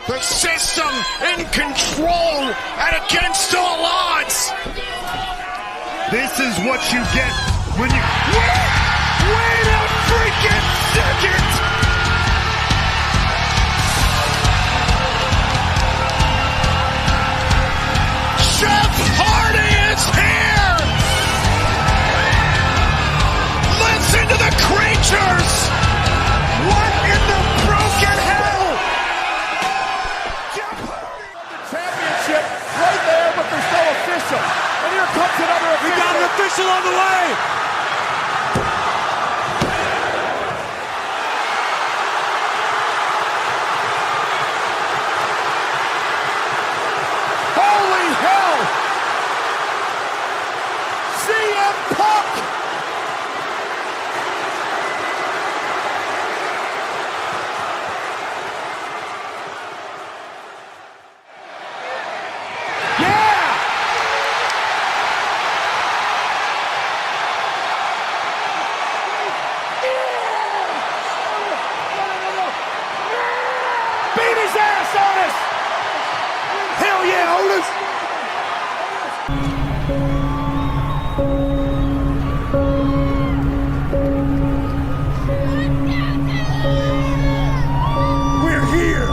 The system in control and against all odds. This is what you get when you... Wait a freaking second! Jeff Hardy is here! Listen to the creatures! What in the broken hell? Jeff Hardy! The championship right there, but there's no official. And here comes another official. We got an official on the way! Holy hell! CM Punk! Yeah! Beat his ass, Otis! Hell yeah, Otis! We're here!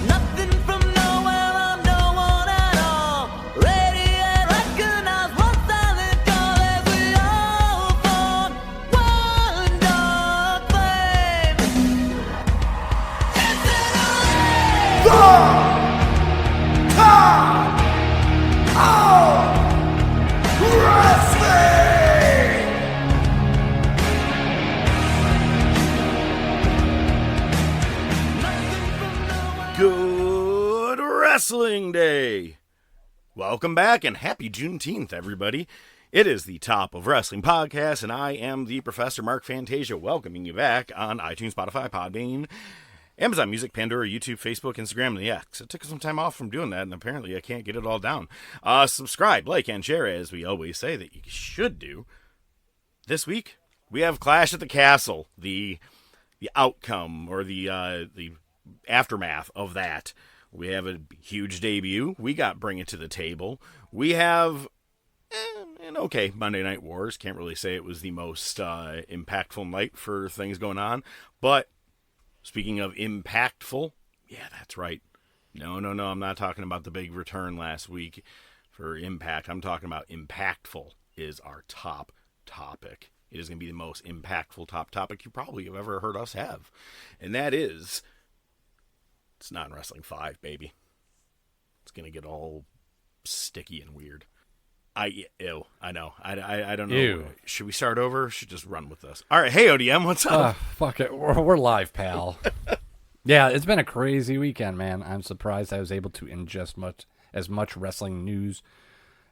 Nothing from nowhere, I'm no one at all. Ready and recognize one silent call as we all form one dark flame. Good Wrestling Day! Welcome back and happy Juneteenth, everybody. It is the Top of Wrestling podcast, and I am the Professor Mark Fantasia, welcoming you back on iTunes, Spotify, Podbean, Amazon Music, Pandora, YouTube, Facebook, Instagram, and the X. It took some time off from doing that, and apparently I can't get it all down. Subscribe, like, and share, as we always say that you should do. This week, we have Clash at the Castle, the outcome, or the aftermath of that. We have a huge debut. We got Bring It to the Table. We have an okay Monday Night Wars. Can't really say it was the most impactful night for things going on. But speaking of impactful, yeah, that's right. No, I'm not talking about the big return last week for Impact. I'm talking about impactful is our top topic. It is going to be the most impactful top topic you probably have ever heard us have. And that is... it's not Wrestling 5, baby. It's going to get all sticky and weird. I know. I don't know. Ew. Should we start over? Or should just run with this? All right. Hey, ODM, what's up? Fuck it. We're live, pal. Yeah, it's been a crazy weekend, man. I'm surprised I was able to ingest as much wrestling news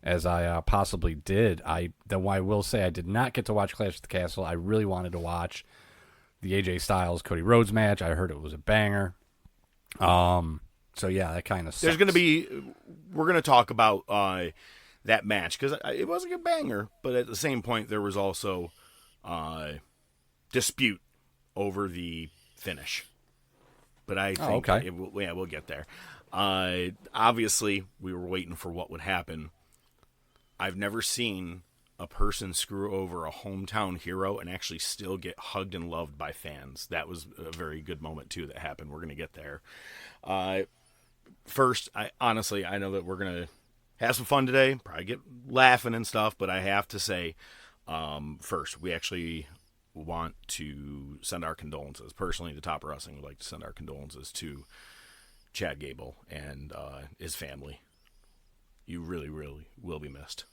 as I possibly did. Though I will say I did not get to watch Clash at the Castle. I really wanted to watch the AJ Styles Cody Rhodes match. I heard it was a banger. So yeah, that kind of sucks. There's going to be, we're going to talk about that match because it was a good banger, but at the same point there was also dispute over the finish. But I think we'll get there. Obviously, we were waiting for what would happen. I've never seen a person screw over a hometown hero and actually still get hugged and loved by fans. That was a very good moment, too, that happened. We're going to get there. First, I know that we're going to have some fun today, probably get laughing and stuff, but I have to say, first, we actually want to send our condolences. Personally, the Top of Wrestling would like to send our condolences to Chad Gable and his family. You really, really will be missed.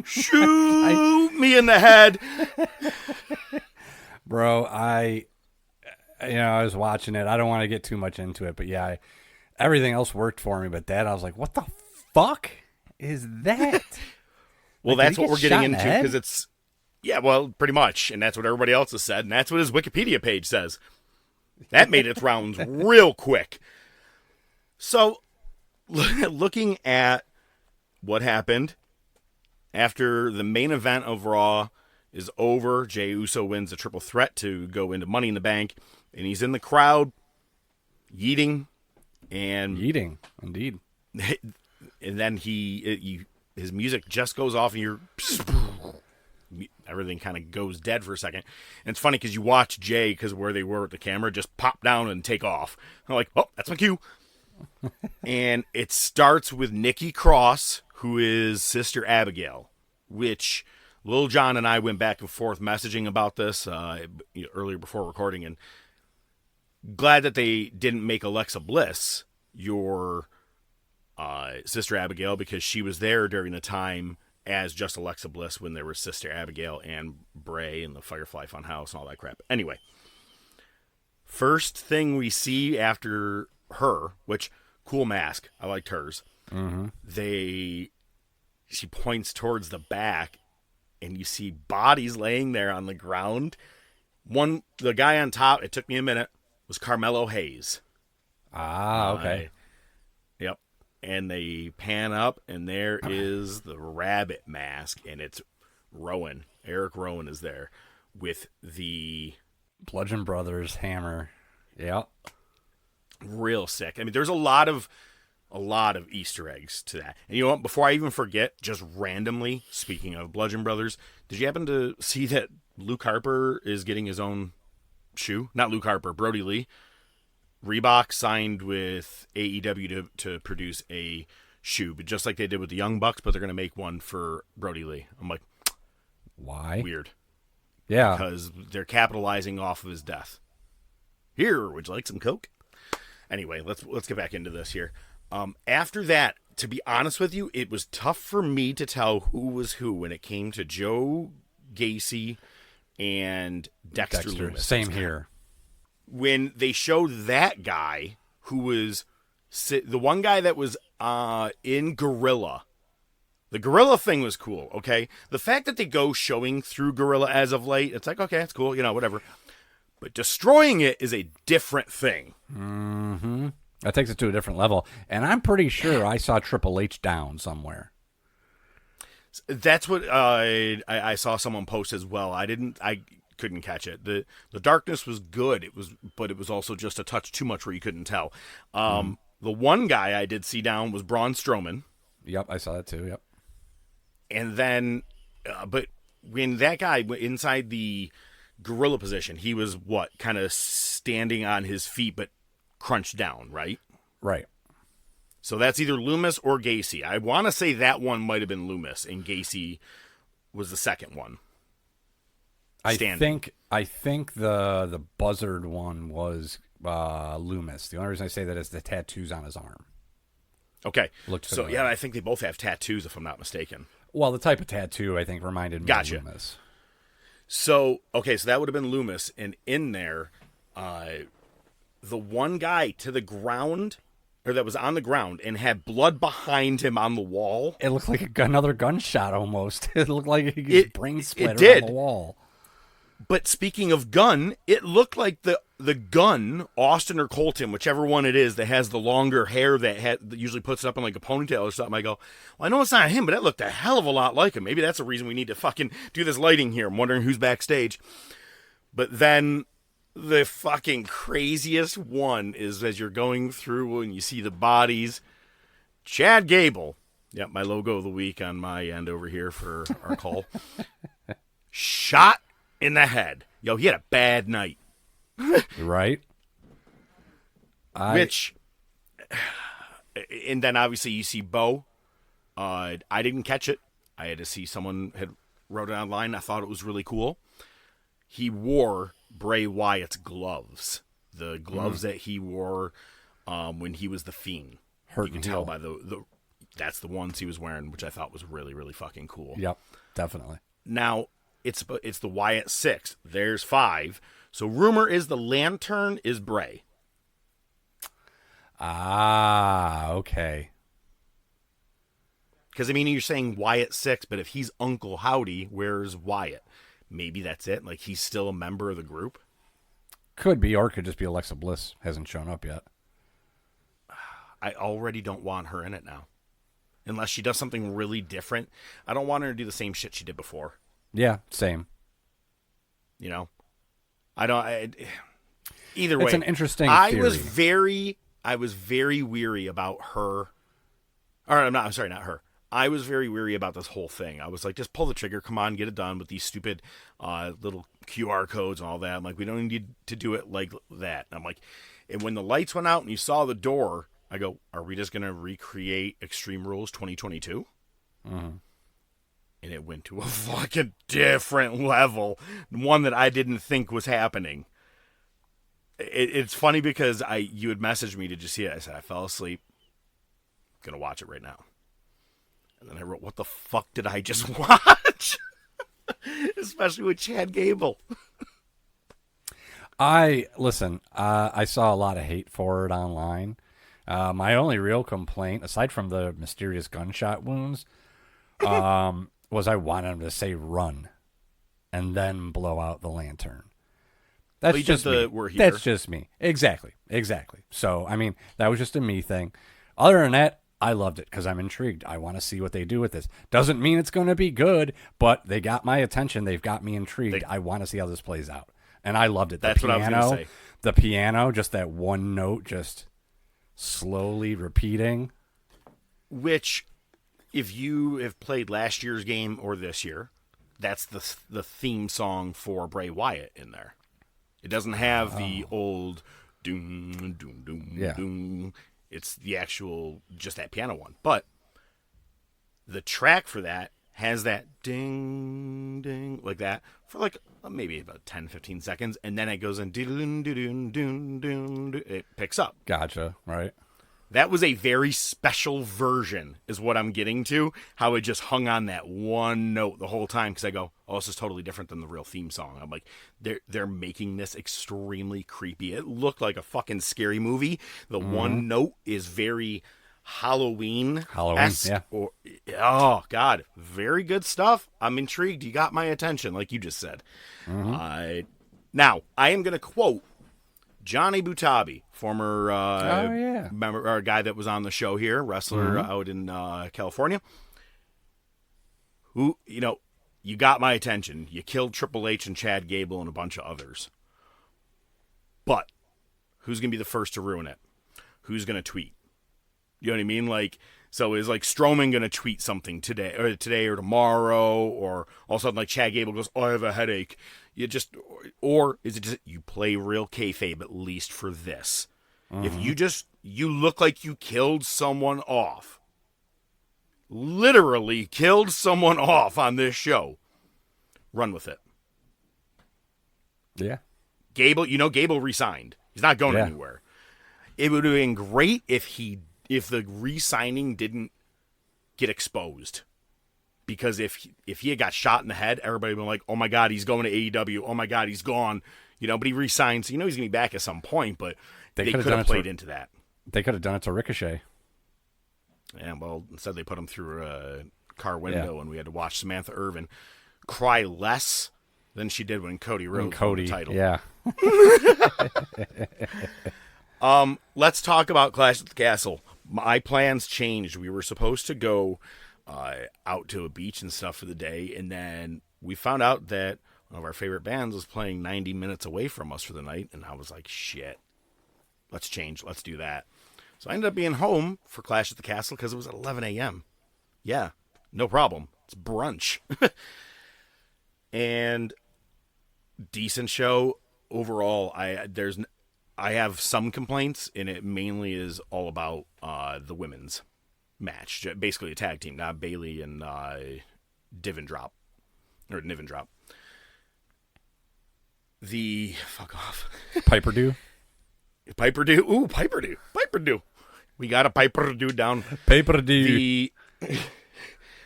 Shoot me in the head. Bro, I was watching it. I don't want to get too much into it, but yeah, everything else worked for me, but that I was like, what the fuck is that? Well, like, that's what we're getting into because it's, yeah, well, pretty much. And that's what everybody else has said. And that's what his Wikipedia page says. That made its rounds real quick. So looking at what happened after the main event of Raw is over. Jey Uso wins the triple threat to go into Money in the Bank, and he's in the crowd yeeting, and indeed. And then his music just goes off, and everything kind of goes dead for a second. And it's funny because you watch Jay, because where they were with the camera, just pop down and take off. I'm like, oh, that's my cue. And it starts with Nikki Cross, who is Sister Abigail, which Lil Jon and I went back and forth messaging about this earlier before recording, and glad that they didn't make Alexa Bliss your Sister Abigail, because she was there during the time as just Alexa Bliss when there was Sister Abigail and Bray and the Firefly Funhouse and all that crap. Anyway, first thing we see after her, which cool mask, I liked hers. Mm-hmm. She points towards the back, and you see bodies laying there on the ground. The guy on top, it took me a minute, was Carmelo Hayes. Ah, okay. Yep. And they pan up, and there is the rabbit mask, and it's Rowan. Eric Rowan is there with the Bludgeon Brothers hammer. Yep. Real sick. I mean, there's a lot of Easter eggs to that. And you know what? Before I even forget, just randomly, speaking of Bludgeon Brothers, did you happen to see that Luke Harper is getting his own shoe? Not Luke Harper, Brody Lee. Reebok signed with AEW to produce a shoe, but just like they did with the Young Bucks, but they're going to make one for Brody Lee. I'm like, why? Weird. Yeah. Because they're capitalizing off of his death. Here, would you like some Coke? Anyway, let's get back into this here. After that, to be honest with you, it was tough for me to tell who was who when it came to Joe Gacy and Dexter Lumis. Same here. When they showed that guy who was the one guy that was in Gorilla, the Gorilla thing was cool, okay? The fact that they go showing through Gorilla as of late, it's like, okay, it's cool, whatever. But destroying it is a different thing. Mm-hmm. That takes it to a different level. And I'm pretty sure I saw Triple H down somewhere. That's what I saw someone post as well. I couldn't catch it. The darkness was good. But it was also just a touch too much where you couldn't tell. The one guy I did see down was Braun Strowman. Yep, I saw that too. Yep. And then, but when that guy went inside the gorilla position, he was kind of standing on his feet, but crunched down, right? Right. So that's either Loomis or Gacy. I want to say that one might have been Loomis, and Gacy was the second one. I think the buzzard one was Loomis. The only reason I say that is the tattoos on his arm. Okay. So yeah, I think they both have tattoos, if I'm not mistaken. Well, the type of tattoo I think reminded me of Loomis. So that would have been Loomis, and in there, the one guy to the ground, or that was on the ground and had blood behind him on the wall. It looked like another gunshot almost. It looked like his brain splatter on the wall. But speaking of gun, it looked like the gun, Austin or Colton, whichever one it is, that has the longer hair that usually puts it up in like a ponytail or something. I go, well, I know it's not him, but that looked a hell of a lot like him. Maybe that's the reason we need to fucking do this lighting here. I'm wondering who's backstage. But then the fucking craziest one is as you're going through and you see the bodies. Chad Gable, yep, my logo of the week on my end over here for our call, shot in the head. Yo, he had a bad night. Right. And then obviously you see Bo. I didn't catch it. I had to see someone had wrote it online. I thought it was really cool. He wore Bray Wyatt's gloves. The gloves that he wore when he was the Fiend. You can tell by that's the ones he was wearing, which I thought was really, really fucking cool. Yep, definitely. Now, it's the Wyatt 6. There's 5. So rumor is the Lantern is Bray. Ah, okay. Because, I mean, you're saying Wyatt 6, but if he's Uncle Howdy, where's Wyatt? Maybe that's it? Like, he's still a member of the group? Could be, or it could just be Alexa Bliss. Hasn't shown up yet. I already don't want her in it now. unless she does something really different. I don't want her to do the same shit she did before. Yeah, same. You know, either way, It's an interesting I theory. was very weary about her. Or I'm sorry, not her. I was very weary about this whole thing. I was like, just pull the trigger, come on, get it done with these stupid little QR codes and all that. I'm like, we don't need to do it like that. I'm like, and when the lights went out and you saw the door, I go, are we just going to recreate Extreme Rules 2022? Mm-hmm. And it went to a fucking different level, one that I didn't think was happening. It's funny because you had messaged me, did you see it? I said, I fell asleep. I'm going to watch it right now. And then I wrote, what the fuck did I just watch? Especially with Chad Gable. I saw a lot of hate for it online. My only real complaint, aside from the mysterious gunshot wounds, was I wanted him to say run and then blow out the lantern. That's just me. We're here. That's just me. Exactly. So, I mean, that was just a me thing. Other than that, I loved it because I'm intrigued. I want to see what they do with this. Doesn't mean it's going to be good, but they got my attention. They've got me intrigued. I want to see how this plays out. And I loved it. That's what I was going to say. The piano, just that one note, just slowly repeating. Which, if you have played last year's game or this year, that's the theme song for Bray Wyatt in there. It doesn't have the old doom, doom, doom, doom. It's the actual, just that piano one. But the track for that has that ding, ding, like that, for like maybe about 10, 15 seconds. And then it goes in, doon, doon, doon, doon, it picks up. Gotcha, right. That was a very special version, is what I'm getting to. How it just hung on that one note the whole time. Because I go, oh, this is totally different than the real theme song. I'm like, they're making this extremely creepy. It looked like a fucking scary movie. The one note is very Halloween. Yeah. Oh, God. Very good stuff. I'm intrigued. You got my attention, like you just said. Now, I am going to quote Johnny Butabi, former member, or guy that was on the show here, wrestler out in California, who, you got my attention. You killed Triple H and Chad Gable and a bunch of others. But who's going to be the first to ruin it? Who's going to tweet? You know what I mean? Like, so is like Strowman going to tweet something today or tomorrow, or all of a sudden like Chad Gable goes, oh, I have a headache. You just, or is it just you play real kayfabe at least for this? If you look like you killed someone off, literally killed someone off on this show, run with it. Yeah. Gable resigned. He's not going anywhere. It would have been great if the re-signing didn't get exposed. Because if he had got shot in the head, everybody would be like, oh my God, he's going to AEW. Oh my God, he's gone. But he re-signed, so he's going to be back at some point, but they could have played into that. They could have done it to Ricochet. Yeah, well, instead they put him through a car window, and we had to watch Samantha Irvin cry less than she did when Cody Rhodes won the title. Yeah. Let's talk about Clash at the Castle. My plans changed. We were supposed to go out to a beach and stuff for the day, and then we found out that one of our favorite bands was playing 90 minutes away from us for the night, and I was like, shit, let's change. Let's do that. So I ended up being home for Clash at the Castle because it was at 11 a.m. Yeah, no problem. It's brunch. And decent show overall. I have some complaints, and it mainly is all about the women's match. Basically a tag team, not Bailey and Niven Drop. The fuck off. Piper Do. Ooh, Piper Do. We got a Piper Do down. Piper Do.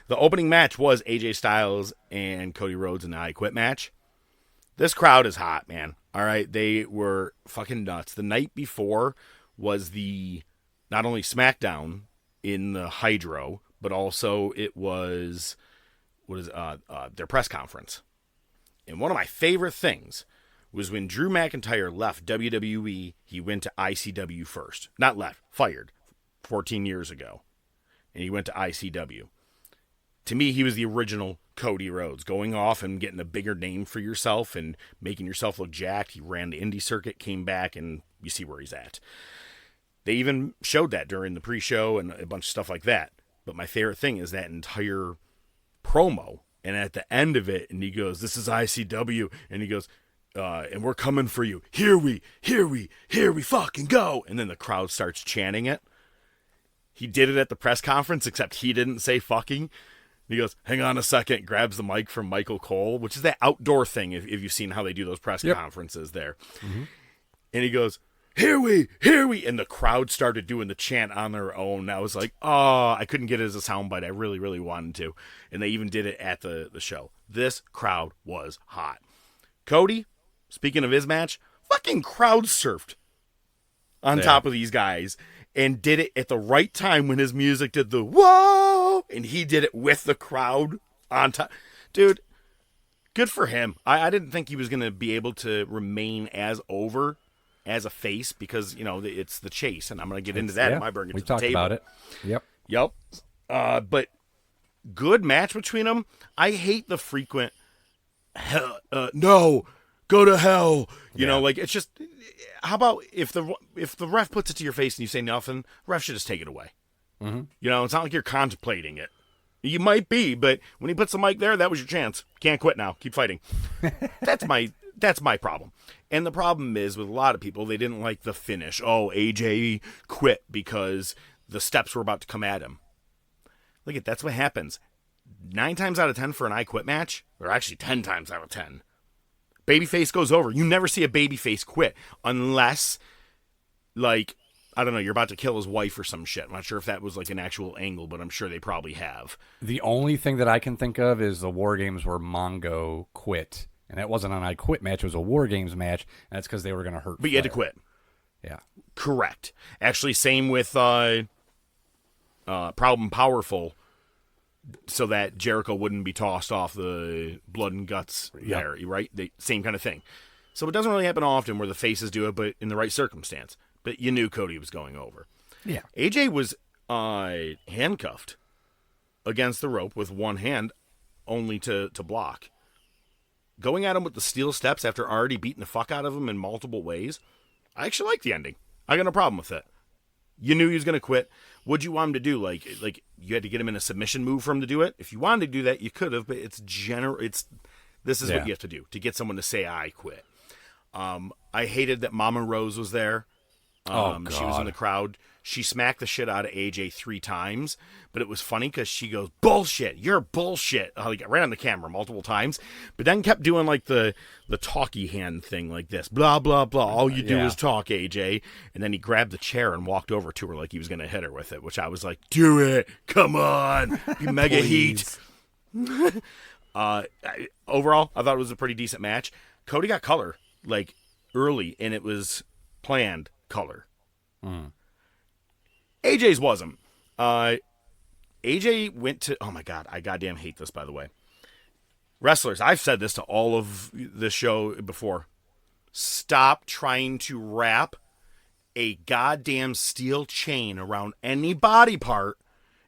The opening match was AJ Styles and Cody Rhodes in the I Quit match. This crowd is hot, man. All right, they were fucking nuts. The night before was not only SmackDown in the Hydro, but also it was their press conference. And one of my favorite things was when Drew McIntyre left WWE, he went to ICW first. Not left, fired 14 years ago. and he went to ICW. To me, he was the original Cody Rhodes, going off and getting a bigger name for yourself and making yourself look jacked. He ran the indie circuit, came back, and you see where he's at. They even showed that during the pre-show and a bunch of stuff like that. But my favorite thing is that entire promo. And at the end of it, and he goes, "This is ICW," and he goes, "And we're coming for you. Here we fucking go." And then the crowd starts chanting it. He did it at the press conference, except he didn't say fucking. He goes, "Hang on a second," grabs the mic from Michael Cole, which is that outdoor thing, if you've seen how they do those press conferences there. Mm-hmm. And he goes, here we, and the crowd started doing the chant on their own. I was like, oh, I couldn't get it as a soundbite. I really, really wanted to. And they even did it at the show. This crowd was hot. Cody, speaking of his match, fucking crowd surfed on top of these guys and did it at the right time when his music did the whoa, and he did it with the crowd on top. Dude, good for him. I didn't think he was going to be able to remain as over as a face because, it's the chase, and I'm going to get into that in my burger. We talked about it. Yep. But good match between them. I hate the frequent hell, no, go to hell. You know, like, it's just, how about if the ref puts it to your face and you say nothing, the ref should just take it away. Mm-hmm. It's not like you're contemplating it. You might be, but when he puts the mic there, that was your chance. Can't quit now. Keep fighting. That's my problem. And the problem is with a lot of people, they didn't like the finish. Oh, AJ quit because the steps were about to come at him. Look at that's what happens. 9 times out of 10 for an I Quit match, or actually 10 times out of 10, babyface goes over. You never see a babyface quit unless, like, I don't know, you're about to kill his wife or some shit. I'm not sure if that was like an actual angle, but I'm sure they probably have. The only thing that I can think of is the War Games where Mongo quit. And that wasn't an I Quit match. It was a War Games match. And that's because they were going to hurt But you had to quit. Yeah. Correct. Actually, same with Proud and Powerful, so that Jericho wouldn't be tossed off the blood and guts there, right? Same kind of thing. So it doesn't really happen often where the faces do it, but in the right circumstance. But you knew Cody was going over. Yeah. AJ was handcuffed against the rope with one hand only to block. Going at him with the steel steps after already beating the fuck out of him in multiple ways, I actually like the ending. I got no problem with it. You knew he was going to quit. What'd you want him to do? Like you had to get him in a submission move for him to do it? If you wanted to do that, you could have, but this is what you have to do to get someone to say, I quit. I hated that Mama Rose was there. She was in the crowd. She smacked the shit out of AJ 3 times, but it was funny because she goes, bullshit, you're bullshit, like right on the camera multiple times, but then kept doing like the talky hand thing like this, blah, blah, blah. All you do is talk, AJ. And then he grabbed the chair and walked over to her like he was going to hit her with it, which I was like, do it. Come on. Be mega heat. Overall, I thought it was a pretty decent match. Cody got color like early, and it was planned color. AJ's wasn't. AJ went to, oh my God, I goddamn hate this, by the way. Wrestlers, I've said this to all of the show before. Stop trying to wrap a goddamn steel chain around any body part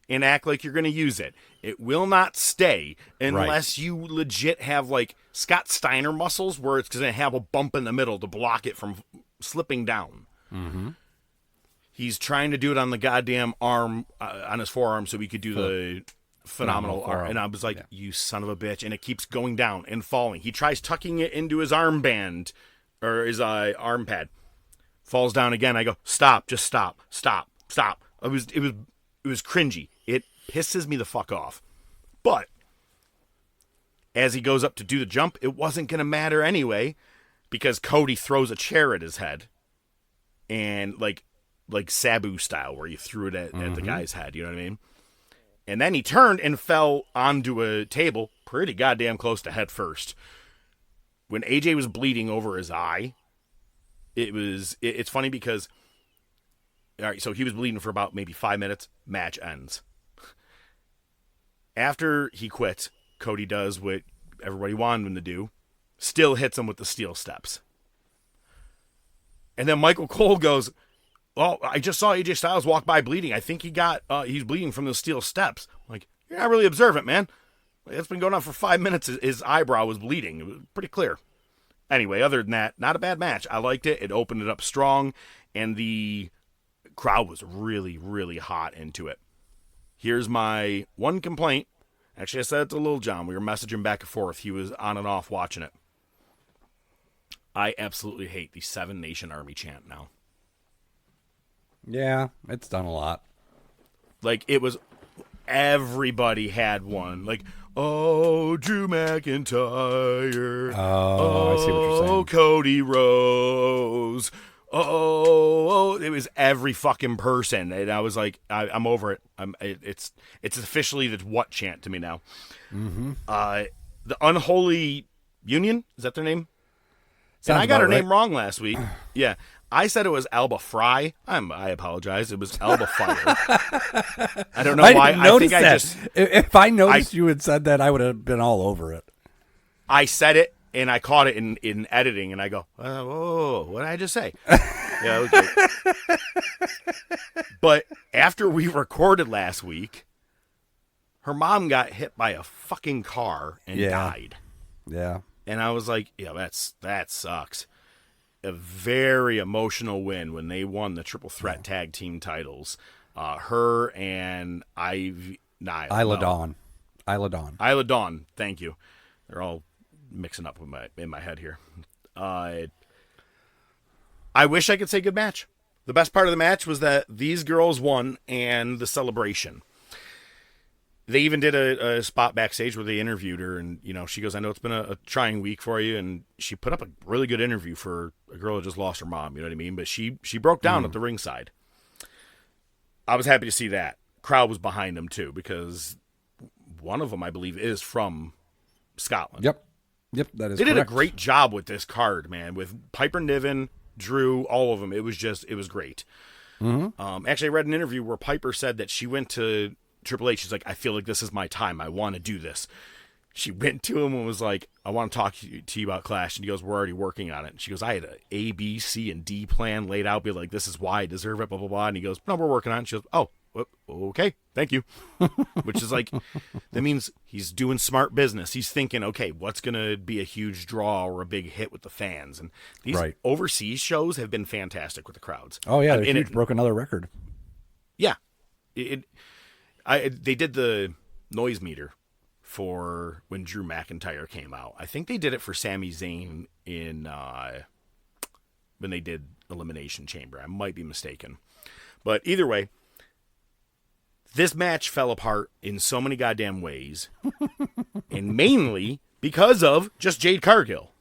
and act like you're going to use it. It will not stay unless you legit have like Scott Steiner muscles where it's going to have a bump in the middle to block it from slipping down. Mm-hmm. He's trying to do it on the goddamn arm, on his forearm, so he could do the phenomenal arm. And I was like, you son of a bitch. And it keeps going down and falling. He tries tucking it into his armband, or his arm pad. Falls down again. I go, stop, just stop. It was cringy. It pisses me the fuck off. But as he goes up to do the jump, it wasn't going to matter anyway, because Cody throws a chair at his head. And like Sabu style, where you threw it at the guy's head, you know what I mean? And then he turned and fell onto a table pretty goddamn close to head first. When AJ was bleeding over his eye, it's funny because, all right, so he was bleeding for about maybe 5 minutes, match ends. After he quits, Cody does what everybody wanted him to do, still hits him with the steel steps. And then Michael Cole goes, well, I just saw AJ Styles walk by bleeding. I think he's bleeding from the steel steps. I'm like, you're not really observant, man. It's been going on for 5 minutes. His eyebrow was bleeding. It was pretty clear. Anyway, other than that, not a bad match. I liked it. It opened it up strong, and the crowd was really, really hot into it. Here's my one complaint. Actually, I said it to Lil John. We were messaging back and forth. He was on and off watching it. I absolutely hate the 7 Nation Army chant now. Yeah, it's done a lot. Like, it was, everybody had one. Like, oh, Drew McIntyre. Oh, I see what you're saying. Oh, Cody Rhodes. Oh, it was every fucking person. And I was like, I'm over it. It's officially the what chant to me now. Mm-hmm. The Unholy Union, is that their name? Sounds and I got her about name right. wrong last week. Yeah. I said it was Alba Fry. I apologize. It was Alba Fire. I don't know I why. didn't notice think that. If I noticed you had said that, I would have been all over it. I said it, and I caught it in editing, and I go, "Oh, what did I just say?" Yeah, okay. But after we recorded last week, her mom got hit by a fucking car and died. Yeah. And I was like, "Yeah, that sucks." A very emotional win when they won the triple threat tag team titles. Her and Isla Dawn. Isla Dawn. Thank you. They're all mixing up in my head here. I wish I could say good match. The best part of the match was that these girls won and the celebration. They even did a spot backstage where they interviewed her, and she goes, "I know it's been a trying week for you," and she put up a really good interview for a girl who just lost her mom. You know what I mean? But she broke down at the ringside. I was happy to see that. Crowd was behind them too, because one of them, I believe, is from Scotland. Yep, that is. They did a correct. great job with this card, man. With Piper Niven, Drew, all of them. It was great. Mm-hmm. Actually, I read an interview where Piper said that she went to Triple H. She's like, I feel like this is my time. I want to do this. She went to him and was like, I want to talk to you about Clash. And he goes, we're already working on it. And she goes, I had an A, B, C, and D plan laid out. Be like, this is why I deserve it, blah, blah, blah. And he goes, no, we're working on it. And she goes, oh, okay, thank you. Which is like, that means he's doing smart business. He's thinking, okay, what's going to be a huge draw or a big hit with the fans? And these overseas shows have been fantastic with the crowds. Oh, yeah, they broke another record. Yeah. They did the noise meter for when Drew McIntyre came out. I think they did it for Sami Zayn when they did Elimination Chamber. I might be mistaken. But either way, this match fell apart in so many goddamn ways. And mainly because of just Jade Cargill.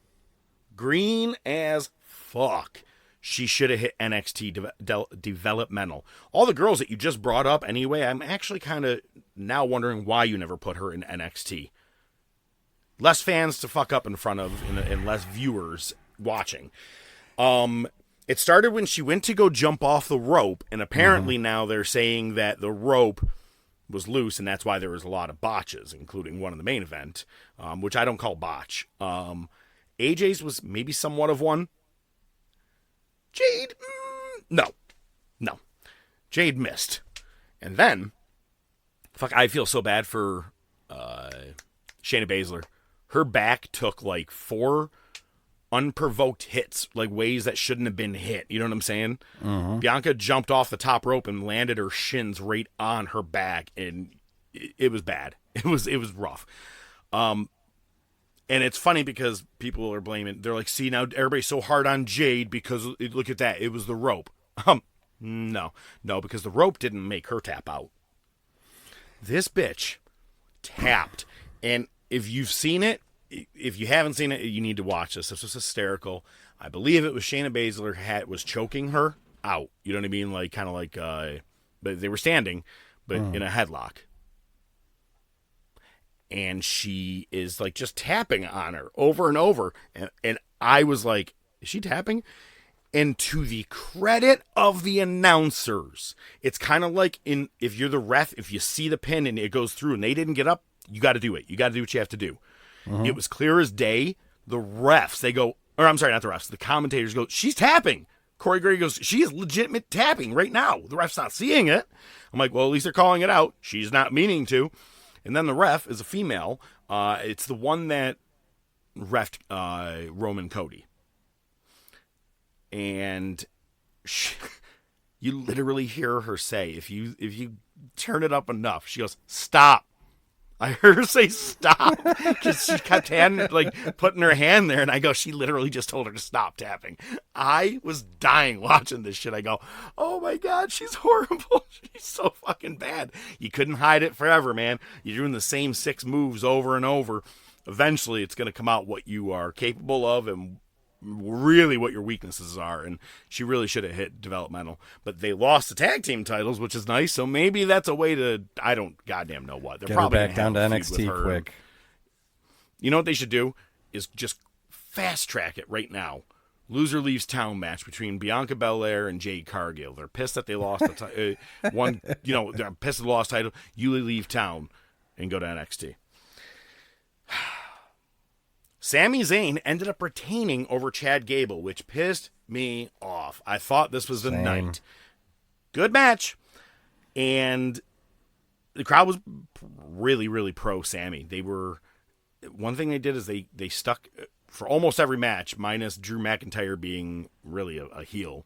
Green as fuck. She should have hit NXT developmental. All the girls that you just brought up anyway, I'm actually kind of now wondering why you never put her in NXT. Less fans to fuck up in front of and less viewers watching. It started when she went to go jump off the rope, and apparently now they're saying that the rope was loose, and that's why there was a lot of botches, including one in the main event, which I don't call botch. AJ's was maybe somewhat of one. Jade, no. Jade missed. And then, I feel so bad for Shayna Baszler. Her back took like 4 unprovoked hits, like ways that shouldn't have been hit. You know what I'm saying? Mm-hmm. Bianca jumped off the top rope and landed her shins right on her back, and it was bad. It was rough. And it's funny because people are blaming. They're like, see, now everybody's so hard on Jade because look at that. It was the rope. No, because the rope didn't make her tap out. This bitch tapped. And if you've seen it, if you haven't seen it, you need to watch this. This was hysterical. I believe it was Shayna Baszler was choking her out. You know what I mean? Like, kind of like, but they were standing, but in a headlock. And she is like just tapping on her over and over. And I was like, is she tapping? And to the credit of the announcers, it's kind of like if you're the ref, if you see the pin and it goes through and they didn't get up, you got to do it. You got to do what you have to do. It was clear as day. The refs, they go, or I'm sorry, not the refs. The commentators go, she's tapping. Corey Gray goes, she is legitimate tapping right now. The ref's not seeing it. I'm like, well, at least they're calling it out. She's not meaning to. And then the ref is a female. It's the one that refed Roman Cody. And you literally hear her say, if you turn it up enough, she goes, stop. I heard her say stop because she kept putting her hand there, and I go, she literally just told her to stop tapping. I was dying watching this shit. I go, oh my God, she's horrible. She's so fucking bad. You couldn't hide it forever, man. You're doing the same 6 moves over and over. Eventually, it's going to come out what you are capable of and really what your weaknesses are, and she really should have hit developmental, but they lost the tag team titles, which is nice, so maybe that's a way to, I don't goddamn know what. They're Get probably her back down to NXT quick. You know what they should do is just fast track it right now. Loser leaves town match between Bianca Belair and Jade Cargill. They're pissed that they lost the they're pissed at the lost title. You leave town and go to NXT. Sami Zayn ended up retaining over Chad Gable, which pissed me off. I thought this was the night. Good match. And the crowd was really, really pro Sami. One thing they did is they stuck for almost every match, minus Drew McIntyre being really a heel.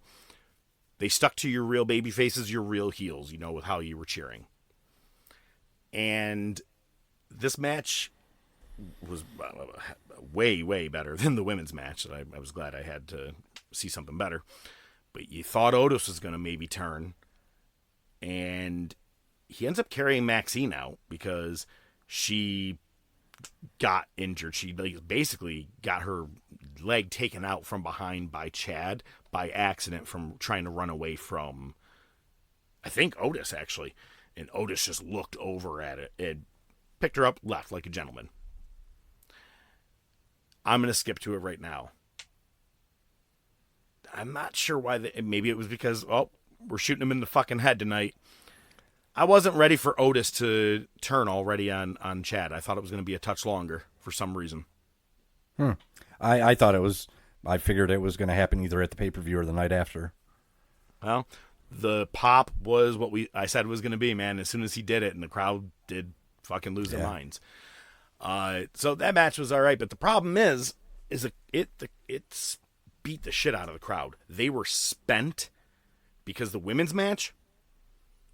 They stuck to your real baby faces, your real heels, with how you were cheering. And this match was way, way better than the women's match. That I was glad I had to see something better. But you thought Otis was going to maybe turn. And he ends up carrying Maxine out because she got injured. She basically got her leg taken out from behind by Chad by accident from trying to run away from, I think, Otis, actually. And Otis just looked over at it and picked her up, left like a gentleman. I'm going to skip to it right now. I'm not sure why. Maybe it was because, we're shooting him in the fucking head tonight. I wasn't ready for Otis to turn already on Chad. I thought it was going to be a touch longer for some reason. I thought it was. I figured it was going to happen either at the pay-per-view or the night after. Well, the pop was what I said it was going to be, man. As soon as he did it, and the crowd did fucking lose their minds. So that match was all right, but the problem is it's beat the shit out of the crowd. They were spent because the women's match,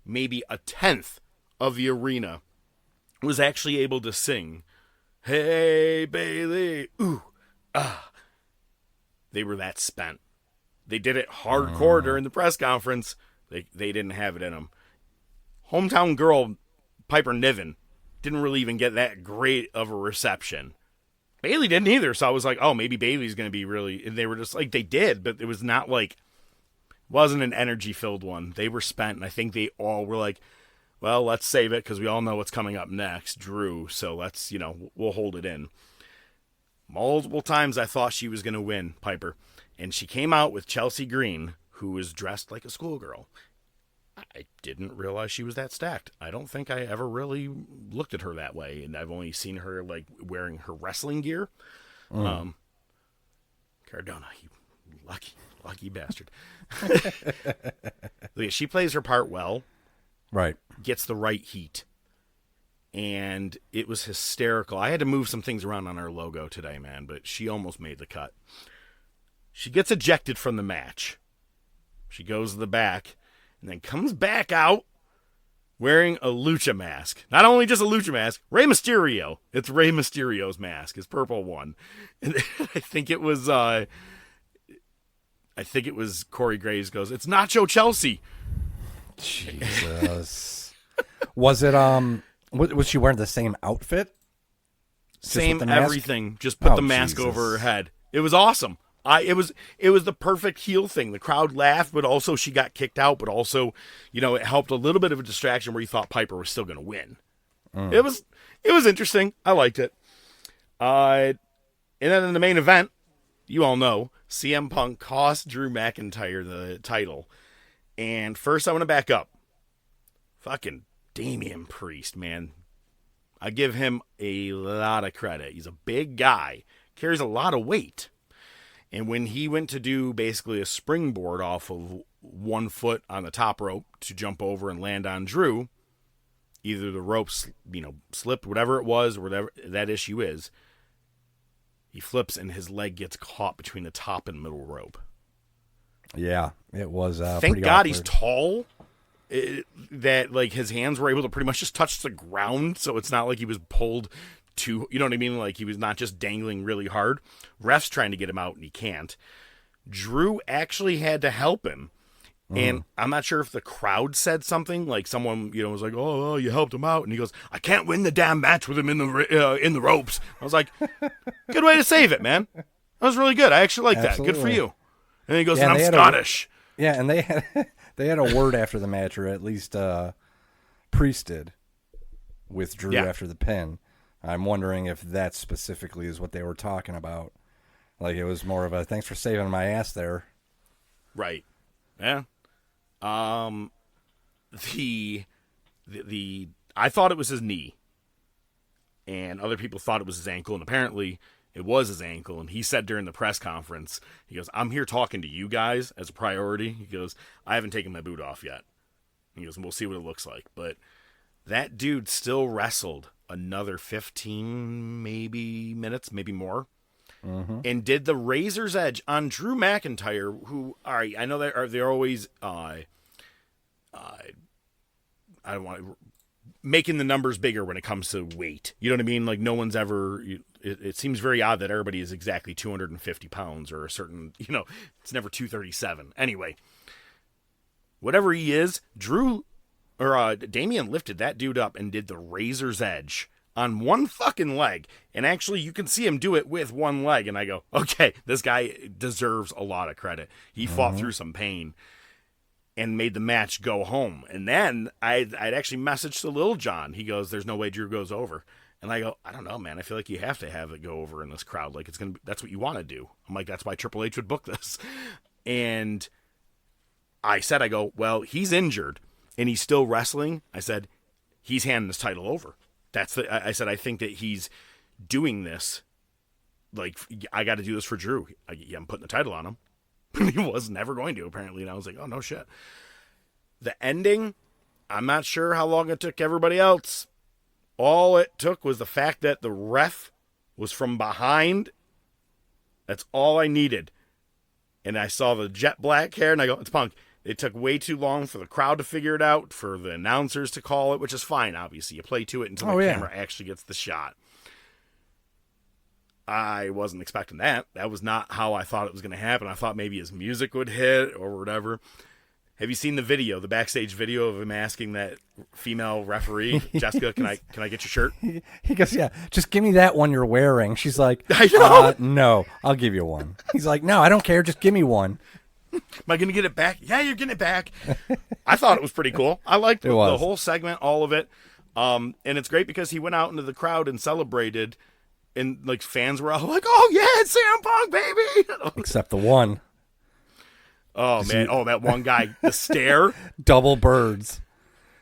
maybe a tenth of the arena was actually able to sing, "Hey Bailey, ooh, ah." They were that spent. They did it hardcore during the press conference. They didn't have it in them. Hometown girl Piper Niven didn't really even get that great of a reception. Bailey didn't either, so I was like, oh, maybe Bailey's going to be really... And they were just like, they did, but it was not like... wasn't an energy-filled one. They were spent, and I think they all were like, well, let's save it, because we all know what's coming up next, Drew, so let's, we'll hold it in. Multiple times I thought she was going to win, Piper, and she came out with Chelsea Green, who was dressed like a schoolgirl. I didn't realize she was that stacked. I don't think I ever really looked at her that way, and I've only seen her wearing her wrestling gear. Cardona, you lucky bastard. She plays her part well. Right. Gets the right heat. And it was hysterical. I had to move some things around on our logo today, man, but she almost made the cut. She gets ejected from the match. She goes to the back and then comes back out wearing a lucha mask. Not only just a lucha mask, Rey Mysterio. It's Rey Mysterio's mask, his purple one. And I think it was Corey Graves goes, "It's Nacho Chelsea." Jesus. Was it was she wearing the same outfit? Same everything. Just put the mask over her head. It was awesome. It was the perfect heel thing. The crowd laughed, but also she got kicked out, but also, it helped a little bit of a distraction where you thought Piper was still going to win. It was interesting. I liked it. And then in the main event, you all know, CM Punk cost Drew McIntyre the title. And first I want to back up. Fucking Damian Priest, man. I give him a lot of credit. He's a big guy, carries a lot of weight. And when he went to do basically a springboard off of 1 foot on the top rope to jump over and land on Drew, either the rope, slipped, whatever it was, or whatever that issue is, he flips and his leg gets caught between the top and middle rope. Yeah, it was Thank pretty God awkward. he's tall, that like his hands were able to pretty much just touch the ground, so it's not like he was pulled to, you know what I mean? Like he was not just dangling really hard. Ref's trying to get him out and he can't. Drew actually had to help him. And I'm not sure if the crowd said something, like someone, was like, "Oh, you helped him out," and he goes, "I can't win the damn match with him in the ropes." I was like, "Good way to save it, man. That was really good. I actually like that. Good for you." And he goes, Yeah, "And I'm Scottish." Yeah, and they had a word after the match, or at least Priest did with Drew after the pin. I'm wondering if that specifically is what they were talking about. Like it was more of a thanks for saving my ass there. Right. Yeah. I thought it was his knee, and other people thought it was his ankle, and apparently it was his ankle. And he said during the press conference, he goes, "I'm here talking to you guys as a priority." He goes, "I haven't taken my boot off yet." He goes, "We'll see what it looks like." But that dude still wrestled another 15 minutes, maybe more. And did the Razor's Edge on Drew McIntyre, who, all right, I know they're always, I don't want to, making the numbers bigger when it comes to weight. You know what I mean? Like no one's ever, it seems very odd that everybody is exactly 250 pounds or a certain, it's never 237. Anyway, whatever he is, Damian lifted that dude up and did the Razor's Edge on one fucking leg. And actually, you can see him do it with one leg. And I go, okay, this guy deserves a lot of credit. He fought through some pain and made the match go home. And then I'd actually messaged to Lil Jon. He goes, "There's no way Drew goes over." And I go, "I don't know, man. I feel like you have to have it go over in this crowd. Like that's what you want to do." I'm like, that's why Triple H would book this. And I go, "Well, he's injured and he's still wrestling." I said, "He's handing this title over." I said, "I think that he's doing this. Like, I got to do this for Drew. I'm putting the title on him." He was never going to, apparently. And I was like, "Oh, no shit." The ending, I'm not sure how long it took everybody else. All it took was the fact that the ref was from behind. That's all I needed. And I saw the jet black hair, and I go, "It's Punk." It took way too long for the crowd to figure it out, for the announcers to call it, which is fine, obviously. You play to it until the camera actually gets the shot. I wasn't expecting that. That was not how I thought it was going to happen. I thought maybe his music would hit or whatever. Have you seen the backstage video of him asking that female referee, "Jessica, can I get your shirt?" He goes, "Yeah, just give me that one you're wearing." She's like, I know. "No, I'll give you one." He's like, "No, I don't care. Just give me one." Am I going to get it back? Yeah, you're getting it back. I thought it was pretty cool. I liked the whole segment, all of it. And it's great because he went out into the crowd and celebrated, and like fans were all like, "Oh yeah, it's CM Punk, baby!" Except the one. Oh man! Oh, that one guy, the stare. Double birds.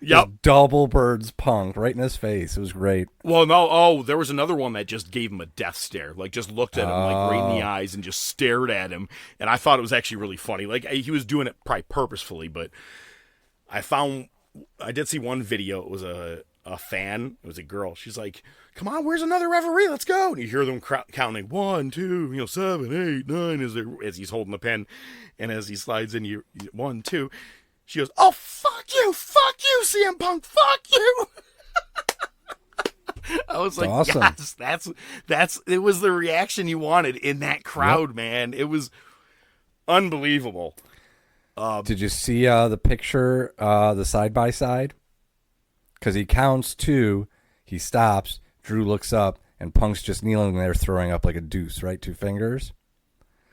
Yep. Just double birds Punk right in his face. It was great. Well, no. Oh, there was another one that just gave him a death stare. Like just looked at him like right in the eyes and just stared at him. And I thought it was actually really funny. Like he was doing it probably purposefully, but I did see one video. It was a fan. It was a girl. She's like, "Come on, where's another referee? Let's go." And you hear them counting 1, 2, 7, 8, 9 as he's holding the pen, and as he slides in, you 1, 2. She goes, "Oh, fuck you, CM Punk, fuck you." I was like, awesome. Yes, it was the reaction you wanted in that crowd, man. It was unbelievable. Did you see the picture, the side-by-side? Because he counts 2, he stops, Drew looks up, and Punk's just kneeling there throwing up like a deuce, right? 2 fingers.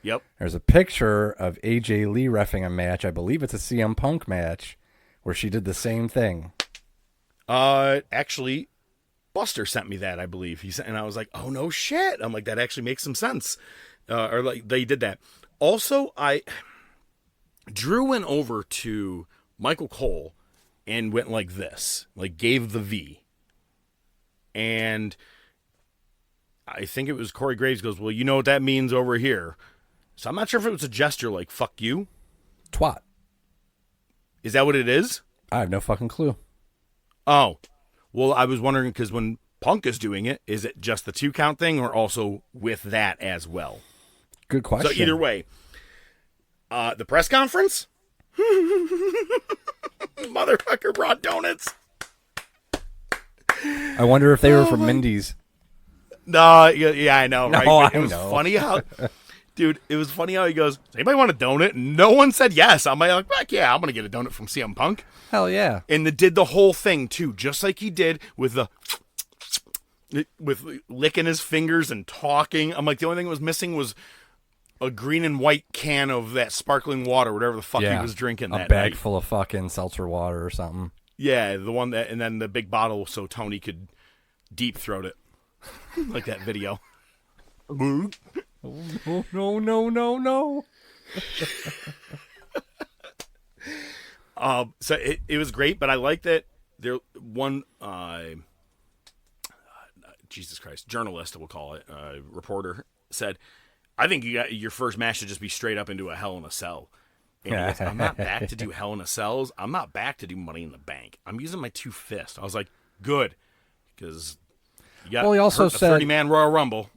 Yep. There's a picture of AJ Lee reffing a match. I believe it's a CM Punk match where she did the same thing. Actually, Buster sent me that, I believe. And I was like, "Oh no shit." I'm like, that actually makes some sense. Or like they did that. Also, Drew went over to Michael Cole and went like this, like gave the V. And I think it was Corey Graves goes, "Well, you know what that means over here." So I'm not sure if it was a gesture like "fuck you." Twat. Is that what it is? I have no fucking clue. Oh, well, I was wondering because when Punk is doing it, is it just the 2 count thing or also with that as well? Good question. So either way, the press conference, motherfucker brought donuts. I wonder if they were from Mindy's. No, yeah, I know, No, right? I It was know. funny how, dude, it was funny how he goes, does anybody want a donut? And no one said yes. I'm like, fuck yeah, I'm going to get a donut from CM Punk. Hell yeah. And did the whole thing, too, just like he did with licking his fingers and talking. I'm like, the only thing that was missing was a green and white can of that sparkling water, whatever the fuck he was drinking that a bag night. full of fucking seltzer water or something. Yeah, the one that, and then the big bottle so Tony could deep throat it. Like that video. Oh, no. So it was great, but I like that there one Jesus Christ, journalist, we'll call it, reporter said, I think your first match should just be straight up into a Hell in a Cell. And he goes, I'm not back to do Hell in a Cells. I'm not back to do Money in the Bank. I'm using my 2 fists. I was like, good, because you got Well, he also the said 30-man Royal Rumble.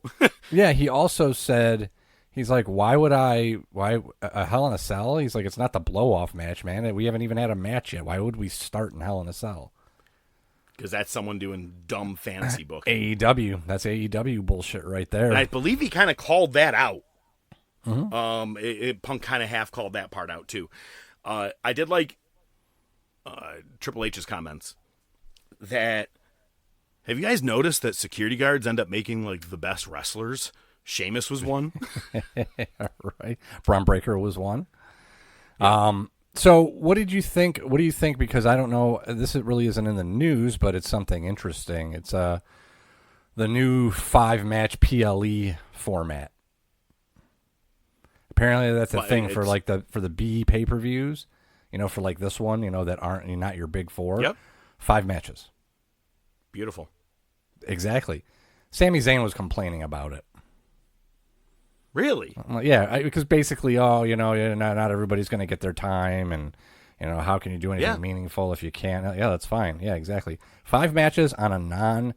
Yeah, he also said, he's like, why a Hell in a Cell? He's like, it's not the blow-off match, man. We haven't even had a match yet. Why would we start in Hell in a Cell? Because that's someone doing dumb fantasy booking. AEW. That's AEW bullshit right there. And I believe he kind of called that out. Mm-hmm. Punk kind of half called that part out, too. I did like Triple H's comments that, have you guys noticed that security guards end up making, like, the best wrestlers? Sheamus was one. Right. Braun Breaker was one. So what did you think? What do you think? Because I don't know, this really isn't in the news, but it's something interesting. It's the new 5-match PLE format. Apparently that's a thing for like for the B pay-per-views, for like this one, that aren't not your big 4. Yep. 5 matches. Beautiful. Exactly. Sami Zayn was complaining about it. Really? Yeah, because basically, not everybody's going to get their time, and how can you do anything meaningful if you can't? Yeah, that's fine. Yeah, exactly. 5 matches on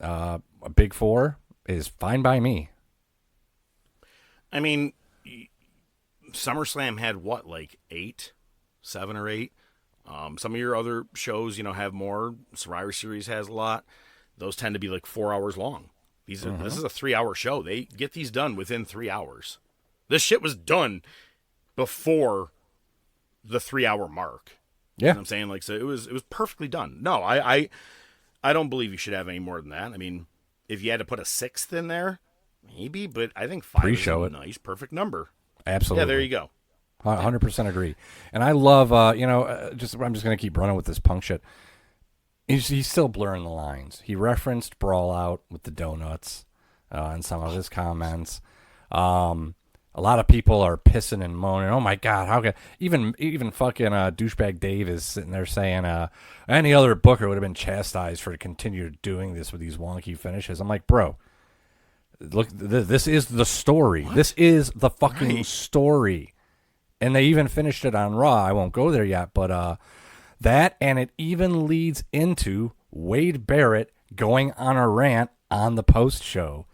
a big 4 is fine by me. I mean, SummerSlam had what, like 7 or 8? Some of your other shows, have more. Survivor Series has a lot. Those tend to be like 4 hours long. This is a 3-hour show. They get these done within 3 hours. This shit was done before the 3-hour mark. Yeah. You know what I'm saying? Like, so it was perfectly done. No, I don't believe you should have any more than that. I mean, if you had to put a 6th in there, maybe, but I think 5 Pre-show is a nice, perfect number. Absolutely. Yeah, there you go. 100% agree. And I love, I'm just going to keep running with this Punk shit. He's still blurring the lines. He referenced Brawl Out with the donuts in some of his comments. A lot of people are pissing and moaning. Oh my God, how could even fucking douchebag Dave is sitting there saying any other booker would have been chastised for continue doing this with these wonky finishes. I'm like, bro, look, this is the story. What? This is the fucking story. And they even finished it on Raw. I won't go there yet, but that, and it even leads into Wade Barrett going on a rant on the post show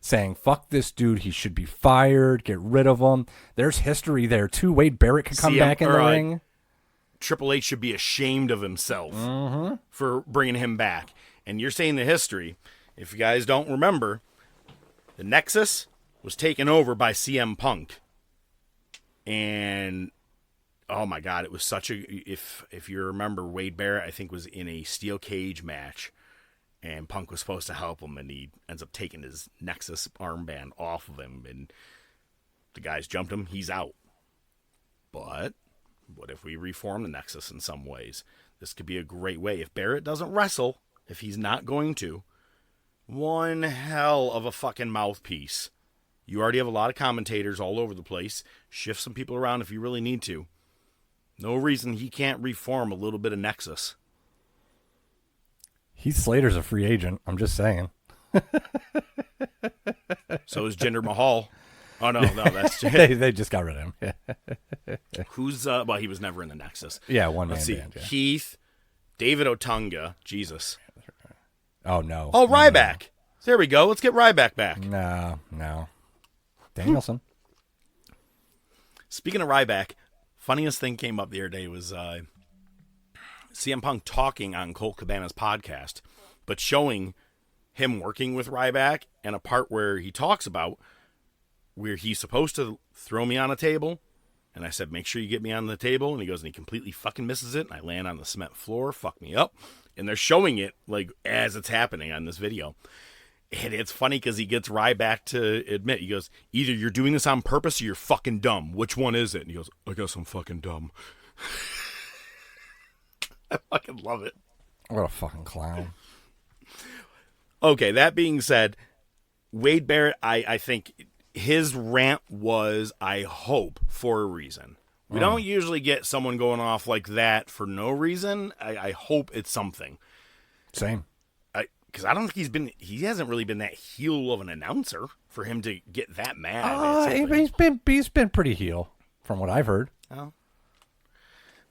saying, fuck this dude, he should be fired, get rid of him. There's history there, too. Wade Barrett could come back in the ring. Triple H should be ashamed of himself for bringing him back. And you're saying the history. If you guys don't remember, the Nexus was taken over by CM Punk. And oh my God, it was such a, if you remember, Wade Barrett, I think, was in a steel cage match, and Punk was supposed to help him, and he ends up taking his Nexus armband off of him, and the guys jumped him, he's out. But what if we reform the Nexus in some ways? This could be a great way. If Barrett doesn't wrestle, if he's not going to, one hell of a fucking mouthpiece. You already have a lot of commentators all over the place. Shift some people around if you really need to. No reason he can't reform a little bit of Nexus. Heath Slater's a free agent. I'm just saying. So is Jinder Mahal. Oh, no, that's they just got rid of him. who's well, he was never in the Nexus. Yeah, one man Let's see. band. Yeah. Heath, David Otunga, Jesus. Oh no. Oh, No, Ryback. There we go. Let's get Ryback back. No. Danielson. Speaking of Ryback, funniest thing came up the other day was CM Punk talking on Colt Cabana's podcast, but showing him working with Ryback and a part where he talks about where he's supposed to throw me on a table. And I said, make sure you get me on the table. And he goes, and he completely fucking misses it. And I land on the cement floor, fuck me up. And they're showing it like as it's happening on this video. And it's funny because he gets Ryback to admit, he goes, either you're doing this on purpose or you're fucking dumb. Which one is it? And he goes, I guess I'm fucking dumb. I fucking love it. What a fucking clown. Okay, that being said, Wade Barrett, I think his rant was, I hope, for a reason. We don't usually get someone going off like that for no reason. I hope it's something. Same. Because I don't think he hasn't really been that heel of an announcer for him to get that mad. At He's been pretty heel from what I've heard. Oh.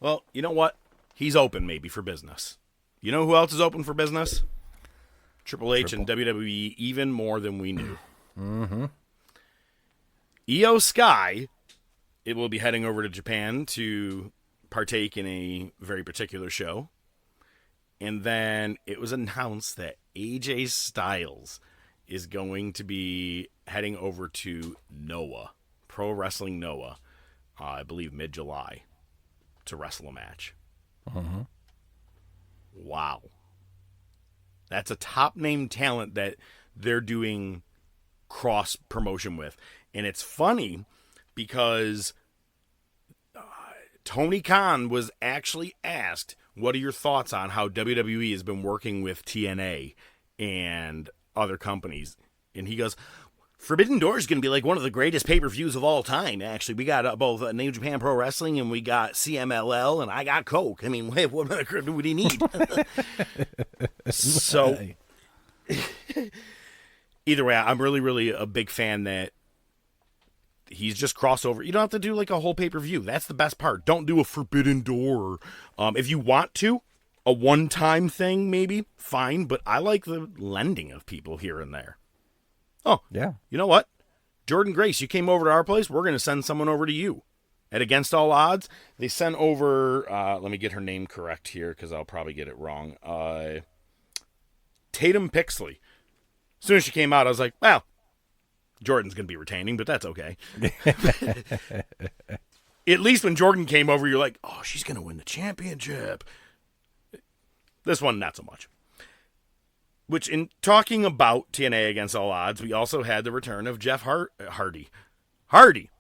Well, you know what? He's open maybe for business. You know who else is open for business? Triple H and WWE even more than we knew. Mm-hmm. Io Sky, it will be heading over to Japan to partake in a very particular show. And then it was announced that AJ Styles is going to be heading over to Noah, Pro Wrestling Noah, I believe mid-July, to wrestle a match. Mm-hmm. Wow. That's a top-name talent that they're doing cross-promotion with. And it's funny because Tony Khan was actually asked, what are your thoughts on how WWE has been working with TNA and other companies? And he goes, Forbidden Door is going to be like one of the greatest pay-per-views of all time, actually. We got both New Japan Pro Wrestling and we got CMLL and I got Coke. I mean, what do we need? So, either way, I'm really, really a big fan that he's just crossover. You don't have to do like a whole pay-per-view. That's the best part. Don't do a Forbidden Door. If you want to, a one-time thing maybe, fine. But I like the lending of people here and there. Oh, yeah. You know what? Jordan Grace, you came over to our place. We're going to send someone over to you. At Against All Odds, they sent over, let me get her name correct here because I'll probably get it wrong. Tatum Pixley. As soon as she came out, I was like, well, Jordan's going to be retaining, but that's okay. At least when Jordan came over, you're like, oh, she's going to win the championship. This one, not so much. Which, in talking about TNA Against All Odds, we also had the return of Jeff Hardy. Hardy!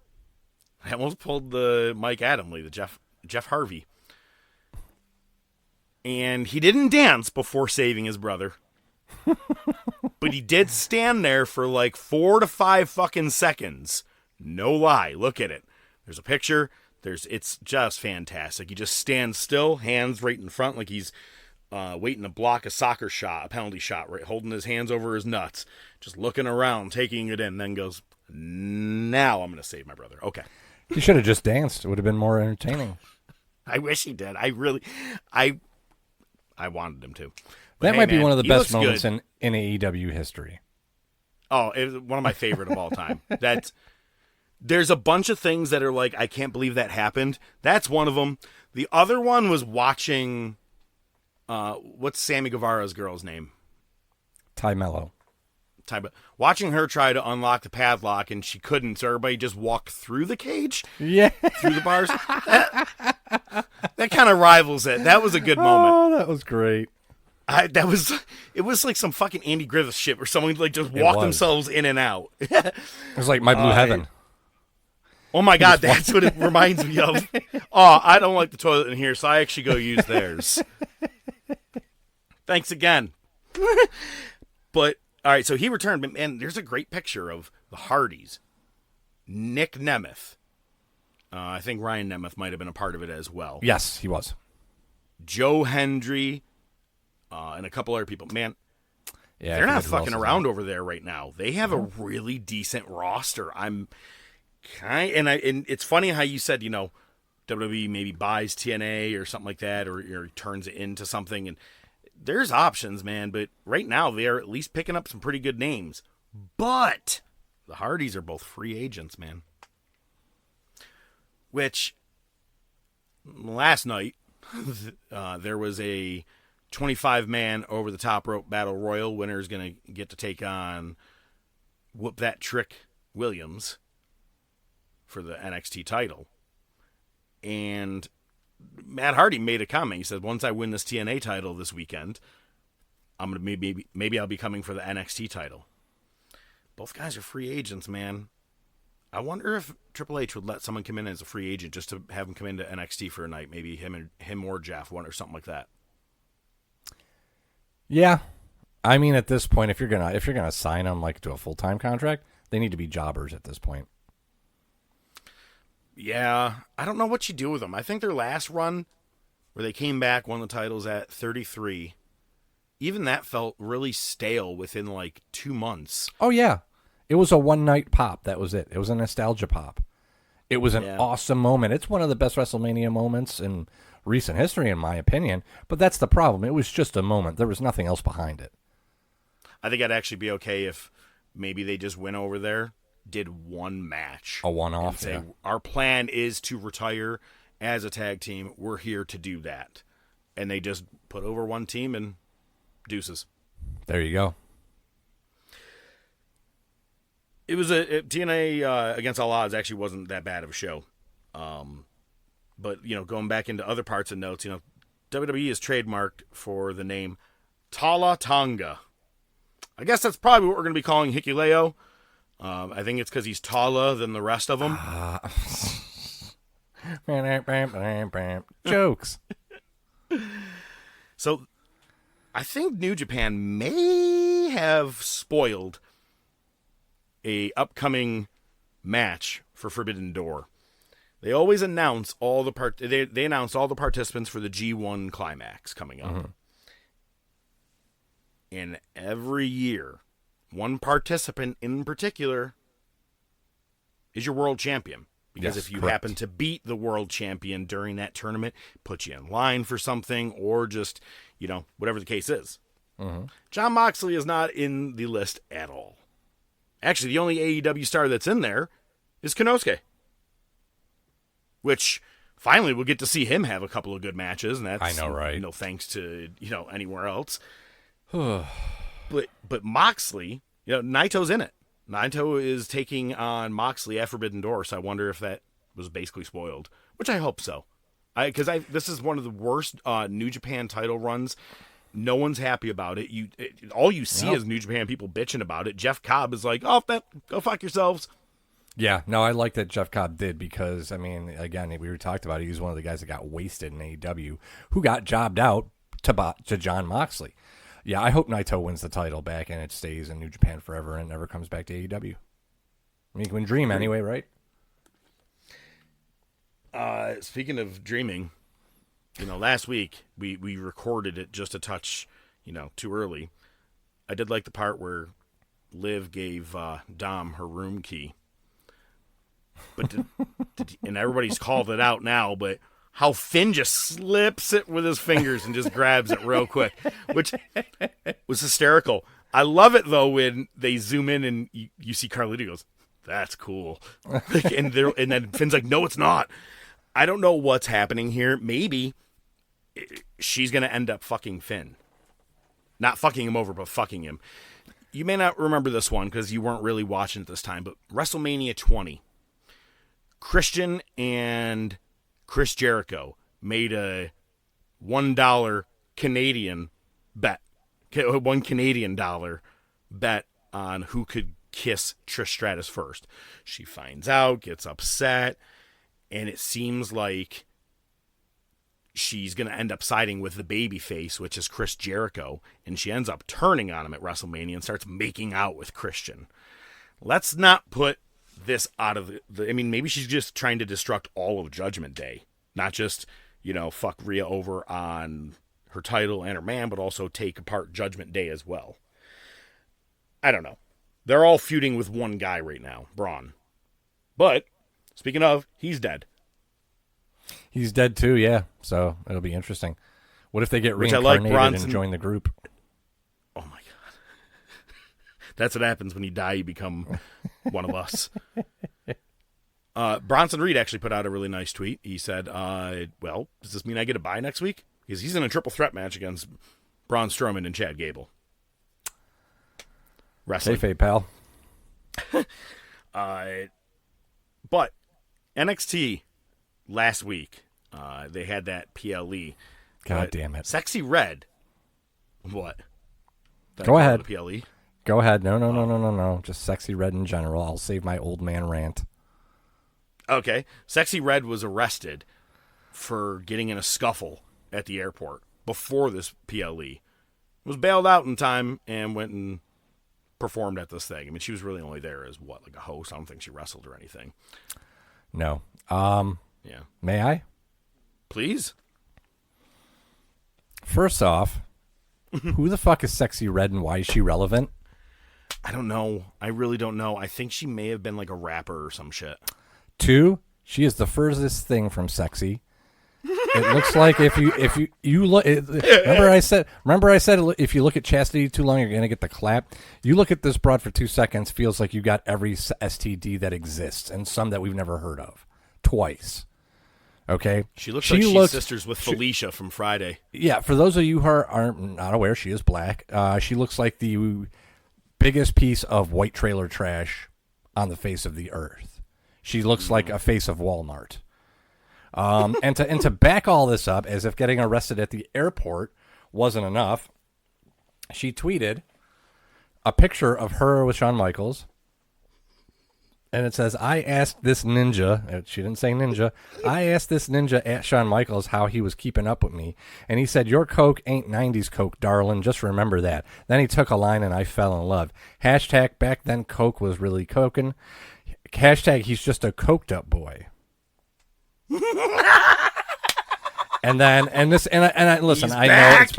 I almost pulled the Mike Adamle, the Jeff Harvey. And he didn't dance before saving his brother. But he did stand there for like 4 to 5 fucking seconds. No lie. Look at it. There's a picture. It's just fantastic. He just stands still, hands right in front like he's waiting to block a soccer shot, a penalty shot, right, holding his hands over his nuts, just looking around, taking it in, then goes, now I'm going to save my brother. Okay. He should have just danced. It would have been more entertaining. I wish he did. I wanted him to. That might be one of the best moments in AEW history. Oh, it's one of my favorite of all time. There's a bunch of things that are like, I can't believe that happened. That's one of them. The other one was watching, what's Sammy Guevara's girl's name? Ty Mello. Watching her try to unlock the padlock and she couldn't, so everybody just walked through the cage? Yeah. Through the bars? That kind of rivals it. That was a good moment. Oh, that was great. It was like some fucking Andy Griffith shit where someone like just walked themselves in and out. It was like My Blue Heaven. Oh my God, that's what it reminds me of. Oh, I don't like the toilet in here, so I actually go use theirs. Thanks again. But, all right, so he returned, and there's a great picture of the Hardys. Nick Nemeth. I think Ryan Nemeth might have been a part of it as well. Yes, he was. Joe Hendry, and a couple other people. Man, they're not fucking around over there right now. They have a really decent roster. And it's funny how you said, WWE maybe buys TNA or something like that, or turns it into something. And there's options, man. But right now, they are at least picking up some pretty good names. But the Hardys are both free agents, man. Which, last night, there was a 25-man over-the-top rope battle royal. Winner is going to get to take on Whoop That Trick Williams for the NXT title. And Matt Hardy made a comment. He said, once I win this TNA title this weekend, I'm going to maybe I'll be coming for the NXT title. Both guys are free agents, man. I wonder if Triple H would let someone come in as a free agent just to have him come into NXT for a night. Maybe him or Jeff, one or something like that. Yeah. I mean, at this point, if you're gonna sign them like to a full-time contract, they need to be jobbers at this point. Yeah, I don't know what you do with them. I think their last run, where they came back, won the titles at 33, even that felt really stale within like 2 months. Oh, yeah. It was a one-night pop. That was it. It was a nostalgia pop. It was an awesome moment. It's one of the best WrestleMania moments in recent history, in my opinion. But that's the problem. It was just a moment. There was nothing else behind it. I think I'd actually be okay if maybe they just went over there, did one match. A one-off, and say, our plan is to retire as a tag team. We're here to do that. And they just put over one team and deuces. There you go. It was TNA Against All Odds actually wasn't that bad of a show. But, going back into other parts of notes, WWE is trademarked for the name Tala Tonga. I guess that's probably what we're going to be calling Hikuleo. I think it's because he's taller than the rest of them. Jokes. So I think New Japan may have spoiled a upcoming match for Forbidden Door. They always announce all the they announce all the participants for the G1 Climax coming up. Mm-hmm. And every year, one participant in particular is your world champion. Because if you happen to beat the world champion during that tournament, put you in line for something, or just, whatever the case is. Mm-hmm. Jon Moxley is not in the list at all. Actually, the only AEW star that's in there is Konosuke. Which, finally, we'll get to see him have a couple of good matches, and that's, I know, right? No thanks to, anywhere else. But Moxley, Naito's in it. Naito is taking on Moxley at Forbidden Door, so I wonder if that was basically spoiled, which I hope so. Because this is one of the worst New Japan title runs. No one's happy about it. All you see is New Japan people bitching about it. Jeff Cobb is like, "Oh, go fuck yourselves." Yeah, no, I like that Jeff Cobb did because, again, we talked about it. He was one of the guys that got wasted in AEW, who got jobbed out to Jon Moxley. Yeah, I hope Naito wins the title back and it stays in New Japan forever and never comes back to AEW. You can dream anyway, right? Speaking of dreaming, last week we recorded it just a touch, too early. I did like the part where Liv gave Dom her room key. But and everybody's called it out now, but how Finn just slips it with his fingers and just grabs it real quick, which was hysterical. I love it, though, when they zoom in and you see Carlito goes, "That's cool." and then Finn's like, "No, it's not." I don't know what's happening here. Maybe she's going to end up fucking Finn. Not fucking him over, but fucking him. You may not remember this one because you weren't really watching at this time, but WrestleMania 20. Christian and Chris Jericho made a $1 Canadian bet, $1 Canadian bet on who could kiss Trish Stratus first. She finds out, gets upset, and it seems like she's going to end up siding with the babyface, which is Chris Jericho, and she ends up turning on him at WrestleMania and starts making out with Christian. Let's not put this out of maybe she's just trying to destruct all of Judgment Day. Not just, fuck Rhea over on her title and her man, but also take apart Judgment Day as well. I don't know. They're all feuding with one guy right now, Braun. But speaking of, he's dead. He's dead too, yeah. So it'll be interesting. What if they get Which I like, reincarnated Bronson. and join the group? Oh my god. That's what happens when you die, you become one of us. Bronson Reed actually put out a really nice tweet. He said, well, does this mean I get a bye next week? Because he's in a triple threat match against Braun Strowman and Chad Gable. Wrestling. Kayfabe, pal. But NXT last week, they had that PLE. God damn it. Sexy Red. What? Go ahead. The PLE? Go ahead. No. Just Sexy Red in general. I'll save my old man rant. Okay. Sexy Red was arrested for getting in a scuffle at the airport before this PLE. Was bailed out in time and went and performed at this thing. I mean, she was really only there as what, like a host? I don't think she wrestled or anything. No. Yeah. May I? Please? First off, who the fuck is Sexy Red and why is she relevant? I don't know. I really don't know. I think she may have been like a rapper or some shit. 2, she is the furthest thing from sexy. It looks like if you look. Remember I said if you look at Chastity too long, you're gonna get the clap. You look at this broad for 2 seconds, feels like you got every STD that exists and some that we've never heard of twice. Okay, She looks like she's sisters with Felicia from Friday. Yeah, for those of you who are not aware, she is black. She looks like the biggest piece of white trailer trash on the face of the earth. She looks like a face of Walmart. And to back all this up, as if getting arrested at the airport wasn't enough, she tweeted a picture of her with Shawn Michaels. And it says, I asked this ninja, she didn't say ninja, I asked this ninja at Shawn Michaels how he was keeping up with me. And he said, your Coke ain't 90s Coke, darling. Just remember that. Then he took a line and I fell in love. Hashtag back then Coke was really coking. Hashtag he's just a coked up boy. And then, listen, I know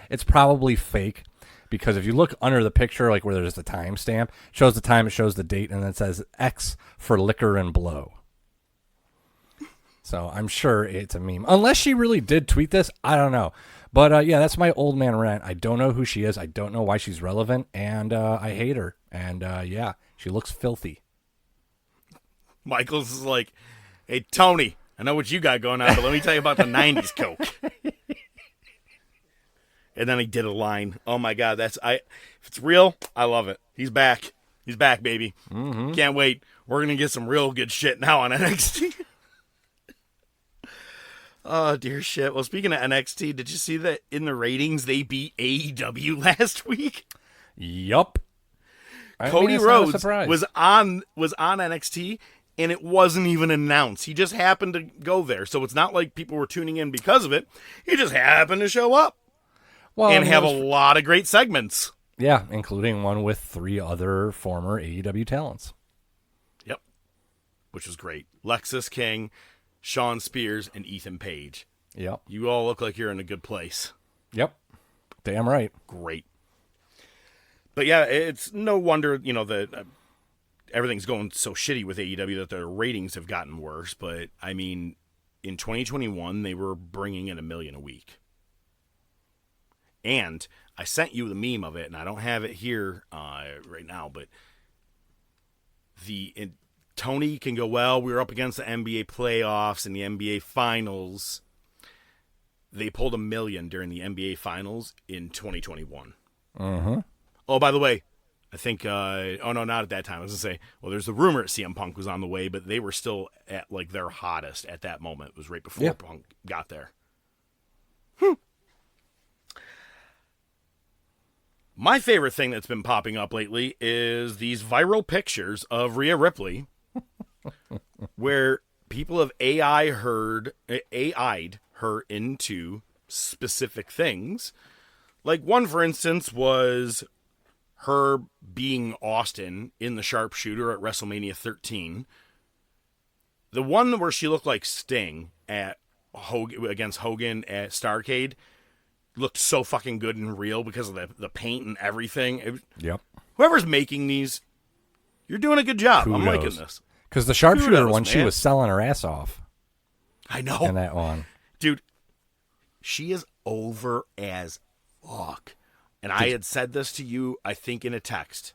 it's probably fake. Because if you look under the picture, like where there's the timestamp, shows the time, it shows the date, and then it says X for liquor and blow. So I'm sure it's a meme. Unless she really did tweet this, I don't know. But yeah, that's my old man rant. I don't know who she is. I don't know why she's relevant, and I hate her. And yeah, she looks filthy. Michaels is like, hey, Tony, I know what you got going on, but let me tell you about the 90s Coke. And then he did a line. Oh my God, if it's real, I love it. He's back. He's back, baby. Mm-hmm. Can't wait. We're gonna get some real good shit now on NXT. Oh dear shit. Well, speaking of NXT, did you see that in the ratings they beat AEW last week? Yup. Cody Rhodes was on NXT, and it wasn't even announced. He just happened to go there, so it's not like people were tuning in because of it. He just happened to show up. Well, and have a lot of great segments. Yeah, including one with 3 other former AEW talents. Yep. Which was great. Lexis King, Shawn Spears, and Ethan Page. Yep. You all look like you're in a good place. Yep. Damn right. Great. But yeah, it's no wonder, that everything's going so shitty with AEW that their ratings have gotten worse. But, I mean, in 2021, they were bringing in $1 million a week. And I sent you the meme of it, and I don't have it here right now, but Tony can go, well, we were up against the NBA playoffs and the NBA finals. They pulled $1 million during the NBA finals in 2021. Uh-huh. Oh, by the way, I think, not at that time. I was going to say, well, there's the rumor that CM Punk was on the way, but they were still at, like, their hottest at that moment. It was right before Punk got there. My favorite thing that's been popping up lately is these viral pictures of Rhea Ripley where people have AI'd her into specific things. Like one, for instance, was her being Austin in the sharpshooter at WrestleMania 13. The one where she looked like Sting against Hogan at Starrcade looked so fucking good and real because of the paint and everything. Yep. Whoever's making these, you're doing a good job. I'm liking this. Because the sharpshooter Kudos, one, she man. was selling her ass off I know. in that one. Dude, she is over as fuck. And I had said this to you, I think, in a text.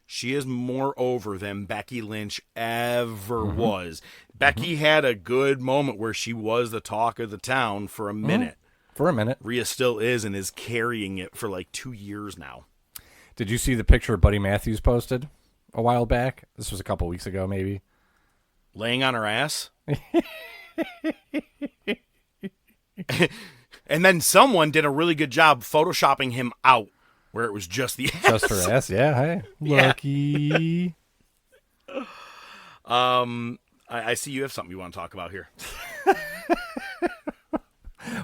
She is more over than Becky Lynch ever was. Becky had a good moment where she was the talk of the town for a minute. For a minute. Rhea still is and is carrying it for like 2 years now. Did you see the picture Buddy Matthews posted a while back? This was a couple weeks ago, maybe. Laying on her ass. And then someone did a really good job photoshopping him out where it was just the ass. Just her ass, yeah. Hey, Yeah. lucky. I see you have something you want to talk about here.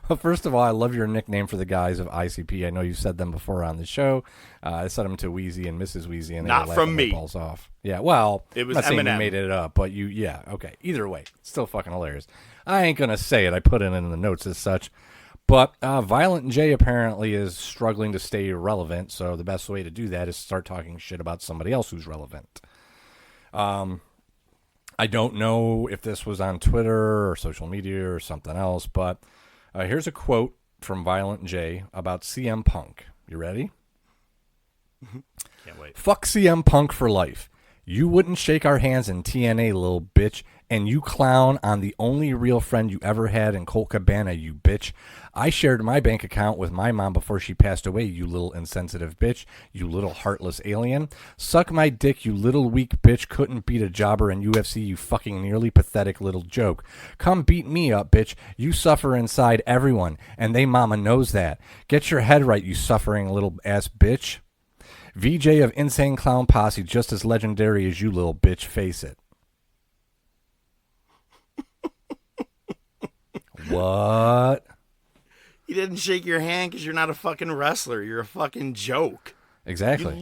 Well, first of all, I love your nickname for the guys of ICP. I know you've said them before on the show. I said them to Wheezy and Mrs. Wheezy, and they Not were from laughing their me. balls off. Yeah, well, It was I'm not saying you Eminem. made it up, but yeah, okay. Either way, it's still fucking hilarious. I ain't gonna say it. I put it in the notes as such. But Violent J apparently is struggling to stay relevant, so the best way to do that is start talking shit about somebody else who's relevant. I don't know if this was on Twitter or social media or something else, but here's a quote from Violent J about CM Punk. You ready? Can't wait. Fuck CM Punk for life. You wouldn't shake our hands in TNA, little bitch, and you clown on the only real friend you ever had in Colt Cabana, you bitch. I shared my bank account with my mom before she passed away, you little insensitive bitch, you little heartless alien. Suck my dick, you little weak bitch, couldn't beat a jobber in UFC, you fucking nearly pathetic little joke. Come beat me up, bitch. You suffer inside everyone, and they mama knows that. Get your head right, you suffering little ass bitch. VJ of Insane Clown Posse, just as legendary as you, little bitch. Face it. What? You didn't shake your hand because you're not a fucking wrestler. You're a fucking joke. Exactly.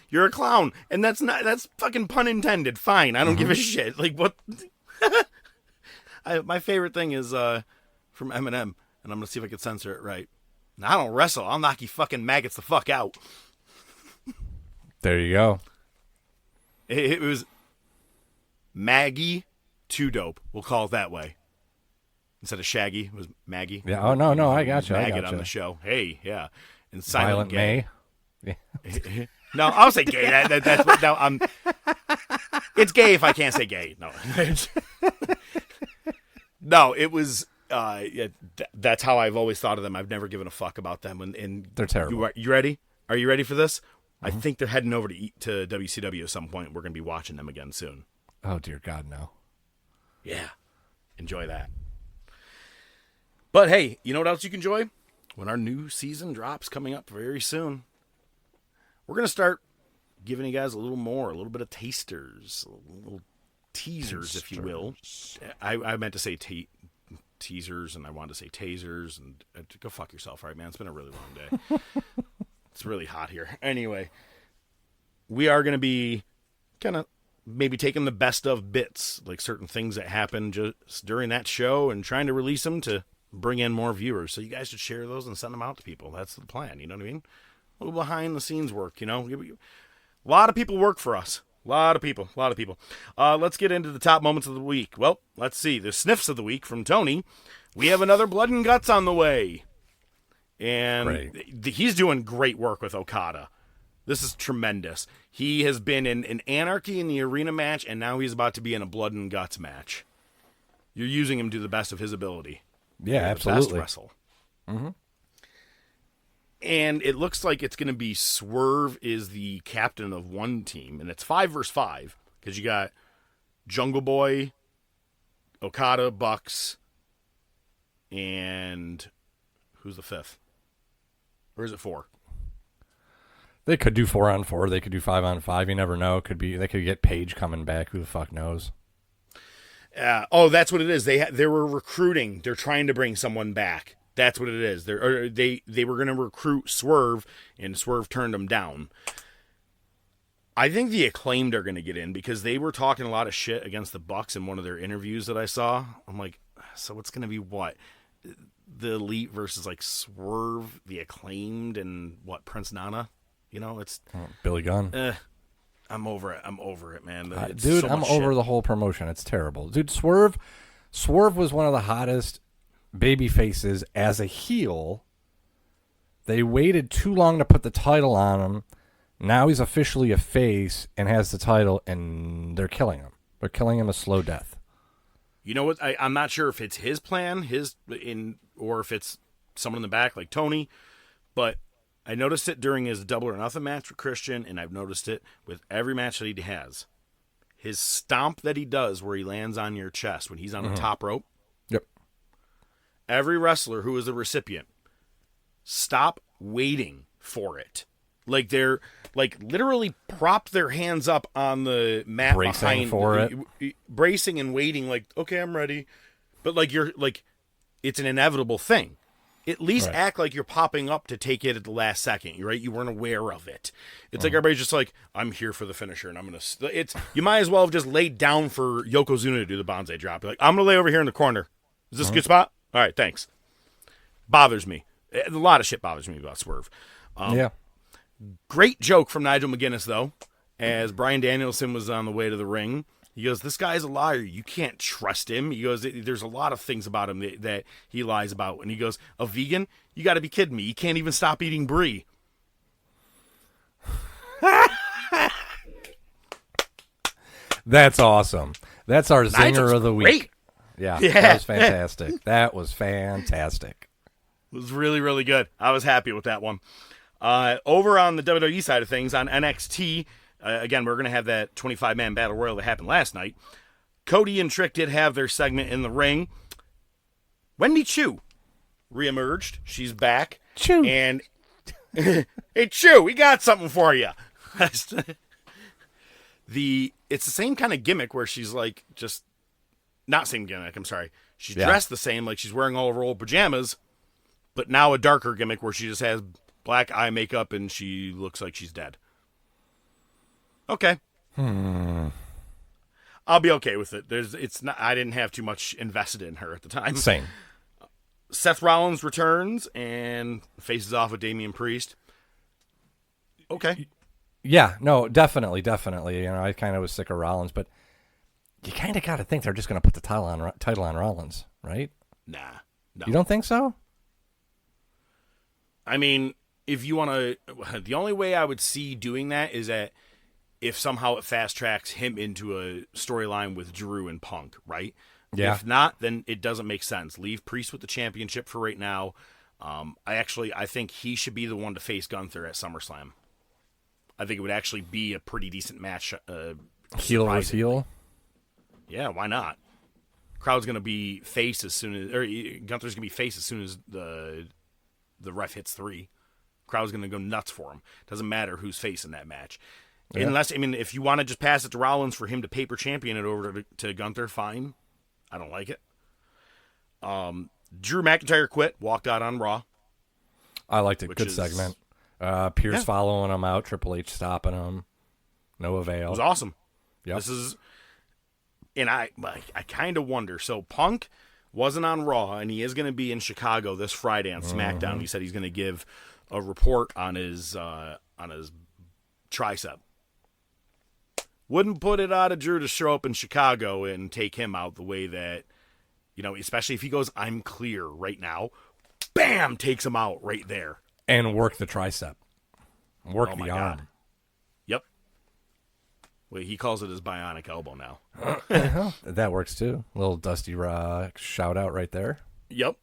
You're a clown. And that's fucking pun intended. Fine. I don't give a shit. Like, what? My favorite thing is from Eminem, and I'm going to see if I can censor it right. I don't wrestle. I'll knock you fucking maggots the fuck out. There you go. It was Maggie Too Dope. We'll call it that way. Instead of Shaggy, it was Maggie. Yeah. Oh, no. I got you. Maggot on the show. Hey, yeah. And Silent Violent Gay. May. Yeah. No, I'll say gay. That's what. No, it's gay if I can't say gay. No. No, it was. That's how I've always thought of them. I've never given a fuck about them. And They're terrible. You ready? Are you ready for this? I think they're heading over to WCW at some point. We're going to be watching them again soon. Oh, dear God, no. Yeah. Enjoy that. But hey, you know what else you can enjoy? When our new season drops coming up very soon, we're going to start giving you guys a little bit of tasters, little teasers, if you will. I meant to say teasers, and I wanted to say tasers, and go fuck yourself, all right, man? It's been a really long day. It's really hot here. Anyway, we are going to be kind of maybe taking the best of bits, like certain things that happened just during that show, and trying to release them to bring in more viewers. So you guys should share those and send them out to people. That's the plan. You know what I mean? A little behind the scenes work, you know? A lot of people work for us. A lot of people. Let's get into the top moments of the week. Well, let's see. The sniffs of the week from Tony. We have another Blood and Guts on the way. And he's doing great work with Okada. This is tremendous. He has been in an Anarchy in the Arena match, and now he's about to be in a Blood and Guts match. You're using him to the best of his ability. Yeah, absolutely. Best wrestle. Mm-hmm. And it looks like it's going to be Swerve is the captain of one team, and it's 5 versus 5 because you got Jungle Boy, Okada, Bucks, and who's the fifth? Or is it 4? They could do 4-on-4. They could do 5-on-5. You never know. They could get Paige coming back. Who the fuck knows? That's what it is. They were recruiting. They're trying to bring someone back. That's what it is. They were going to recruit Swerve, and Swerve turned them down. I think the Acclaimed are going to get in because they were talking a lot of shit against the Bucks in one of their interviews that I saw. I'm like, so it's going to be what? The Elite versus like Swerve, the Acclaimed, and what, Prince Nana? You know, it's Billy Gunn. I'm over it, man. It's Dude, so I'm much over shit. the whole promotion. It's terrible. Dude, Swerve was one of the hottest baby faces as a heel. They waited too long to put the title on him. Now he's officially a face and has the title, and they're killing him. They're killing him a slow death. You know what? I'm not sure if it's his plan, or if it's someone in the back like Tony, but I noticed it during his Double or Nothing match with Christian, and I've noticed it with every match that he has. His stomp that he does where he lands on your chest when he's on the top rope. Yep. Every wrestler who is the recipient, stop waiting for it. Like they're literally prop their hands up on the mat Bracing behind for it. Bracing and waiting like, okay, I'm ready. But it's an inevitable thing. At least act like you're popping up to take it at the last second, right? You weren't aware of it. It's like everybody's just like, I'm here for the finisher, and I'm gonna. You might as well have just laid down for Yokozuna to do the Banzai drop. You're like, I'm gonna lay over here in the corner. Is this a good spot? All right, thanks. Bothers me. A lot of shit bothers me about Swerve. Yeah. Great joke from Nigel McGuinness though, as Bryan Danielson was on the way to the ring. He goes, this guy's a liar. You can't trust him. He goes, there's a lot of things about him that he lies about. And he goes, a vegan? You got to be kidding me. You can't even stop eating brie. That's awesome. That's our zinger Nigel's of the week. great. Yeah, Yeah. that was fantastic. That was fantastic. It was really, really good. I was happy with that one. Over on the WWE side of things, on NXT, again, we're going to have that 25-man battle royal that happened last night. Cody and Trick did have their segment in the ring. Wendy Chu reemerged. She's back. Chu. And, hey, Chu, we got something for you. It's the same kind of gimmick where she's like, just, not same gimmick, I'm sorry. She's dressed the same, like she's wearing all of her old pajamas, but now a darker gimmick where she just has black eye makeup and she looks like she's dead. Okay. I'll be okay with it. I didn't have too much invested in her at the time. Same. Seth Rollins returns and faces off with Damian Priest. Okay. Yeah, no, definitely. You know, I kind of was sick of Rollins, but you kind of got to think they're just going to put the title on Rollins, right? Nah. No. You don't think so? I mean, if you want to, the only way I would see doing that is that if somehow it fast tracks him into a storyline with Drew and Punk, right? Yeah. If not, then it doesn't make sense. Leave Priest with the championship for right now. I think he should be the one to face Gunther at SummerSlam. I think it would actually be a pretty decent match. Heel versus heel? Yeah, why not? Crowd's going to be face as soon as, or Gunther's going to be face as soon as the ref hits 3. Crowd's going to go nuts for him. Doesn't matter who's facing that match. Yeah. Unless, if you want to just pass it to Rollins for him to paper champion it over to Gunther, fine. I don't like it. Drew McIntyre quit, walked out on Raw. I liked it. Good segment. Pierce following him out, Triple H stopping him. No avail. It was awesome. Yep. And I kind of wonder. So Punk wasn't on Raw, and he is going to be in Chicago this Friday on SmackDown. He said he's going to give a report on his tricep. Wouldn't put it out of Drew to show up in Chicago and take him out the way that, especially if he goes, I'm clear right now. Bam! Takes him out right there. And work the tricep. Work the arm. God. Yep. Wait, he calls it his bionic elbow now. That works too. A little Dusty Rock shout out right there. Yep.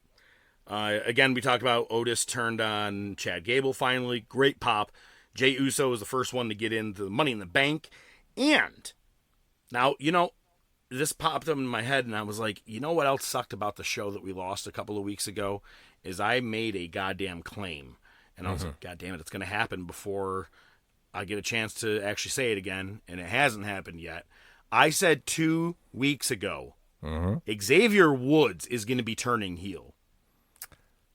Again, we talked about Otis turned on Chad Gable finally. Great pop. Jey Uso was the first one to get into the Money in the Bank. And now, this popped up in my head, and I was like, you know what else sucked about the show that we lost a couple of weeks ago? Is I made a goddamn claim. And I was like, God damn it, it's going to happen before I get a chance to actually say it again. And it hasn't happened yet. I said 2 weeks ago, Xavier Woods is going to be turning heel.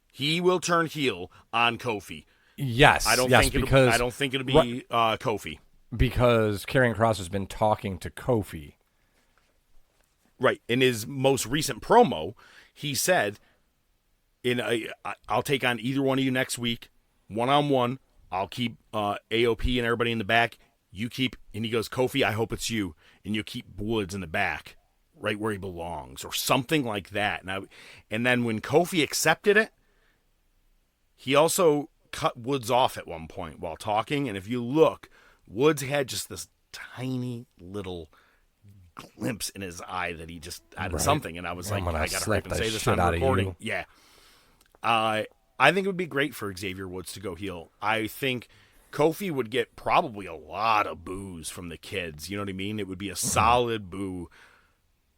He will turn heel on Kofi. Yes. I don't think it'll be Kofi. Because Karrion Kross has been talking to Kofi. Right. In his most recent promo, he said, I'll take on either one of you next week, one-on-one. I'll keep AOP and everybody in the back. and he goes, Kofi, I hope it's you, and you keep Woods in the back, right where he belongs, or something like that. And then when Kofi accepted it, he also cut Woods off at one point while talking, and if you look, Woods had just this tiny little glimpse in his eye that he just had something, and I was like, I gotta hurry up and say this on the recording. Yeah. I think it would be great for Xavier Woods to go heel. I think Kofi would get probably a lot of boos from the kids. You know what I mean? It would be a solid boo.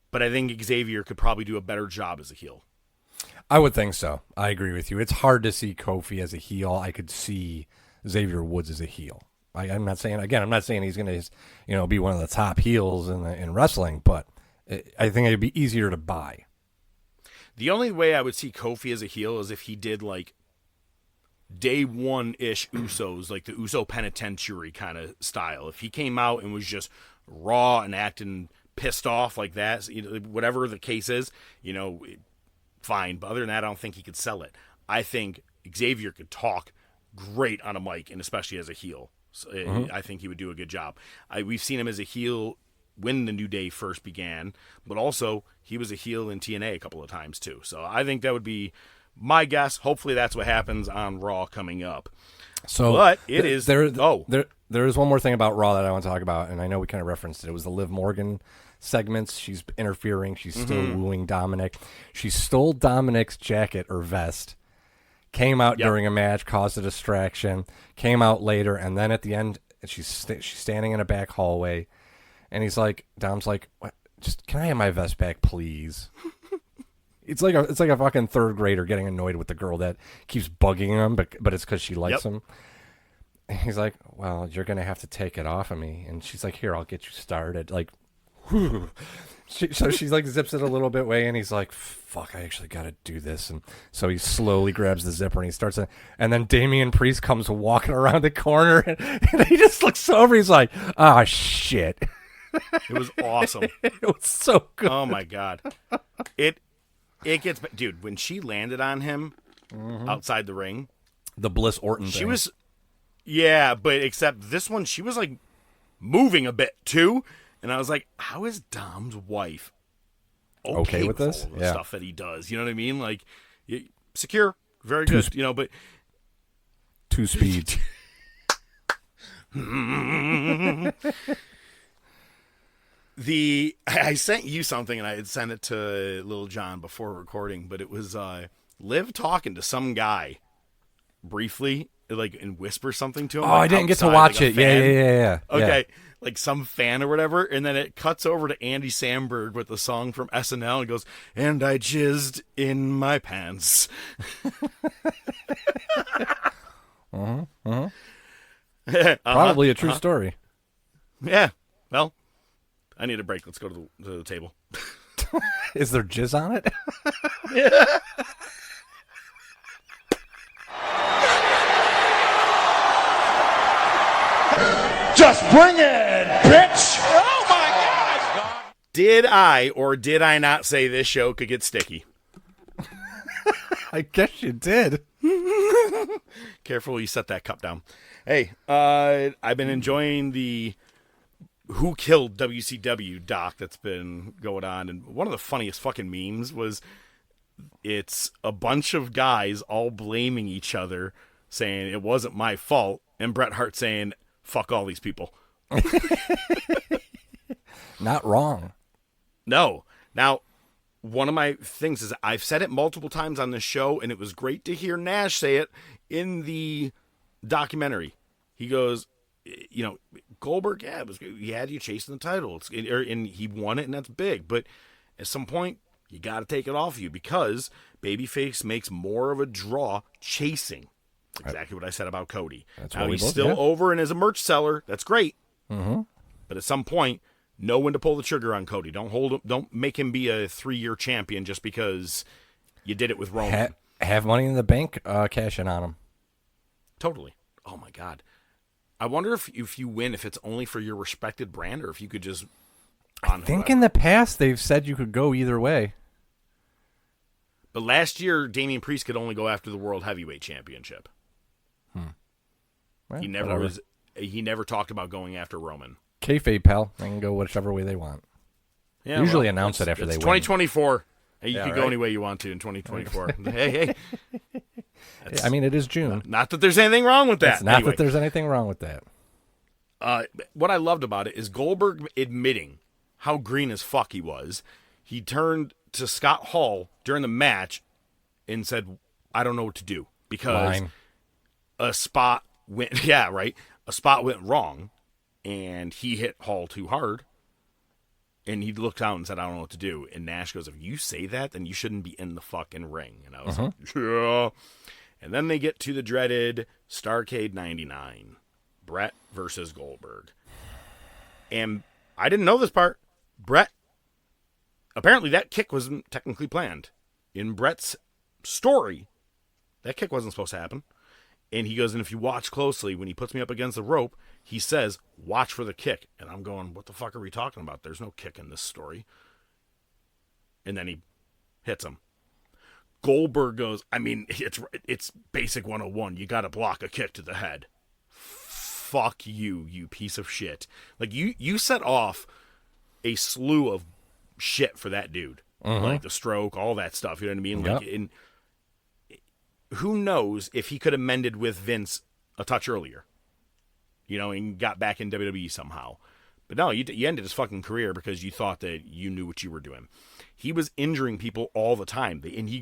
But I think Xavier could probably do a better job as a heel. I would think so. I agree with you. It's hard to see Kofi as a heel. I could see Xavier Woods as a heel. I'm not saying he's going to, be one of the top heels in wrestling, but I think it'd be easier to buy. The only way I would see Kofi as a heel is if he did like day one-ish Usos, like the Uso Penitentiary kind of style. If he came out and was just raw and acting pissed off like that, whatever the case is, fine. But other than that, I don't think he could sell it. I think Xavier could talk great on a mic, and especially as a heel. So I think he would do a good job. We've seen him as a heel when the New Day first began, but also he was a heel in TNA a couple of times too. So I think that would be my guess. Hopefully that's what happens on Raw coming up. So, but there is one more thing about Raw that I want to talk about, and I know we kind of referenced it. It was the Liv Morgan segments. She's interfering. She's still wooing Dominic. She stole Dominic's jacket or vest. Came out during a match, caused a distraction. Came out later, and then at the end, she's standing in a back hallway, and Dom's like, "What? Just can I have my vest back, please?" It's like a fucking third grader getting annoyed with the girl that keeps bugging him, but it's because she likes him. And he's like, "Well, you're gonna have to take it off of me," and she's like, "Here, I'll get you started." Like, whew. So she's like zips it a little bit away, and he's like, "Fuck, I actually got to do this." And so he slowly grabs the zipper and he starts. And then Damian Priest comes walking around the corner, and he just looks over. He's like, "Ah, shit." It was awesome. It was so good. Oh my god. It gets, dude, when she landed on him outside the ring, the Bliss Orton thing. She was, yeah, but except this one, she was like moving a bit too. And I was like, how is Dom's wife okay with this? All the stuff that he does? You know what I mean? Like, secure, very good. But 2 speeds. I sent you something, and I had sent it to Lil John before recording, but it was Liv talking to some guy briefly, like, and whisper something to him. Oh, I didn't get to watch it. Yeah. Okay. Yeah. Like some fan or whatever, and then it cuts over to Andy Samberg with the song from SNL and goes, "And I jizzed in my pants." Probably a true story. Yeah. Well, I need a break. Let's go to the table. Is there jizz on it? Yeah. Just bring it, bitch! Oh my God! Did I or did I not say this show could get sticky? I guess you did. Careful, you set that cup down. Hey, I've been enjoying the Who Killed WCW doc that's been going on, and one of the funniest fucking memes was it's a bunch of guys all blaming each other, saying it wasn't my fault, and Bret Hart saying, "Fuck all these people." Not wrong. No. Now, one of my things is I've said it multiple times on this show, and it was great to hear Nash say it in the documentary. He goes, Goldberg, he had you chasing the title, and he won it, and that's big. But at some point, you got to take it off you because babyface makes more of a draw chasing. Exactly what I said about Cody. Now he's still over and is a merch seller. That's great. Mm-hmm. But at some point, know when to pull the trigger on Cody. Don't hold him. Don't make him be a 3-year champion just because you did it with Roman. Have Money in the Bank cash in on him. Totally. Oh my God. I wonder if you win, if it's only for your respected brand, or if you could just. I think in the past they've said you could go either way. But last year, Damian Priest could only go after the World Heavyweight Championship. Well, He never was he never talked about going after Roman. Kayfabe, pal. They can go whichever way they want. Yeah, Usually announce it after they win. 2024. You Yeah, can go right? any way you want to in 2024. hey. I mean, it is June. Not that there's anything wrong with that. It's not Anyway, that there's anything wrong with that. what I loved about it is Goldberg admitting how green as fuck he was. He turned to Scott Hall during the match and said, I don't know what to do because Line. a spot went, yeah, right. A spot went wrong and he hit Hall too hard. And he looked out and said, I don't know what to do. And Nash goes, if you say that, then you shouldn't be in the fucking ring. And I was like, yeah. And then they get to the dreaded Starrcade 99. Brett versus Goldberg. And I didn't know this part. Brett, apparently that kick wasn't technically planned. In Brett's story, that kick wasn't supposed to happen. And he goes, and if you watch closely, when he puts me up against the rope, he says, watch for the kick. And I'm going, what the fuck are we talking about? There's no kick in this story. And then he hits him. Goldberg goes, I mean, it's basic 101. You got to block a kick to the head. Fuck you, you piece of shit. Like, you set off a slew of shit for that dude. Like the stroke, all that stuff. You know what I mean? Yep. Like, who knows if he could have mended with Vince a touch earlier, you know, and got back in WWE somehow. But no, you ended his fucking career because you thought that you knew what you were doing. He was injuring people all the time. And he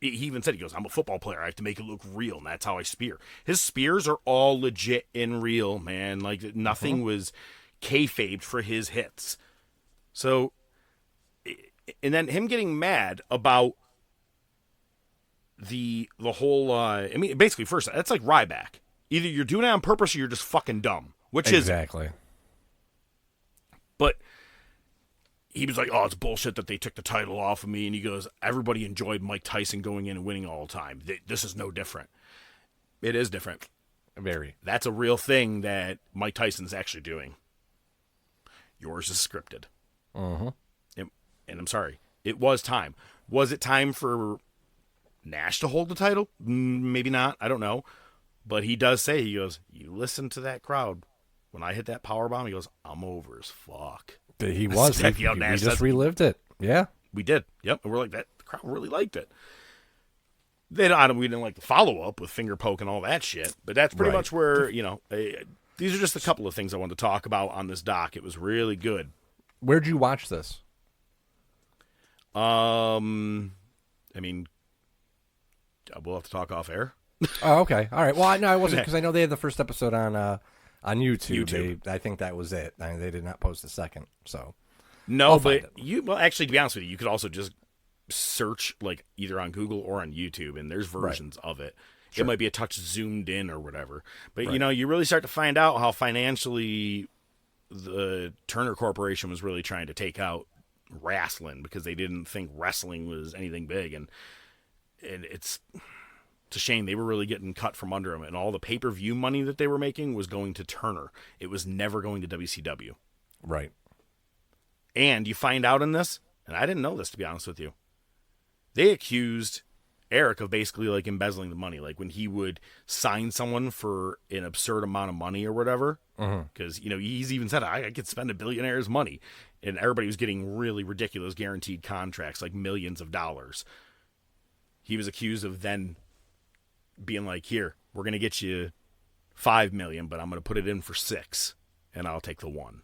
even said, I'm a football player. I have to make it look real, and that's how I spear. His spears are all legit and real, man. Like, nothing was kayfabed for his hits. So, and then him getting mad about the whole, I mean, basically, first, that's like Ryback. Either you're doing it on purpose or you're just fucking dumb. Which is exactly. But he was like, oh, it's bullshit that they took the title off of me. And he goes, everybody enjoyed Mike Tyson going in and winning all the time. This is no different. It is different. Very. That's a real thing that Mike Tyson's actually doing. Yours is scripted. And I'm sorry. It was time. Was it time for Nash to hold the title? Maybe not. I don't know. But he does say, he goes, you listen to that crowd. When I hit that powerbomb, he goes, I'm over as fuck. He was. We just relived it. Yeah. We did. Yep. And we're like, that the crowd really liked it. We didn't like the follow-up with finger poke and all that shit. But that's pretty much where, you know, these are just a couple of things I wanted to talk about on this doc. It was really good. Where'd you watch this? I mean, we'll have to talk off air. Oh, okay. All right. Well, I wasn't, because I know they had the first episode on YouTube. I think that was it. I mean, they did not post the second. So no, but actually, to be honest with you could also just search like either on Google or on YouTube, and there's versions of it. Sure. It might be a touch zoomed in or whatever. But you know, you really start to find out how financially the Turner Corporation was really trying to take out wrestling because they didn't think wrestling was anything big, and it's a shame. They were really getting cut from under them, and all the pay-per-view money that they were making was going to Turner. It was never going to WCW. Right. And you find out in this, and I didn't know this, to be honest with you, they accused Eric of basically like embezzling the money, like when he would sign someone for an absurd amount of money or whatever, because you know, he's even said, I could spend a billionaire's money, and everybody was getting really ridiculous guaranteed contracts, like millions of dollars. He was accused of then being like, here, we're going to get you $5 million, but I'm going to put it in for $6 million, and I'll take the $1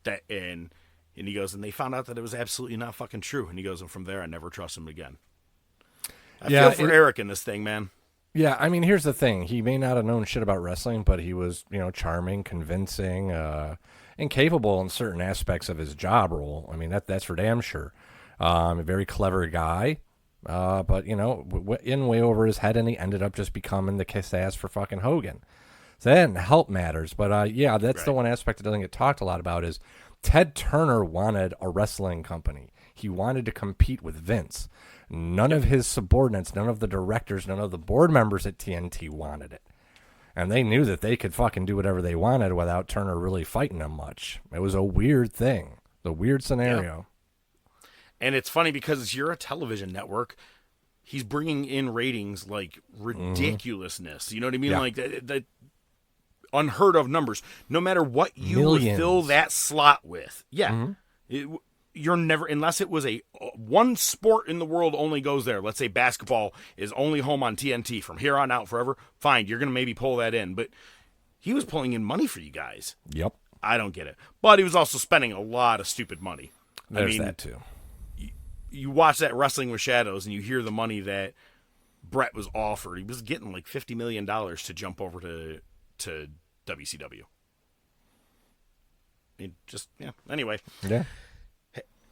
million. And he goes, and they found out that it was absolutely not fucking true. And he goes, and from there, I never trust him again. I feel for Eric in this thing, man. Yeah, I mean, here's the thing. He may not have known shit about wrestling, but he was, you know, charming, convincing, and capable in certain aspects of his job role. I mean, that's for damn sure. A very clever guy. But, you know, in way over his head, and he ended up just becoming the kiss ass for fucking Hogan. So that didn't help matters. But, yeah, that's the one aspect that doesn't get talked a lot about is Ted Turner wanted a wrestling company. He wanted to compete with Vince. None of his subordinates, none of the directors, none of the board members at TNT wanted it. And they knew that they could fucking do whatever they wanted without Turner really fighting them much. It was a weird thing. The weird scenario. Yeah. And it's funny because you're a television network. He's bringing in ratings like ridiculousness. You know what I mean? Yeah. Like that. unheard of numbers. No matter what you would Millions. fill that slot with. Yeah. You're never, unless it was a one sport in the world only goes there. Let's say basketball is only home on TNT from here on out forever. Fine, you're going to maybe pull that in. But he was pulling in money for you guys. Yep. I don't get it. But he was also spending a lot of stupid money. There's that too. You watch that Wrestling with Shadows and you hear the money that Brett was offered. He was getting like $50 million to jump over to WCW. Anyway. Yeah.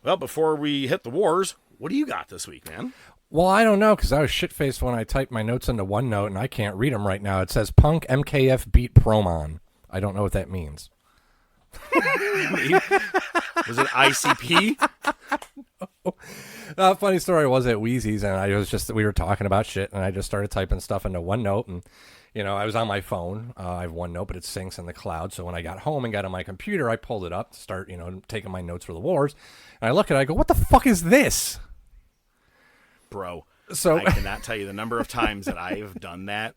Well, before we hit the wars, what do you got this week, man? Well, I don't know, because I was shit-faced when I typed my notes into OneNote, and I can't read them right now. It says Punk MKF beat Promon. I don't know what that means. Was it ICP? Funny story was at Wheezy's, and we were talking about shit, and I just started typing stuff into OneNote, and I was on my phone. I have OneNote, but it syncs in the cloud. So when I got home and got on my computer, I pulled it up to start, taking my notes for the wars. And I look at it, I go, what the fuck is this? Bro, so I cannot tell you the number of times that I have done that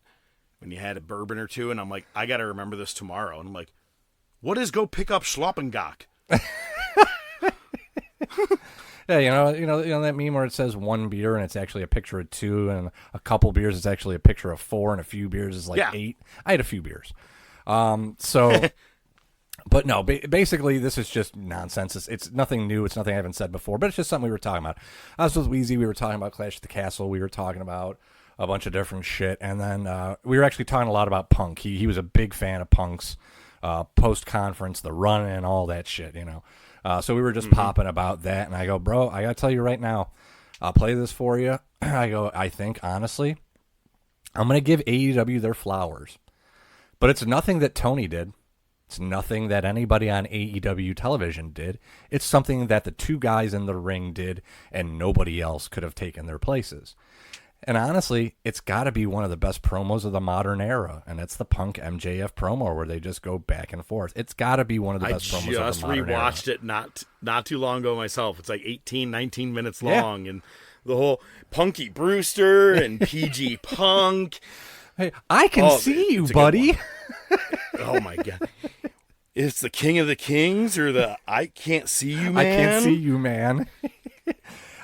when you had a bourbon or two, and I'm like, I got to remember this tomorrow. And I'm like, what is go pick up Schloppengach? Yeah, you know that meme where it says one beer and it's actually a picture of two, and a couple beers it's actually a picture of four, and a few beers is like 8. I had a few beers, but no, basically this is just nonsense. It's nothing new. It's nothing I haven't said before, but it's just something we were talking about. I was with Wheezy. We were talking about Clash at the Castle. We were talking about a bunch of different shit, and then we were actually talking a lot about Punk. He was a big fan of Punk's post conference, the run and all that shit, So we were just popping about that, and I go, bro, I got to tell you right now, I'll play this for you. I go, I think, honestly, I'm going to give AEW their flowers. But it's nothing that Tony did. It's nothing that anybody on AEW television did. It's something that the two guys in the ring did, and nobody else could have taken their places. And honestly, it's got to be one of the best promos of the modern era, and it's the Punk MJF promo where they just go back and forth. It's got to be one of the best promos of the modern era. I just rewatched it not too long ago myself. It's like 18, 19 minutes long, and the whole Punky Brewster and PG Punk. Hey, I can see you, buddy. Oh, my God. It's the King of the Kings or the I Can't See You Man? I can't see you, man.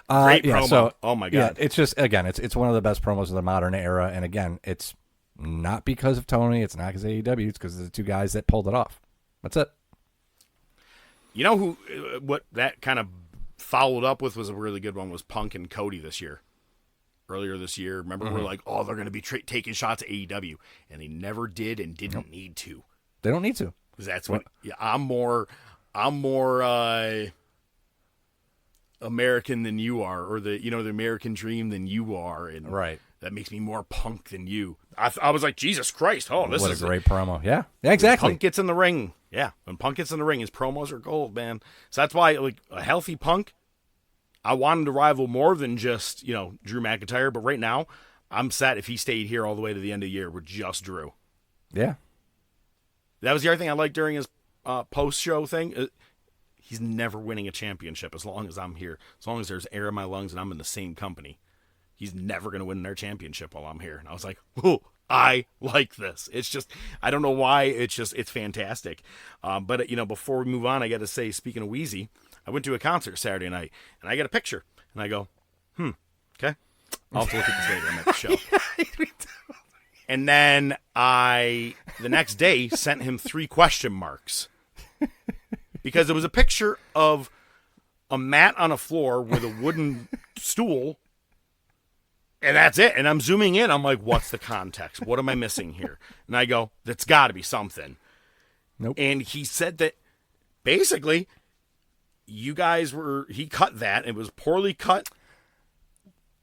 Great promo. So, oh my God. Yeah, it's just, again, it's one of the best promos of the modern era. And again, it's not because of Tony. It's not because of AEW. It's because of the two guys that pulled it off. That's it. You know what that kind of followed up with was a really good one was Punk and Cody this year. Earlier this year, remember, we're like, oh, they're going to be taking shots at AEW. And they never did and didn't need to. They don't need to. Because that's what, I'm more American than you are, or the American dream than you are, and right, that makes me more Punk than you. I was like, Jesus Christ! Oh, this is a great promo. Yeah, exactly. When Punk gets in the ring. Yeah, when Punk gets in the ring, his promos are gold, man. So that's why, like, a healthy Punk, I want him to rival more than just Drew McIntyre. But right now, I'm sad if he stayed here all the way to the end of the year with just Drew. Yeah, that was the other thing I liked during his post-show thing. He's never winning a championship as long as I'm here. As long as there's air in my lungs and I'm in the same company. He's never going to win their championship while I'm here. And I was like, whoa, I like this. It's just, I don't know why. It's fantastic. But, before we move on, I got to say, speaking of Wheezy, I went to a concert Saturday night and I got a picture. And I go, okay. I'll have to look at this later. I'm at the show. And then the next day, sent him 3 question marks. Because it was a picture of a mat on a floor with a wooden stool, and that's it. And I'm zooming in. I'm like, what's the context? What am I missing here? And I go, that's got to be something. Nope. And he said that basically he cut that. It was poorly cut.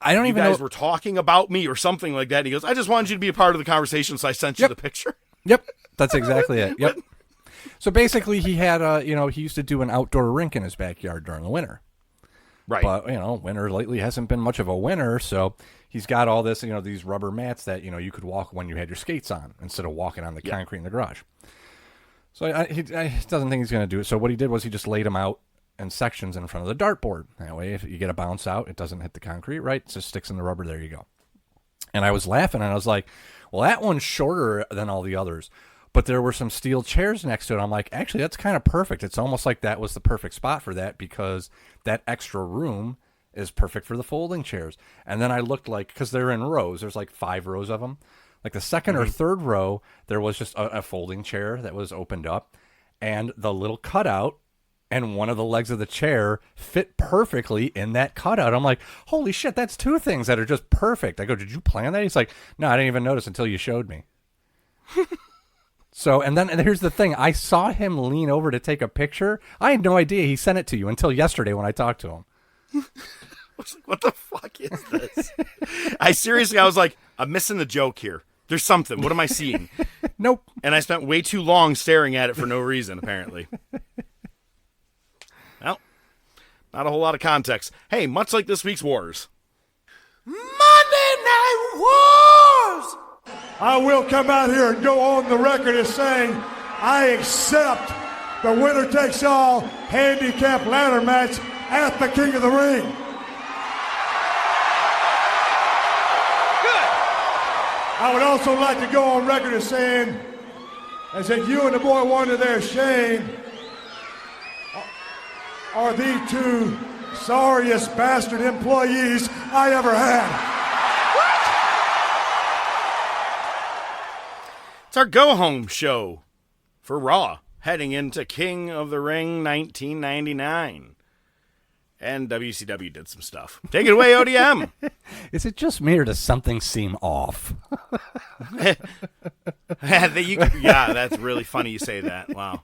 I don't even know. You guys were talking about me or something like that. And he goes, I just wanted you to be a part of the conversation, so I sent you the picture. Yep. That's exactly it. Yep. So basically, he had he used to do an outdoor rink in his backyard during the winter. Right. But, winter lately hasn't been much of a winter, so he's got all this, these rubber mats that, you could walk when you had your skates on instead of walking on the concrete in the garage. So he doesn't think he's going to do it. So what he did was he just laid them out in sections in front of the dartboard. That way, if you get a bounce out, it doesn't hit the concrete, right? It just sticks in the rubber. There you go. And I was laughing, and I was like, well, that one's shorter than all the others. but there were some steel chairs next to it. I'm like, actually, that's kind of perfect. It's almost like that was the perfect spot for that because that extra room is perfect for the folding chairs. And then I looked because they're in rows. There's like 5 rows of them. Like the second or third row, there was just a folding chair that was opened up, and the little cutout and one of the legs of the chair fit perfectly in that cutout. I'm like, holy shit, that's 2 things that are just perfect. I go, did you plan that? He's like, no, I didn't even notice until you showed me. So, and here's the thing. I saw him lean over to take a picture. I had no idea he sent it to you until yesterday when I talked to him. I was like, what the fuck is this? I was like, I'm missing the joke here. There's something. What am I seeing? Nope. And I spent way too long staring at it for no reason, apparently. Well, not a whole lot of context. Hey, much like this week's Wars. Monday Night Wars! I will come out here and go on the record as saying I accept the winner takes all handicap ladder match at the King of the Ring. Good. I would also like to go on record as saying, as that you and the boy wonder there, Shane, are the 2 sorriest bastard employees I ever had. It's our go-home show for Raw, heading into King of the Ring 1999. And WCW did some stuff. Take it away, ODM. Is it just me or does something seem off? Yeah, that's really funny you say that. Wow.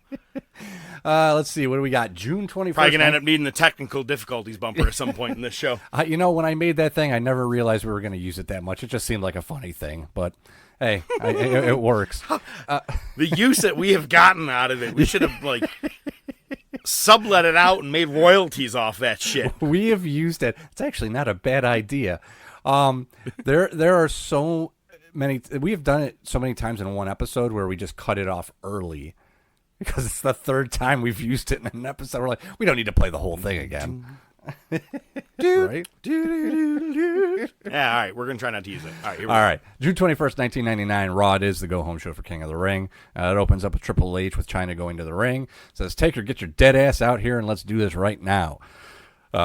Let's see. What do we got? June 21st. Probably going to end up needing the technical difficulties bumper at some point in this show. When I made that thing, I never realized we were going to use it that much. It just seemed like a funny thing. But, hey, it works. The use that we have gotten out of it, we should have, sublet it out and made royalties off that shit. We have used it. It's actually not a bad idea. There are so many. We have done it so many times in one episode where we just cut it off early because it's the 3rd time we've used it in an episode. We're like, we don't need to play the whole thing again. Right? Yeah, all right. We're going to try not to use it. All right, here we All go. right. June 21st, 1999, Raw is the go-home show for King of the Ring. It opens up with Triple H with China going to the ring. Says, Taker, get your dead ass out here and let's do this right now.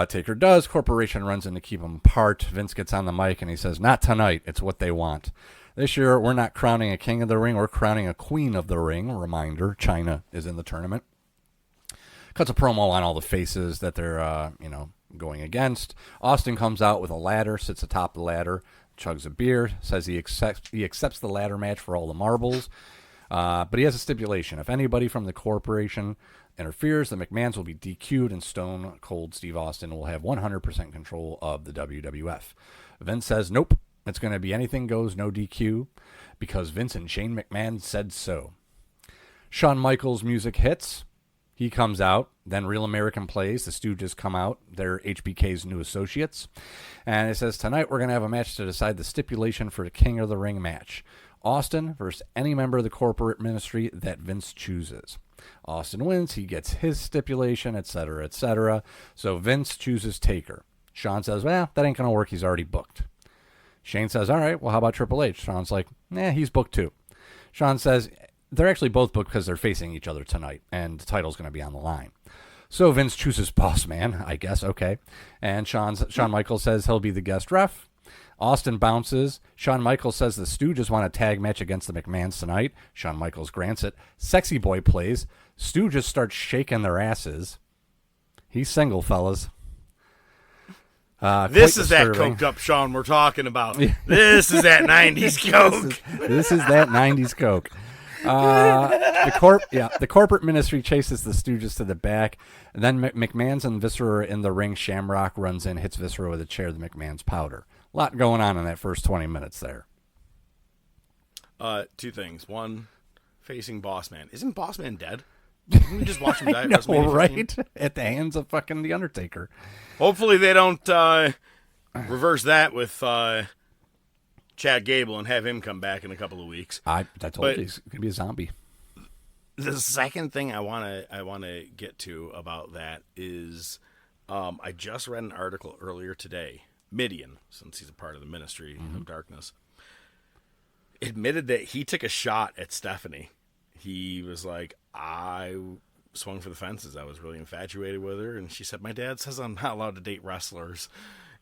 Taker does. Corporation runs in to keep them apart. Vince gets on the mic and he says, not tonight. It's what they want. This year, we're not crowning a King of the Ring. We're crowning a Queen of the Ring. Reminder, China is in the tournament. Cuts a promo on all the faces that they're, going against. Austin comes out with a ladder, sits atop the ladder, chugs a beer, says he accepts the ladder match for all the marbles. But he has a stipulation. If anybody from the corporation interferes, the McMahons will be DQ'd and Stone Cold Steve Austin will have 100% control of the WWF. Vince says, nope, it's going to be anything goes, no DQ, because Vince and Shane McMahon said so. Shawn Michaels' music hits. He comes out. Then Real American plays. The Stooges come out. They're HBK's new associates. And it says, tonight we're going to have a match to decide the stipulation for the King of the Ring match. Austin versus any member of the corporate ministry that Vince chooses. Austin wins. He gets his stipulation, etc., etc. So Vince chooses Taker. Shawn says, well, that ain't going to work. He's already booked. Shane says, all right, well, how about Triple H? Shawn's like, he's booked too. Shawn says, they're actually both booked because they're facing each other tonight, and the title's going to be on the line. So Vince chooses Boss Man, I guess, okay. And Shawn Michaels says he'll be the guest ref. Austin bounces. Shawn Michaels says the Stooges want a tag match against the McMahons tonight. Shawn Michaels grants it. Sexy Boy plays. Stooges start shaking their asses. He's single, fellas. This is that coked up Shawn we're talking about. This is that 90s coke. This is that 90s coke. The corporate ministry chases the Stooges to the back. And then McMahon's and Viscera are in the ring. Shamrock runs in, hits Viscera with a chair. The McMahon's powder. A lot going on in that first 20 minutes there. 2 things. One, facing Boss Man. Isn't Boss Man dead? Didn't we just watch him die? I know, right? At the hands of fucking The Undertaker. Hopefully they don't reverse that with Chad Gable and have him come back in a couple of weeks. I told you he's gonna be a zombie. The second thing I wanna get to about that is I just read an article earlier today. Midian, since he's a part of the Ministry of Darkness, admitted that he took a shot at Stephanie. he was like, I swung for the fences. I was really infatuated with her. And she said, my dad says I'm not allowed to date wrestlers.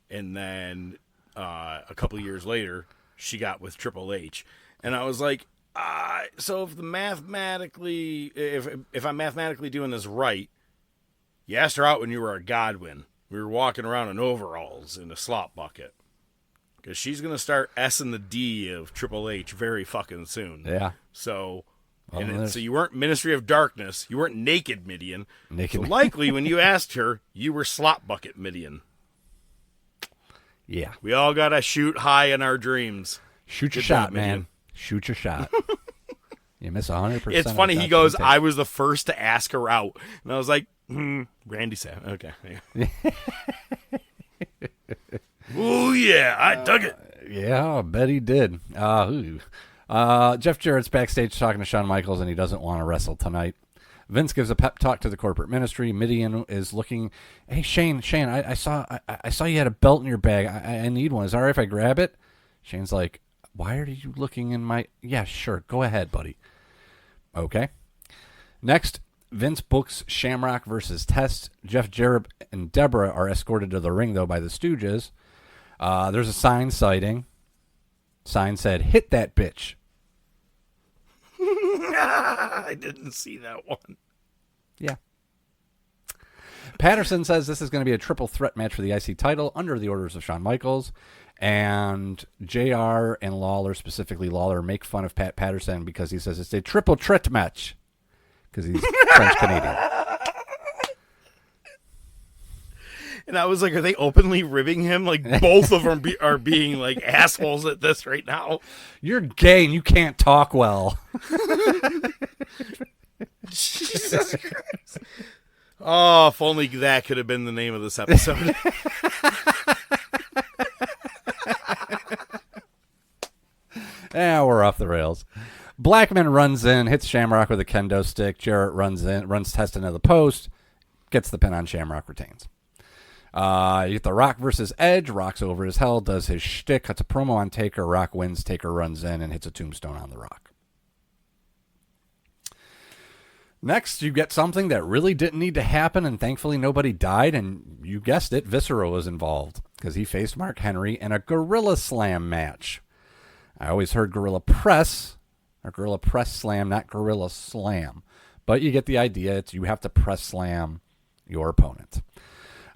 And then a couple of years later, she got with Triple H. And I was like, so if I'm mathematically doing this right, you asked her out when you were a Godwin. We were walking around in overalls in a slop bucket. Because she's going to start S-ing the D of Triple H very fucking soon. Yeah. So, so you weren't Ministry of Darkness. You weren't Naked Midian. Naked. So likely when you asked her, you were Slop Bucket Midian. Yeah. We all got to shoot high in our dreams. Shoot your Good shot, job, man. Midian. Shoot your shot. You miss 100%. It's funny. He goes, I was the first to ask her out. And I was like, Randy said, okay. Oh, yeah. I dug it. Yeah, I bet he did. Jeff Jarrett's backstage talking to Shawn Michaels, and he doesn't want to wrestle tonight. Vince gives a pep talk to the corporate ministry. Midian is looking. Hey, Shane, I saw you had a belt in your bag. I need one. Is it all right if I grab it? Shane's like, why are you looking in my... Yeah, sure. Go ahead, buddy. Okay. Next, Vince books Shamrock versus Test. Jeff Jarrett and Deborah are escorted to the ring, though, by the Stooges. There's a sign citing. Sign said, hit that bitch. I didn't see that one. Yeah. Patterson says this is going to be a triple threat match for the IC title under the orders of Shawn Michaels. And JR and Lawler, specifically Lawler, make fun of Pat Patterson because he says it's a triple threat match because he's French-Canadian. And I was like, are they openly ribbing him? Like, both of them are being, like, assholes at this right now. You're gay and you can't talk well. Jesus Christ. Oh, if only that could have been the name of this episode. Yeah, we're off the rails. Blackman runs in, hits Shamrock with a kendo stick. Jarrett runs Test into the post, gets the pin on Shamrock, retains. You get the Rock versus Edge. Rock's over as hell, does his shtick, cuts a promo on Taker. Rock wins. Taker runs in and hits a tombstone on the Rock. Next, you get something that really didn't need to happen, and thankfully nobody died, and you guessed it, Viscera was involved, because he faced Mark Henry in a Gorilla Slam match. I always heard Gorilla Press, or Gorilla Press Slam, not Gorilla Slam. But you get the idea. It's you have to press slam your opponent.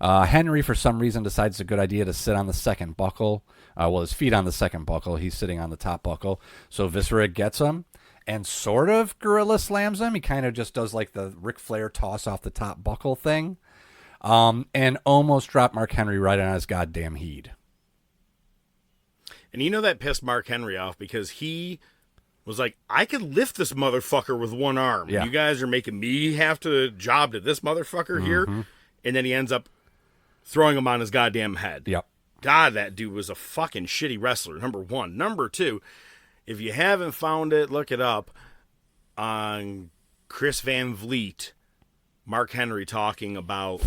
Henry, for some reason, decides it's a good idea to sit on the second buckle. His feet on the second buckle. He's sitting on the top buckle. So Viscera gets him and sort of Gorilla Slams him. He kind of just does like the Ric Flair toss off the top buckle thing. And almost dropped Mark Henry right on his goddamn head. And you know that pissed Mark Henry off because he was like, I could lift this motherfucker with one arm. Yeah. You guys are making me have to job to this motherfucker here. And then he ends up throwing him on his goddamn head. Yep. God, that dude was a fucking shitty wrestler, number one. Number two, if you haven't found it, look it up on Chris Van Vliet, Mark Henry talking about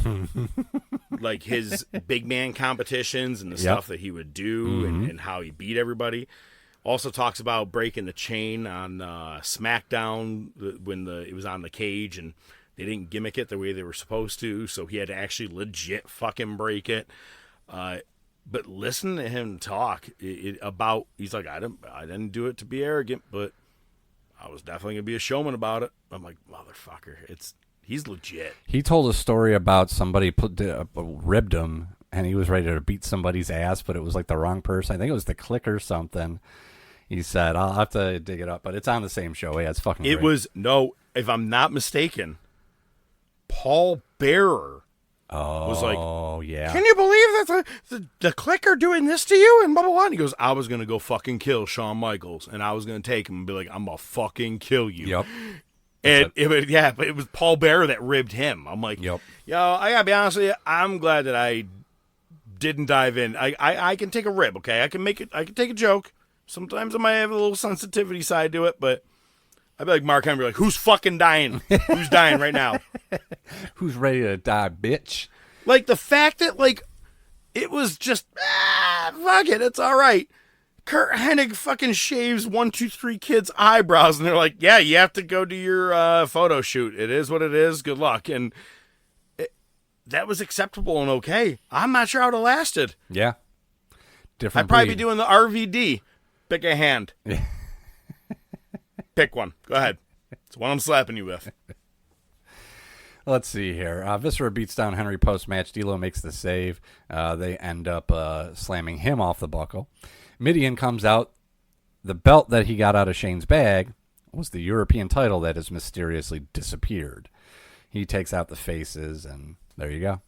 like his big man competitions and the stuff that he would do and how he beat everybody. Also talks about breaking the chain on SmackDown when it was on the cage and they didn't gimmick it the way they were supposed to, so he had to actually legit fucking break it. But listen to him talk about, he's like, I didn't do it to be arrogant, but I was definitely going to be a showman about it. I'm like, motherfucker, he's legit. He told a story about somebody ribbed him, and he was ready to beat somebody's ass, but it was like the wrong person. I think it was the Click or something. He said, I'll have to dig it up, but it's on the same show. Yeah, it's fucking great. It was, if I'm not mistaken, Paul Bearer was like, oh, yeah. Can you believe that the Click are doing this to you? And blah, blah, blah. And he goes, I was going to go fucking kill Shawn Michaels, and I was going to take him and be like, I'm going to fucking kill you. Yep. And but it was Paul Bearer that ribbed him. I'm like, yep. Yo, I got to be honest with you, I'm glad that I didn't dive in. I can take a rib, okay? I can take a joke. Sometimes I might have a little sensitivity side to it, but I'd be like Mark Henry, like, who's fucking dying? Who's dying right now? Who's ready to die, bitch? Like, the fact that, like, it was just, fuck it, it's all right. Kurt Hennig fucking shaves 1, 2, 3 kids' eyebrows, and they're like, yeah, you have to go do your photo shoot. It is what it is. Good luck. And that was acceptable and okay. I'm not sure how it lasted. Yeah. Different I'd probably breed. be doing the RVD. Pick a hand. Pick one. Go ahead. It's one I'm slapping you with. Let's see here. Viscera beats down Henry post-match. D'Lo makes the save. They end up slamming him off the buckle. Midian comes out. The belt that he got out of Shane's bag was the European title that has mysteriously disappeared. He takes out the faces, and there you go.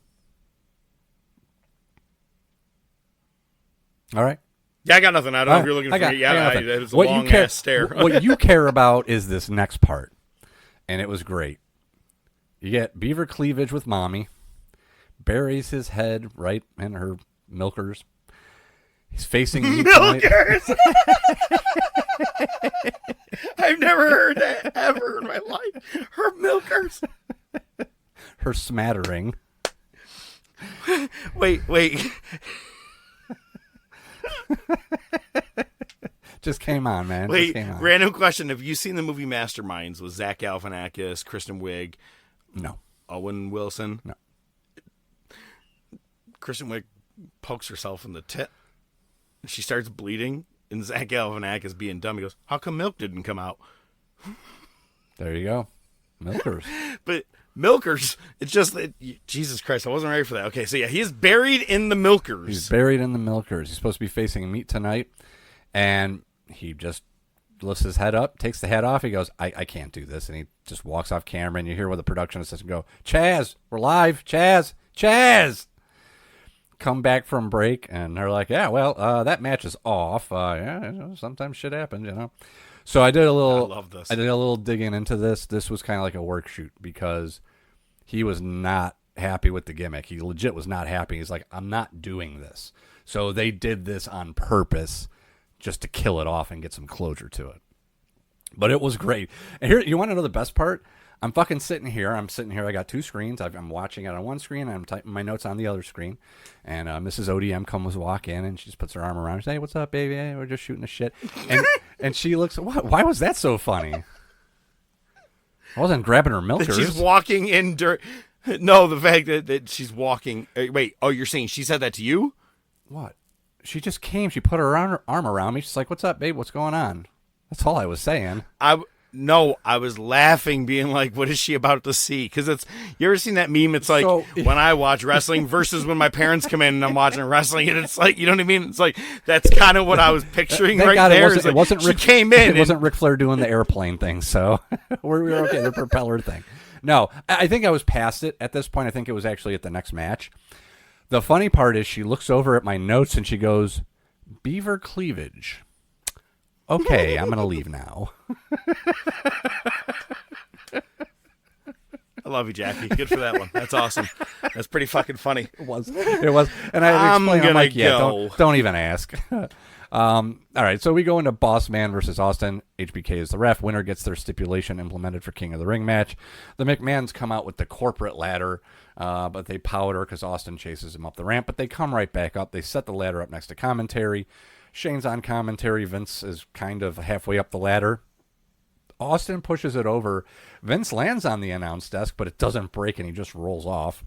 All right. Yeah, I got nothing. I don't know if you're looking for me. Yeah, it was a long-ass stare. What you care about is this next part, and it was great. You get Beaver cleavage with Mommy, buries his head right in her milkers. He's facing milkers. I've never heard that ever in my life. Her milkers. Her smattering. Wait. Just came on, man. Wait, random question. Have you seen the movie Masterminds with Zach Galifianakis, Kristen Wiig? No. Owen Wilson? No. Kristen Wiig pokes herself in the tit. She starts bleeding, and Zach Galifianakis being dumb, he goes, how come milk didn't come out? There you go. Milkers. But milkers, it's just that, Jesus Christ, I wasn't ready for that. Okay, so yeah, he's buried in the milkers. He's buried in the milkers. He's supposed to be facing meat tonight, and he just lifts his head up, takes the head off. He goes, I can't do this. And he just walks off camera, and you hear what the production assistant go, Chaz, we're live. Chaz. Come back from break, and they're like, yeah, well, that match is off. Yeah, sometimes shit happens, So I did a little. I love this. I did a little digging into this. This was kind of like a work shoot because he was not happy with the gimmick. He legit was not happy. He's like, I'm not doing this. So they did this on purpose just to kill it off and get some closure to it. But it was great. And here, you want to know the best part? I'm fucking sitting here. I got 2 screens. I'm watching it on one screen, and I'm typing my notes on the other screen. And Mrs. ODM comes walk in, and she just puts her arm around me. She says, hey, what's up, baby? Hey, we're just shooting the shit. And she looks, why was that so funny? I wasn't grabbing her milkers. That she's walking in dirt. No, the fact that she's walking. Wait, you're saying she said that to you? What? She just came. She put her arm around me. She's like, what's up, babe? What's going on? That's all I was saying. No, I was laughing, being like, what is she about to see? Because you ever seen that meme? It's like, when I watch wrestling versus when my parents come in and I'm watching wrestling, and it's like, you know what I mean? It's like, that's kind of what I was picturing Thank right God there. It wasn't she Rick, came in. It wasn't Ric Flair doing the airplane thing, so we were okay, the propeller thing. No, I think I was past it at this point. I think it was actually at the next match. The funny part is she looks over at my notes and she goes, Beaver cleavage. Okay, I'm going to leave now. I love you, Jackie. Good for that one. That's awesome. That's pretty fucking funny. It was. And I explained, I'm like, yeah, don't even ask. All right, so we go into Boss Man versus Austin. HBK is the ref. Winner gets their stipulation implemented for King of the Ring match. The McMahons come out with the corporate ladder, but they powder because Austin chases him up the ramp, but they come right back up. They set the ladder up next to commentary. Shane's on commentary. Vince is kind of halfway up the ladder. Austin pushes it over. Vince lands on the announce desk, but it doesn't break, and he just rolls off.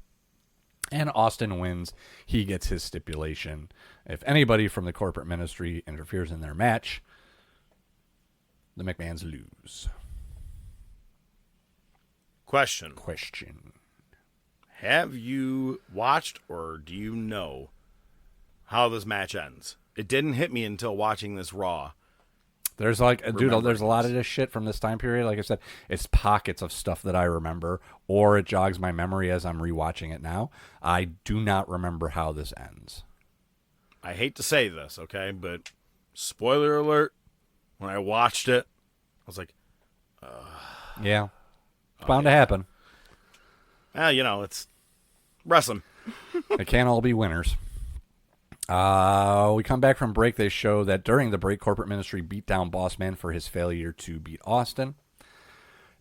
And Austin wins. He gets his stipulation. If anybody from the corporate ministry interferes in their match, the McMahons lose. Question. Have you watched or do you know how this match ends? It didn't hit me until watching this Raw. There's there's a lot of this shit from this time period. Like I said, it's pockets of stuff that I remember, or it jogs my memory as I'm rewatching it now. I do not remember how this ends. I hate to say this, okay, but spoiler alert, when I watched it, I was like, yeah, it's bound to happen. Well, it's wrestling. It can't all be winners. We come back from break. They show that during the break, corporate ministry beat down Boss Man for his failure to beat Austin.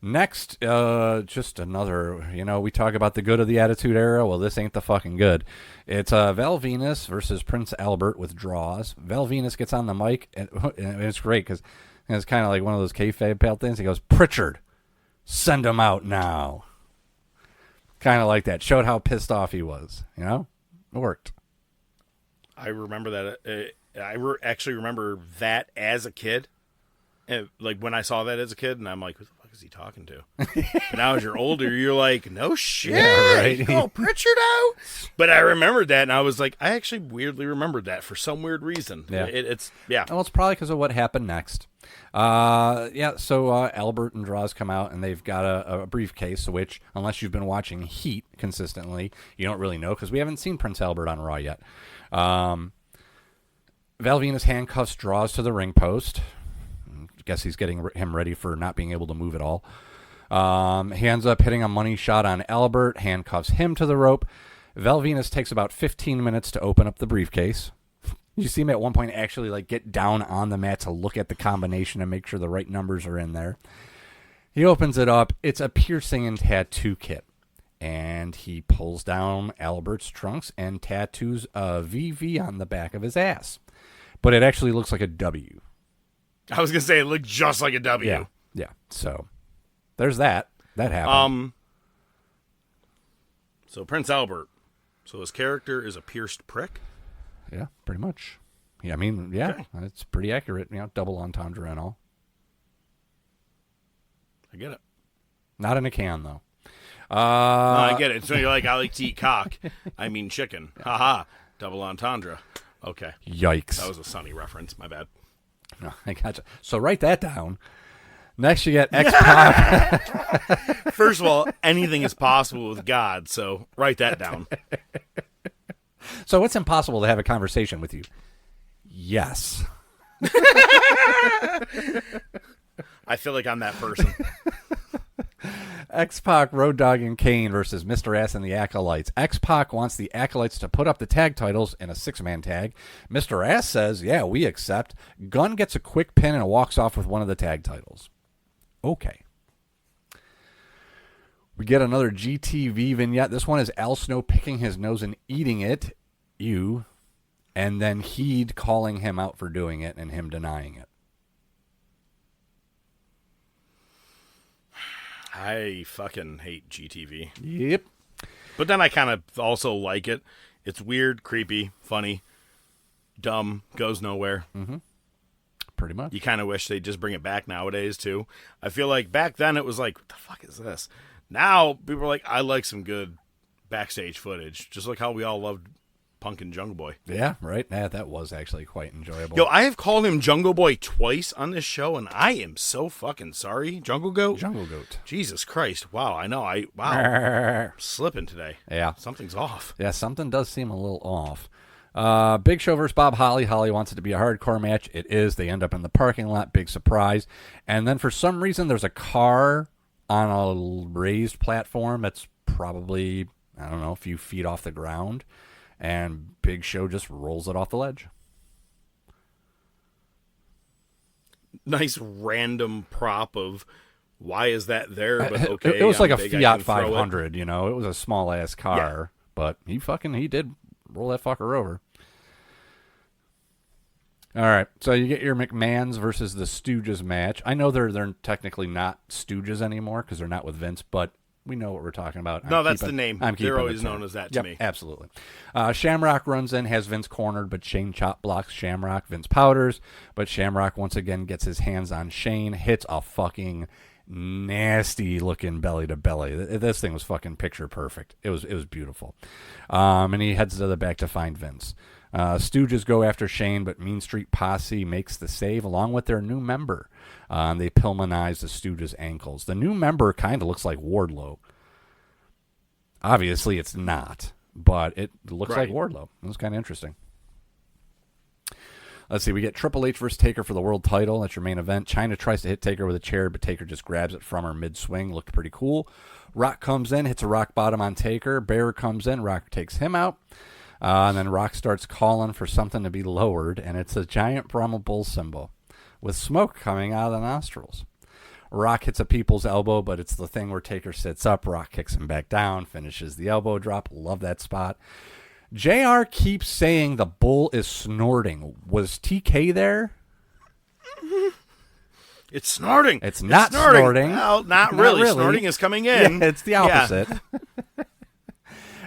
Next, just another, we talk about the good of the Attitude Era. Well, this ain't the fucking good. It's Val Venus versus Prince Albert with draws. Val Venus gets on the mic, and it's great because it's kind of like one of those kayfabe pal things. He goes, Pritchard, send him out now. Kind of like that. Showed how pissed off he was. It worked. I remember that. Actually remember that as a kid. Like when I saw that as a kid, and I'm like, who the fuck is he talking to? But now as you're older, you're like, no shit. Yeah, right. You call Pritchard out? But I remembered that, and I was like, I actually weirdly remembered that for some weird reason. Yeah. Yeah. Well, it's probably because of what happened next. So Albert and Draws come out, and they've got a briefcase, which, unless you've been watching Heat consistently, you don't really know, because we haven't seen Prince Albert on Raw yet. Val Venus handcuffs Draws to the ring post. Guess he's getting him ready for not being able to move at all. He ends up hitting a money shot on Albert, handcuffs him to the rope. Val Venus takes about 15 minutes to open up the briefcase. You see him at one point actually get down on the mat to look at the combination and make sure the right numbers are in there. He opens it up. It's a piercing and tattoo kit. And he pulls down Albert's trunks and tattoos a VV on the back of his ass. But it actually looks like a W. I was going to say it looked just like a W. Yeah. So there's that. That happened. So Prince Albert. So his character is a pierced prick? Yeah, pretty much. Yeah, I mean, yeah, Okay. It's pretty accurate. Double entendre and all. I get it. Not in a can, though. No, I get it. So you're like, I like to eat cock. I mean chicken. Haha. Double entendre. Okay. Yikes. That was a Sunny reference. My bad. No, I gotcha. So write that down. Next, you get X-Pac. First of all, anything is possible with God, so write that down. So it's impossible to have a conversation with you. Yes. I feel like I'm that person. X-Pac, Road Dogg, and Kane versus Mr. Ass and the Acolytes. X-Pac wants the Acolytes to put up the tag titles in a 6-man tag. Mr. Ass says, yeah, we accept. Gunn gets a quick pin and walks off with one of the tag titles. Okay. We get another GTV vignette. This one is Al Snow picking his nose and eating it. Ew. And then Heed calling him out for doing it and him denying it. I fucking hate GTV. Yep. But then I kind of also like it. It's weird, creepy, funny, dumb, goes nowhere. Mm-hmm. Pretty much. You kind of wish they'd just bring it back nowadays, too. I feel like back then it was like, what the fuck is this? Now people are like, I like some good backstage footage. Just like how we all loved Punk and Jungle Boy. Yeah, right. Yeah, that was actually quite enjoyable. Yo, I have called him Jungle Boy twice on this show, and I am so fucking sorry. Jungle Goat? Jungle Goat. Jesus Christ. Wow, I know. Wow. Slipping today. Yeah. Something's off. Yeah, something does seem a little off. Big Show versus Bob Holly. Holly wants it to be a hardcore match. It is. They end up in the parking lot. Big surprise. And then for some reason, there's a car on a raised platform that's probably, I don't know, a few feet off the ground. And Big Show just rolls it off the ledge. Nice random prop of why is that there? But okay, it was like a big, I Fiat can throw it. 500, It was a small ass car, but he did roll that fucker over. All right, so you get your McMahons versus the Stooges match. I know they're technically not Stooges anymore because they're not with Vince, but we know what we're talking about. No, that's the name. They're always known as that to me. Absolutely. Shamrock runs in, has Vince cornered, but Shane chop blocks Shamrock. Vince powders, but Shamrock once again gets his hands on Shane, hits a fucking nasty-looking belly-to-belly. This thing was fucking picture perfect. It was beautiful. And he heads to the back to find Vince. Stooges go after Shane, but Mean Street Posse makes the save along with their new member. They Pillmanize the Stooges' ankles. The new member kind of looks like Wardlow. Obviously, it's not, but it looks like Wardlow. It was kind of interesting. Let's see. We get Triple H versus Taker for the world title. That's your main event. Chyna tries to hit Taker with a chair, but Taker just grabs it from her mid-swing. Looked pretty cool. Rock comes in, hits a rock bottom on Taker. Bear comes in. Rock takes him out. And then Rock starts calling for something to be lowered, and it's a giant Brahma bull symbol with smoke coming out of the nostrils. Rock hits a people's elbow, but it's the thing where Taker sits up. Rock kicks him back down, finishes the elbow drop. Love that spot. JR keeps saying the bull is snorting. Was TK there? It's snorting. It's not snorting. Well, not really. Snorting is coming in. Yeah, it's the opposite. Yeah.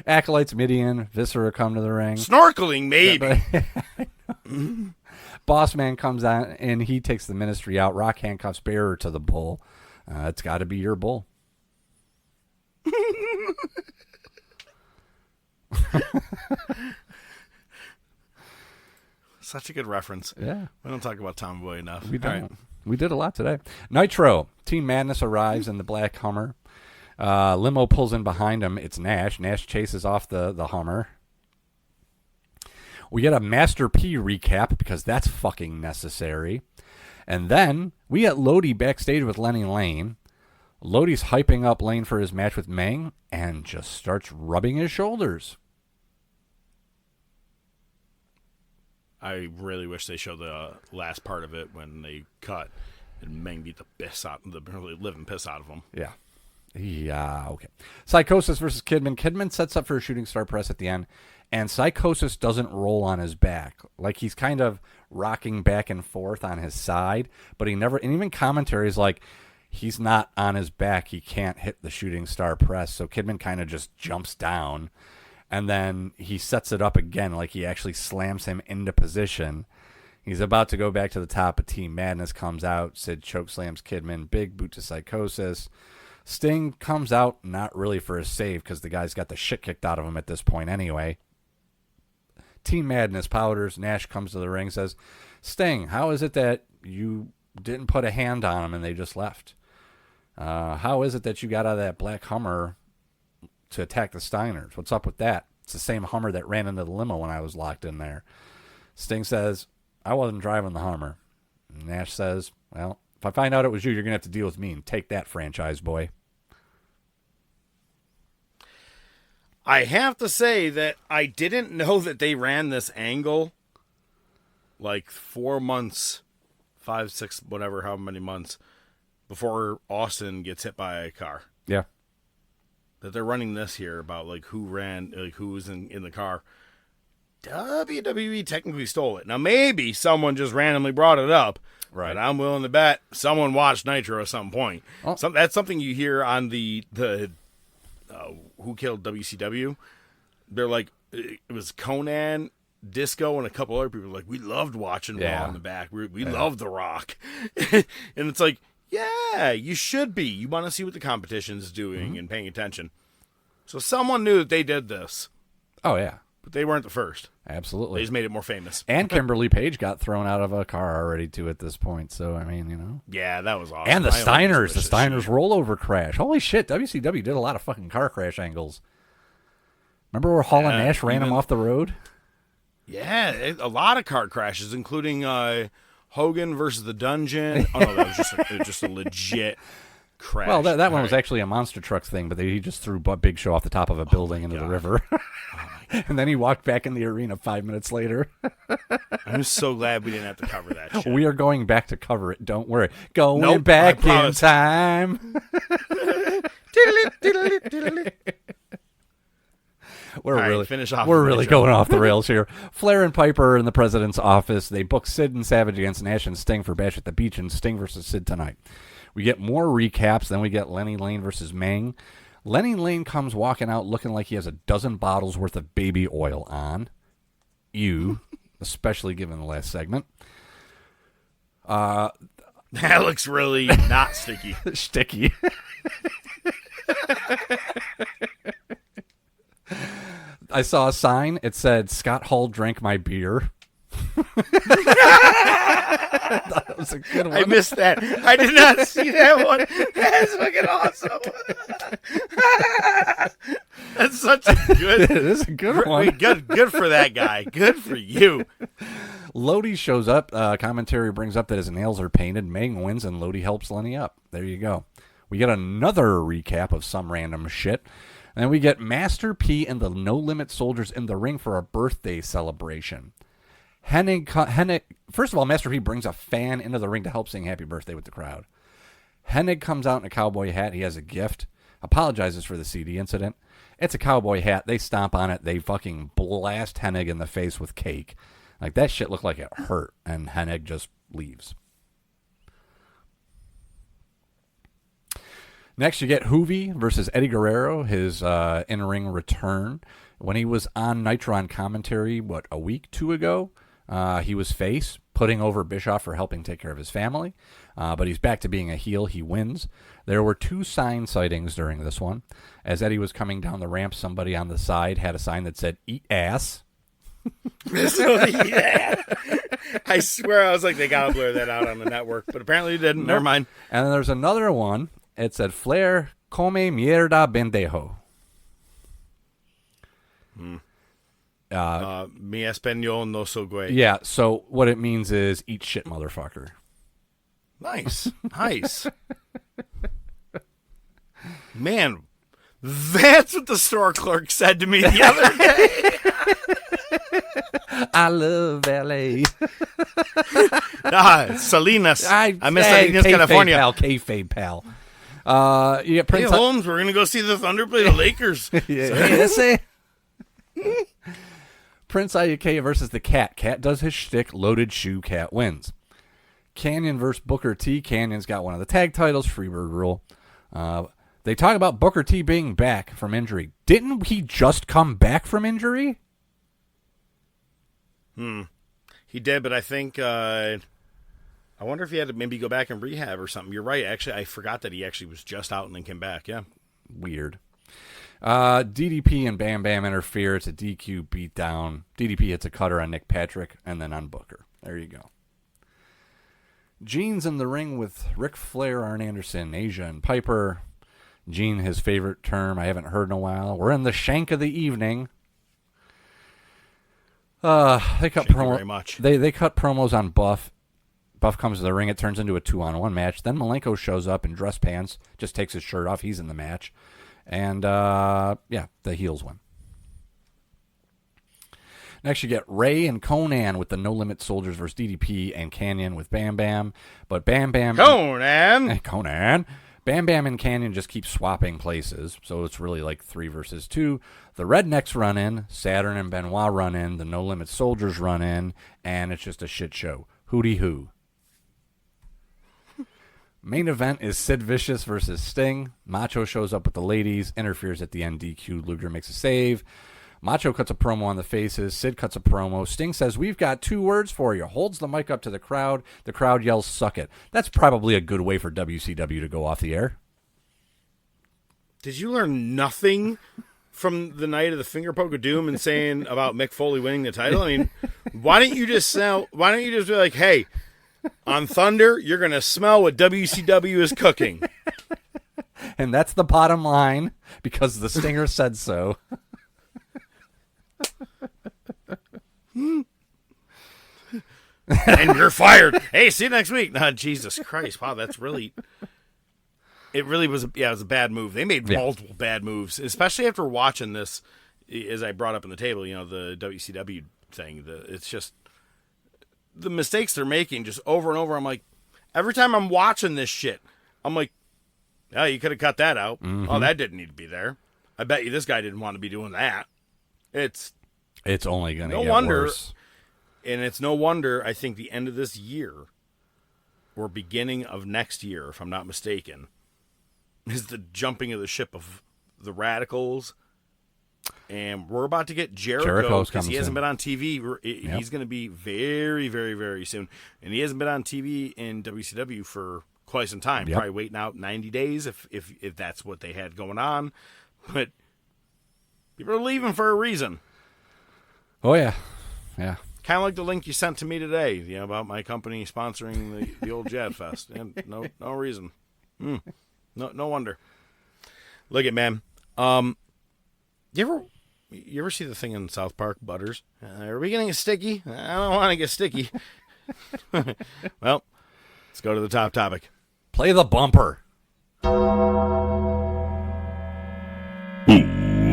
Acolytes, Midian, Viscera come to the ring. Snorkeling, maybe. Boss Man comes out, and he takes the ministry out. Rock handcuffs Bearer to the bull. It's got to be your bull. Such a good reference. Yeah. We don't talk about Tommy Boy enough. We don't. All right. We did a lot today. Nitro. Team Madness arrives in the black Hummer. Limo pulls in behind him. It's Nash. Nash chases off the Hummer. We get a Master P recap because that's fucking necessary. And then we get Lodi backstage with Lenny Lane. Lodi's hyping up Lane for his match with Meng and just starts rubbing his shoulders. I really wish they showed the last part of it when they cut and Meng beat the really living piss out of him. Yeah. Yeah, okay. Psychosis versus Kidman. Kidman sets up for a shooting star press at the end, and Psychosis doesn't roll on his back. Like, he's kind of rocking back and forth on his side, but he never, and even commentary is like, he's not on his back. He can't hit the shooting star press. So Kidman kind of just jumps down, and then he sets it up again, like he actually slams him into position. He's about to go back to the top, but Team Madness comes out. Sid chokeslams Kidman. Big boot to Psychosis. Sting comes out, not really for a save, because the guy's got the shit kicked out of him at this point anyway. Team Madness powders. Nash comes to the ring, says, Sting, how is it that you didn't put a hand on him and they just left? How is it that you got out of that black Hummer to attack the Steiners? What's up with that? It's the same Hummer that ran into the limo when I was locked in there. Sting says, I wasn't driving the Hummer. Nash says, well, if I find out it was you, you're going to have to deal with me, and take that, franchise boy. I have to say that I didn't know that they ran this angle like 4 months, 5, 6, whatever, how many months before Austin gets hit by a car. Yeah. That they're running this here about like who ran, like who was in the car. WWE technically stole it. Now maybe someone just randomly brought it up. Right. But I'm willing to bet someone watched Nitro at some point. Oh. That's something you hear on the Who Killed WCW. They're like, it was Conan, Disco, and a couple other people like, we loved watching Raw in the back. We loved The Rock. And it's like, yeah, you should be. You want to see what the competition's doing and paying attention. So someone knew that they did this. Oh, yeah. But they weren't the first. Absolutely. They just made it more famous. And Kimberly Page got thrown out of a car already, too, at this point. So, I mean, you know. Yeah, that was awesome. And the Steiners rollover crash. Holy shit, WCW did a lot of fucking car crash angles. Remember where Hall and Nash ran him off the road? Yeah, a lot of car crashes, including Hogan versus the Dungeon. Oh, no, that was just a legit crash. Well, that one was actually a monster trucks thing, but he just threw Big Show off the top of a building into the river. And then he walked back in the arena 5 minutes later. I'm so glad we didn't have to cover that shit. We are going back to cover it. Don't worry. Going back in time. We're really going off the rails here. Flair and Piper in the president's office. They book Sid and Savage against Nash and Sting for Bash at the Beach, and Sting versus Sid tonight. We get more recaps. Then we get Lenny Lane versus Meng. Lenny Lane comes walking out looking like he has a dozen bottles worth of baby oil on. Ew. Especially given the last segment. That looks really not sticky. Sticky. I saw a sign. It said, Scott Hall drank my beer. That was a good one. I missed that. I did not see that one. That's fucking awesome. That's such a good. It is a good one. Good for that guy. Good for you. Lodi shows up. Commentary brings up that his nails are painted. Meng wins, and Lodi helps Lenny up. There you go. We get another recap of some random shit. And then we get Master P and the No Limit Soldiers in the ring for a birthday celebration. Hennig, first of all, Master P brings a fan into the ring to help sing Happy Birthday with the crowd. Hennig comes out in a cowboy hat. He has a gift. Apologizes for the CD incident. It's a cowboy hat. They stomp on it. They fucking blast Hennig in the face with cake. Like, that shit looked like it hurt, and Hennig just leaves. Next, you get Hoovy versus Eddie Guerrero, his in-ring return. When he was on Nitro commentary, a week, 2 ago, he was face, putting over Bischoff for helping take care of his family. But he's back to being a heel. He wins. There were 2 sign sightings during this one. As Eddie was coming down the ramp, somebody on the side had a sign that said, "Eat ass." Yeah. I swear I was like, they got to blur that out on the network. But apparently they didn't. Never mind. And then there's another one. It said, "Flair come mierda bendejo." Mi español no so great. Yeah, so what it means is eat shit, motherfucker. Nice. Nice. Man, that's what the store clerk said to me the other day. I love LA. Salinas. I miss Salinas, California. Kayfabe pal. You get Prince. Hey, Holmes, we're going to go see the Thunder play the Lakers. Prince Iakea versus the Cat. Cat does his shtick. Loaded shoe. Cat wins. Canyon versus Booker T. Canyon's got one of the tag titles. Freebird rule. They talk about Booker T being back from injury. Didn't he just come back from injury? He did, but I think I wonder if he had to maybe go back and rehab or something. You're right. Actually, I forgot that he actually was just out and then came back. Yeah. Weird. DDP and Bam Bam interfere. It's a DQ beatdown. DDP hits a cutter on Nick Patrick and then on Booker. There you go. Gene's in the ring with Ric Flair, Arn Anderson, Asia, and Piper. Gene, his favorite term I haven't heard in a while. We're in the shank of the evening. They cut very much. They cut promos on Buff. Buff comes to the ring. It turns into a 2-on-1 match. Then Malenko shows up in dress pants, just takes his shirt off. He's in the match. And, the heels win. Next, you get Ray and Conan with the No Limit Soldiers versus DDP and Canyon with Bam Bam. But Bam Bam... Conan! Bam Bam and Canyon just keep swapping places, so it's really like 3 versus 2. The Rednecks run in, Saturn and Benoit run in, the No Limit Soldiers run in, and it's just a shit show. Hootie hoo. Main event is Sid Vicious versus Sting. Macho shows up with the ladies, interferes at the end, DQ. Luger makes a save. Macho cuts a promo on the faces. Sid cuts a promo. Sting says, "We've got 2 words for you." Holds the mic up to the crowd. The crowd yells, "Suck it." That's probably a good way for WCW to go off the air. Did you learn nothing from the night of the finger poke of doom and saying about Mick Foley winning the title? I mean, why don't you just be like, "Hey, on Thunder, you're going to smell what WCW is cooking." And that's the bottom line because the Stinger said so. And you're fired. Hey, see you next week. Jesus Christ. Wow, that's really... It really was it was a bad move. They made multiple bad moves, especially after watching this, as I brought up on the table, the WCW thing. It's just... The mistakes they're making just over and over. I'm like, every time I'm watching this shit, I'm like, oh, you could have cut that out. Mm-hmm. Oh, that didn't need to be there. I bet you this guy didn't want to be doing that. It's only going to get worse. And it's no wonder, I think, the end of this year or beginning of next year, if I'm not mistaken, is the jumping of the ship of the Radicals. And we're about to get Jericho because he hasn't been on TV. He's going to be very, very, very soon. And he hasn't been on TV in WCW for quite some time. Probably waiting out 90 days if that's what they had going on. But people are leaving for a reason. Oh, yeah. Yeah. Kind of like the link you sent to me today, about my company sponsoring the old Jad Fest. And no reason. No wonder. Look at, man. You ever see the thing in South Park, Butters? Are we getting sticky? I don't want to get sticky. Well, let's go to the top topic. Play the bumper.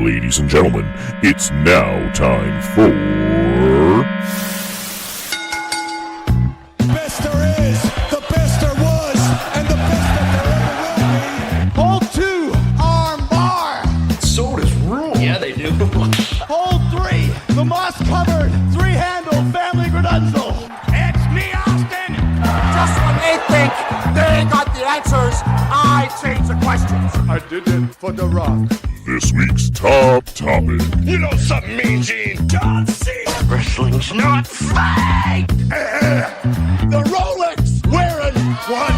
Ladies and gentlemen, it's now time for... Best there is, the best there was, and the best that there ever Hole 3, the moss-covered, three-handle family gradunzel. It's me, Austin. Just when they think they got the answers, I change the questions. I did it for The Rock. This week's top topic. You know something, Mean Gene? John Cena. Wrestling's not fake. The Rolex wearing what?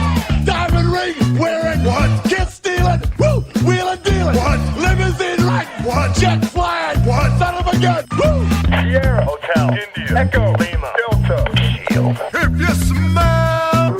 Diamond ring wearing what? Kid stealing, woo, wheeling dealing, what? Limousine riding, what? Jet flying, what? Son of a gun, woo. Sierra Hotel, India, Echo, Lima, Delta, Shield. If you smell.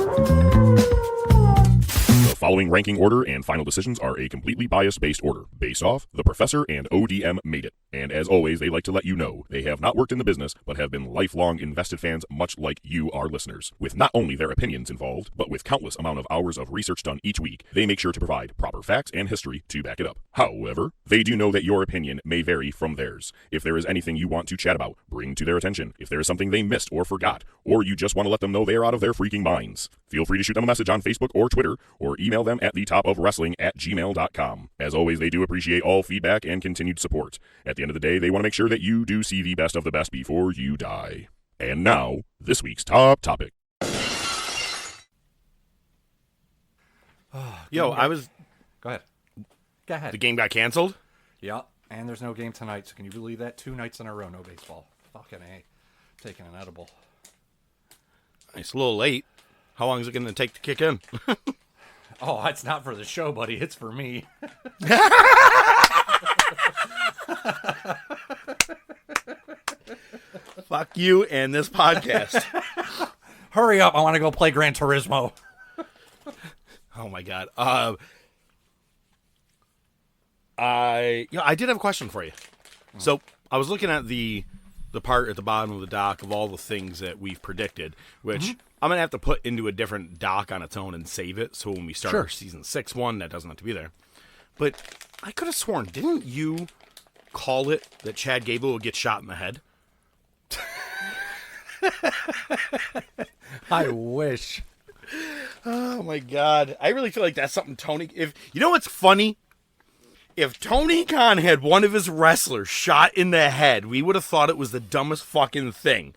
The following ranking order and final decisions are a completely bias-based order, based off The Professor and ODM made it. And as always, they like to let you know they have not worked in the business, but have been lifelong invested fans much like you, our listeners. With not only their opinions involved, but with countless amount of hours of research done each week, they make sure to provide proper facts and history to back it up. However, they do know that your opinion may vary from theirs. If there is anything you want to chat about, bring to their attention. If there is something they missed or forgot, or you just want to let them know they are out of their freaking minds, feel free to shoot them a message on Facebook or Twitter, or email them at thetopofwrestling@gmail.com. As always, they do appreciate all feedback and continued support. At the end of the day, they want to make sure that you do see the best of the best before you die. And now, this week's top topic. Yo, I was. Go ahead. Go ahead. The game got canceled. Yeah, and there's no game tonight, so can you believe that? 2 nights in a row, no baseball. Fucking A. Taking an edible. It's a little late. How long is it going to take to kick in? Oh, it's not for the show, buddy. It's for me. Fuck you and this podcast. Hurry up. I want to go play Gran Turismo. Oh, my God. I did have a question for you. So I was looking at the part at the bottom of the doc of all the things that we've predicted, which I'm going to have to put into a different doc on its own and save it. So when we start our season 6 one, that doesn't have to be there. But I could have sworn, didn't you call it that Chad Gable would get shot in the head? I wish. Oh my God. I really feel like that's something Tony, if you know what's funny? If Tony Khan had one of his wrestlers shot in the head, we would have thought it was the dumbest fucking thing.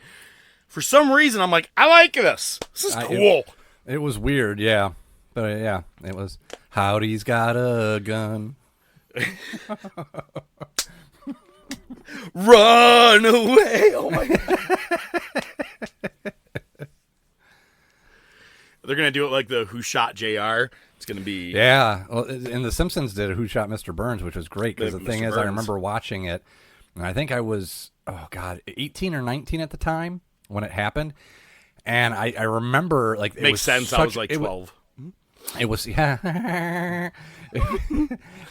For some reason, I'm like, I like this. This is cool. It was weird, yeah. But yeah, it was, Howdy's got a gun. Run away. Oh my God. They're going to do it like the Who Shot JR. It's going to be... Yeah. Well, and The Simpsons did Who Shot Mr. Burns, which was great. Because the thing is, I remember watching it, and I think I was, 18 or 19 at the time when it happened. And I remember, like... Makes sense. I was like 12. It was, yeah.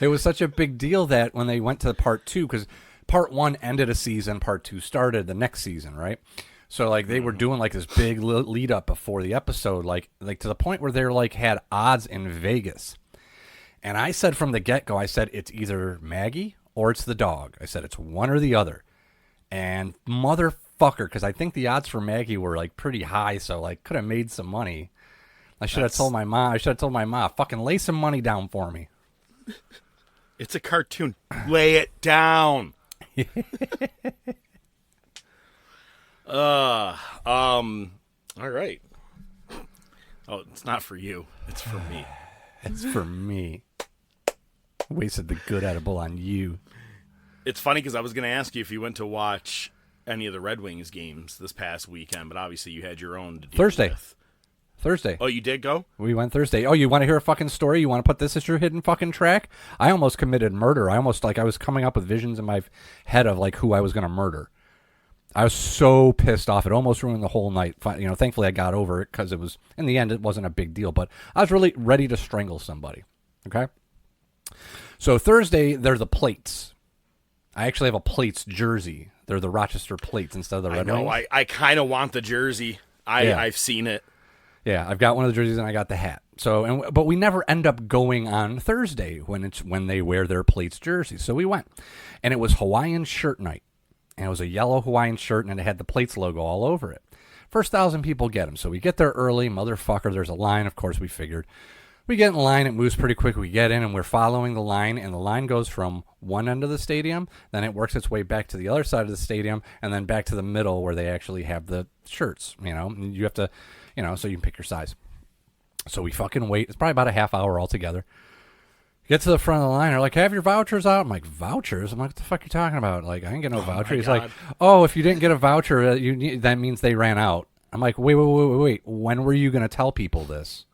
It was such a big deal that when they went to part 2, because part 1 ended a season, part 2 started the next season, right? So, like, they were doing, like, this big lead up before the episode, like to the point where they're, like, had odds in Vegas. And I said from the get-go, I said, it's either Maggie or it's the dog. I said, it's one or the other. And motherfucker, because I think the odds for Maggie were, like, pretty high, so, like, could have made some money. I should have told my mom, fucking lay some money down for me. It's a cartoon. Lay it down. All right. Oh, it's not for you. It's for me. It's for me. Wasted the good edible on you. It's funny because I was going to ask you if you went to watch any of the Red Wings games this past weekend, but obviously you had your own to deal with. Thursday. Oh, you did go? We went Thursday. Oh, you want to hear a fucking story? You want to put this as your hidden fucking track? I almost committed murder. I was coming up with visions in my head of, like, who I was going to murder. I was so pissed off. It almost ruined the whole night. You know, thankfully I got over it because it was, in the end, it wasn't a big deal. But I was really ready to strangle somebody. Okay? So Thursday, they're the plates. I actually have a plates jersey. They're the Rochester plates instead of the Red Wings. I kind of want the jersey. I've seen it. Yeah, I've got one of the jerseys and I got the hat. So, but we never end up going on Thursday when they wear their plates jerseys. So we went, and it was Hawaiian shirt night. And it was a yellow Hawaiian shirt, and it had the Plates logo all over it. First 1,000 people get them. So we get there early. Motherfucker, there's a line. Of course, we figured. We get in line, it moves pretty quick. We get in and we're following the line, and the line goes from one end of the stadium, then it works its way back to the other side of the stadium, and then back to the middle where they actually have the shirts, And you have to, so you can pick your size. So we fucking wait. It's probably about a half hour altogether. Get to the front of the line. They're like, have your vouchers out? I'm like, vouchers? I'm like, what the fuck are you talking about? Like, I didn't get no voucher. He's like, oh, if you didn't get a voucher, that means they ran out. I'm like, wait. When were you going to tell people this?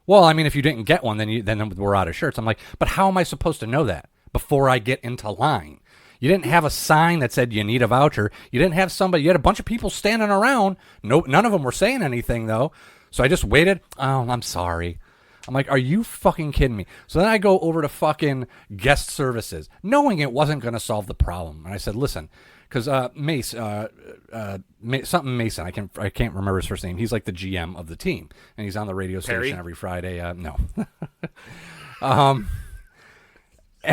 Well, I mean, if you didn't get one, then we're out of shirts. I'm like, but how am I supposed to know that before I get into line? You didn't have a sign that said you need a voucher. You didn't have somebody. You had a bunch of people standing around. None of them were saying anything, though. So I just waited. Oh, I'm sorry. I'm like, are you fucking kidding me? So then I go over to fucking guest services, knowing it wasn't going to solve the problem. And I said, listen, because something Mason, I can't remember his first name. He's like the GM of the team, and he's on the radio station every Friday. No. And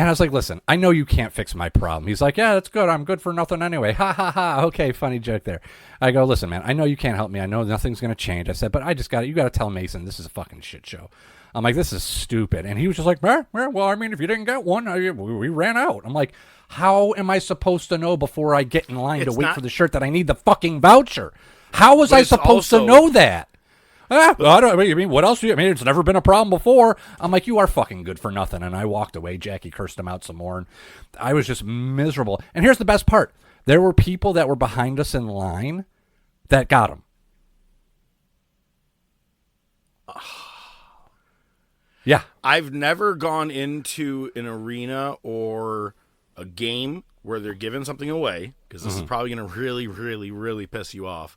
I was like, listen, I know you can't fix my problem. He's like, yeah, that's good. I'm good for nothing anyway. Ha, ha, ha. Okay, funny joke there. I go, listen, man, I know you can't help me. I know nothing's going to change. I said, but you got to tell Mason this is a fucking shit show. I'm like, this is stupid. And he was just like, well, I mean, if you didn't get one, we ran out. I'm like, how am I supposed to know before I get in line to wait for the shirt that I need the fucking voucher? How was I supposed to know that? I mean, what else do you... I mean, it's never been a problem before. I'm like, you are fucking good for nothing. And I walked away. Jackie cursed him out some more. And I was just miserable. And here's the best part. There were people that were behind us in line that got them. Yeah. I've never gone into an arena or a game where they're giving something away, because this is probably going to really, really, really piss you off.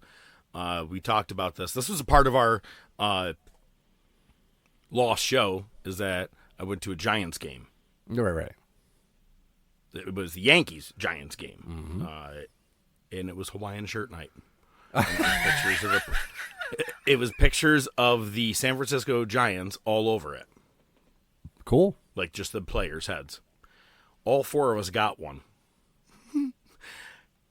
We talked about this. This was a part of our lost show, is that I went to a Giants game. Right. It was the Yankees-Giants game. And it was Hawaiian shirt night. It was pictures of the San Francisco Giants all over it. Cool. Like just the players' heads. All four of us got one.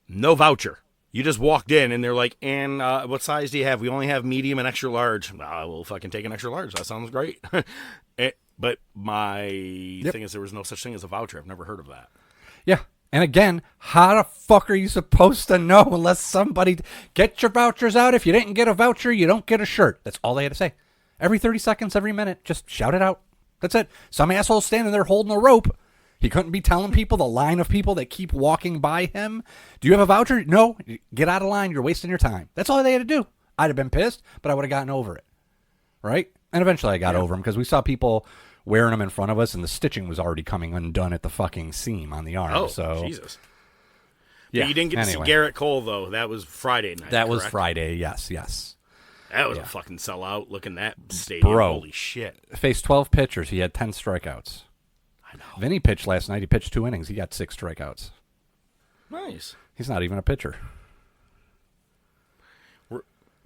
No voucher. You just walked in, and they're like, and what size do you have? We only have medium and extra large. We'll fucking take an extra large. That sounds great. But my thing is there was no such thing as a voucher. I've never heard of that. Yeah. And again, how the fuck are you supposed to know unless somebody... Get your vouchers out. If you didn't get a voucher, you don't get a shirt. That's all they had to say. Every 30 seconds, every minute, just shout it out. That's it. Some asshole standing there holding a rope. He couldn't be telling people, the line of people that keep walking by him, do you have a voucher? No. Get out of line. You're wasting your time. That's all they had to do. I'd have been pissed, but I would have gotten over it. Right? And eventually I got over them because we saw people wearing them in front of us, and the stitching was already coming undone at the fucking seam on the arm. Oh, so, Jesus. Yeah. But you didn't get to see Garrett Cole, though. That was Friday night, That was correct? Friday, yes. That was a fucking sellout. Look in that stadium. Bro. Holy shit. Faced 12 pitchers. He had 10 strikeouts. I know. Vinny pitched last night. He pitched 2 innings. He got 6 strikeouts. Nice. He's not even a pitcher.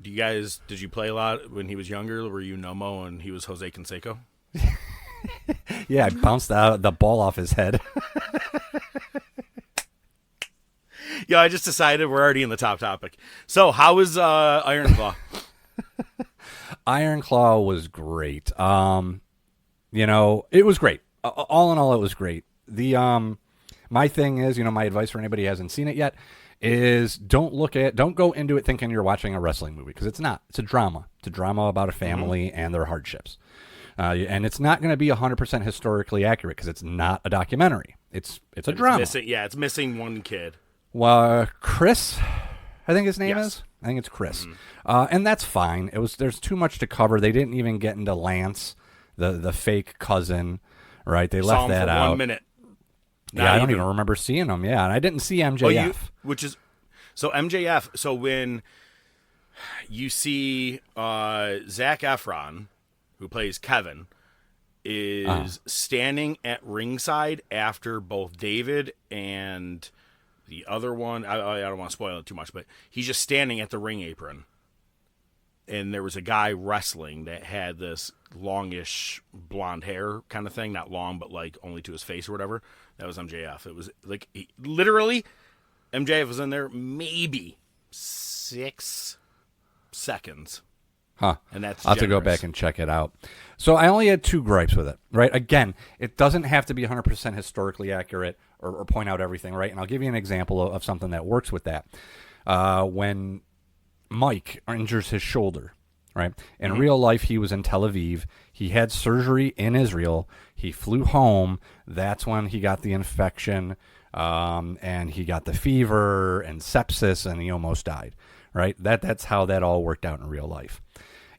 Did you play a lot when he was younger? Were you Nomo and he was Jose Canseco? Yeah, I bounced the ball off his head. Yeah, I just decided we're already in the top topic. So, how was Iron Claw? Iron Claw was great. It was great. All in all, it was great. My thing is, my advice for anybody who hasn't seen it yet is don't go into it thinking you're watching a wrestling movie, because it's not. It's a drama. It's a drama about a family and their hardships. And it's not going to be 100% historically accurate because it's not a documentary. It's a drama. It's missing one kid. Well, Chris, I think his name is. I think it's Chris. And that's fine. There's too much to cover. They didn't even get into Lance, the fake cousin, right? They left that out. 1 minute. I don't even remember seeing him. Yeah, and I didn't see MJF. MJF. So when you see Zac Efron, who plays Kevin, is standing at ringside after both David and the other one, I don't want to spoil it too much, but he's just standing at the ring apron. And there was a guy wrestling that had this longish blonde hair kind of thing. Not long, but like only to his face or whatever. That was MJF. It was like, literally, MJF was in there maybe 6 seconds. Huh. And that's I'll have to go generous. back and check it out. So I only had 2 gripes with it, right? Again, it doesn't have to be 100% historically accurate or point out everything, right? And I'll give you an example of something that works with that. When Mike injures his shoulder, right? In real life, he was in Tel Aviv. He had surgery in Israel. He flew home. That's when he got the infection, and he got the fever and sepsis, and he almost died, right? That's how that all worked out in real life.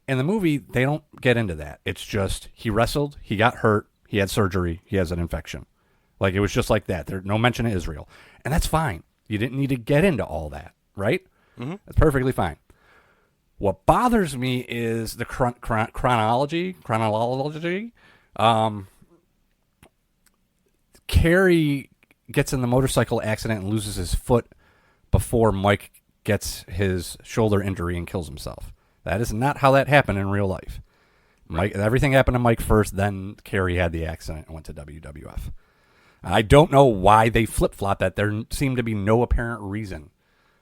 In the movie, they don't get into that. It's just he wrestled, he got hurt, he had surgery, he has an infection. Like, it was just like that. There's no mention of Israel. And that's fine. You didn't need to get into all that, right? That's perfectly fine. What bothers me is the chronology. Kerry gets in the motorcycle accident and loses his foot before Mike gets his shoulder injury and kills himself. That is not how that happened in real life. Mike, everything happened to Mike first, then Kerry had the accident and went to WWF. I don't know why they flip-flopped that. There seemed to be no apparent reason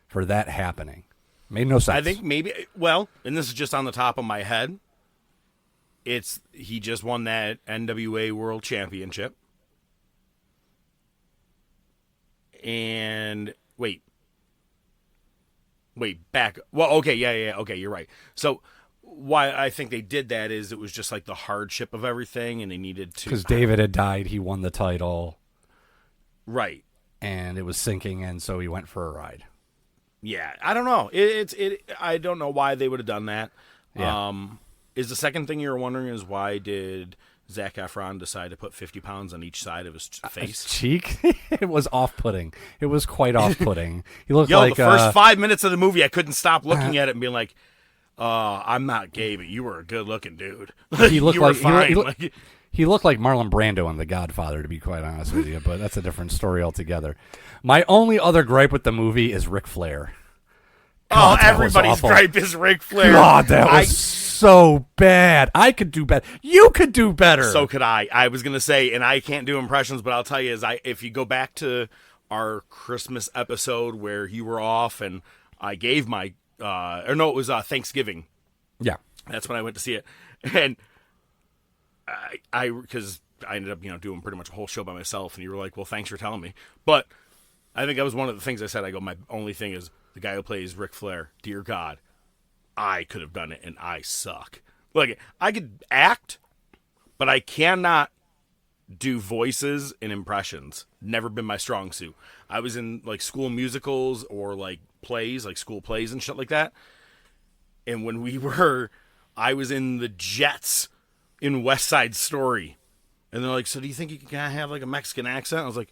for that happening. Made no sense. I think maybe, well, and this is just on the top of my head, he just won that NWA World Championship. And wait, back. Well, okay, yeah, okay, you're right. So why I think they did that is it was just like the hardship of everything, and they needed to. Because David had died, he won the title. Right. And it was sinking in, so he went for a ride. Yeah, I don't know. I don't know why they would have done that. Yeah. Is the second thing you're wondering is why did Zac Efron decide to put 50 pounds on each side of his face? His cheek? It was off-putting. It was quite off-putting. He looked Yo, like the first 5 minutes of the movie, I couldn't stop looking at it and being like, I'm not gay, but you were a good-looking dude. He looked you were like fine. he looked like Marlon Brando in The Godfather, to be quite honest with you, but that's a different story altogether. My only other gripe with the movie is Ric Flair. God, that was everybody's awful. gripe is Ric Flair. God, that was so bad. I could do better. You could do better. So could I. I was gonna say, and I can't do impressions, but I'll tell you, if you go back to our Christmas episode where you were off, and I gave my, it was Thanksgiving. Yeah, that's when I went to see it, and because I ended up doing pretty much a whole show by myself, and you were like, well, thanks for telling me, but I think that was one of the things I said. I go, my only thing is the guy who plays Ric Flair. Dear God, I could have done it, and I suck. Look, I could act, but I cannot do voices and impressions. Never been my strong suit. I was in like school musicals or like plays, like school plays and shit like that. And when I was in the Jets in West Side Story, and they're like, "So do you think you can kind of have like a Mexican accent?" I was like,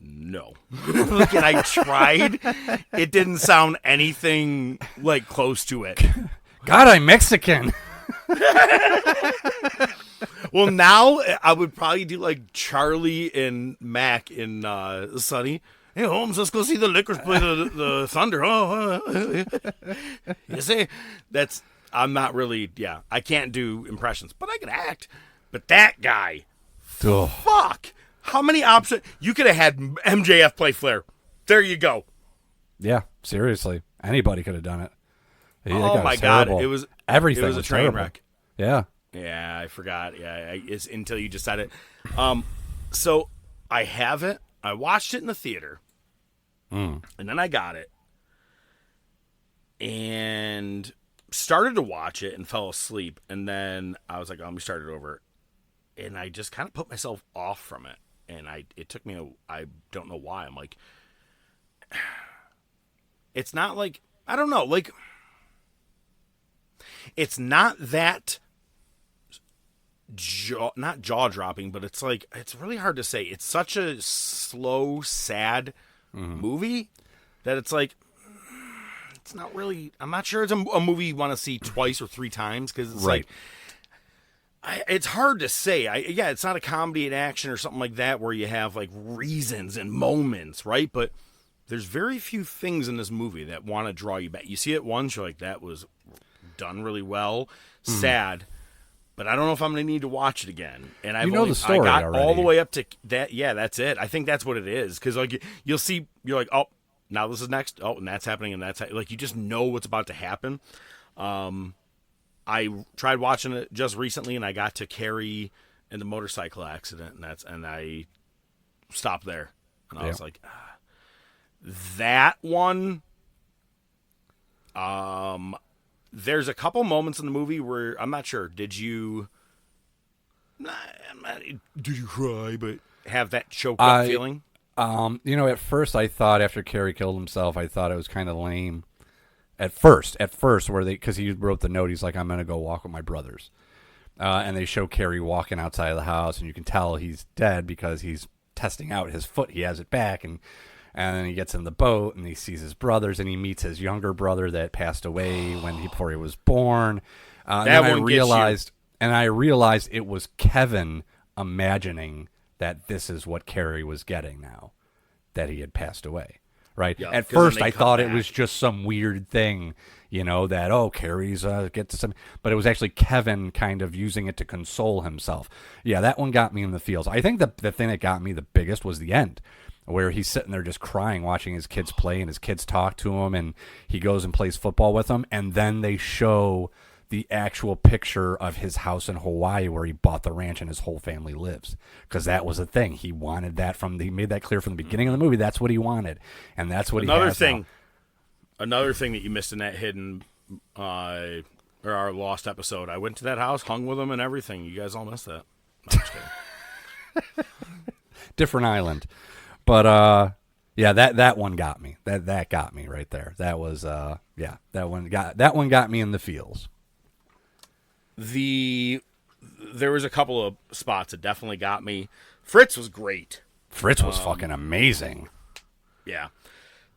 no. Look, and I tried. It didn't sound anything like close to it. God, I'm Mexican. Well, now I would probably do like Charlie and Mac in Sunny. Hey, Holmes, let's go see the Lickers play the Thunder. You see, I'm not really, I can't do impressions, but I can act. But that guy, fuck. How many options? You could have had MJF play Flair. There you go. Yeah, seriously. Anybody could have done it. Oh, my God. Terrible. It was everything. It was a train terrible. wreck. Yeah. Yeah, I forgot. Yeah, it's until you just said it. So I have it. I watched it in the theater. And then I got it. And started to watch it and fell asleep. And then I was like, let me start it over. And I just kind of put myself off from it. And it took me, I don't know why. I'm like, it's not like, I don't know, like, it's not that, not jaw-dropping, but it's like, it's really hard to say. It's such a slow, sad movie that it's like, it's not really, I'm not sure it's a movie you want to see twice or 3 times, because it's like, it's hard to say. It's not a comedy and action or something like that where you have like reasons and moments, right? But there's very few things in this movie that want to draw you back. You see it once, you're like, that was done really well, sad, but I don't know if I'm going to need to watch it again. And I the story I got already. all the way up to that. Yeah, that's it. I think that's what it is. Because like you'll see, you're like, oh, now this is next. Oh, and that's happening, and that's like you just know what's about to happen. I tried watching it just recently, and I got to Carrie in the motorcycle accident, and I stopped there, and I was like, that one. There's a couple moments in the movie where I'm not sure. Did you cry? But have that choked up feeling? At first I thought after Carrie killed himself, I thought it was kind of lame. At first, because he wrote the note, he's like, I'm going to go walk with my brothers. And they show Carrie walking outside of the house, and you can tell he's dead because he's testing out his foot. He has it back, and then he gets in the boat, and he sees his brothers, and he meets his younger brother that passed away before he was born. And I realized it was Kevin imagining that this is what Carrie was getting now, that he had passed away. Right. Yeah, at first, I thought it was just some weird thing, that, Carrie's get to some. But it was actually Kevin kind of using it to console himself. Yeah, that one got me in the feels. I think the thing that got me the biggest was the end, where he's sitting there just crying, watching his kids play, and his kids talk to him, and he goes and plays football with them. And then they show the actual picture of his house in Hawaii where he bought the ranch and his whole family lives. Because that was a thing. He wanted that he made that clear from the beginning of the movie. That's what he wanted. And that's what Another he has thing. now. Another thing that you missed in that hidden, or our lost episode. I went to that house, hung with him and everything. You guys all missed that. No, I'm just kidding. Different island. But, yeah, that one got me. That got me right there. That was, that one got me in the feels. There was a couple of spots that definitely got me. Fritz was great. Fritz was fucking amazing. Yeah.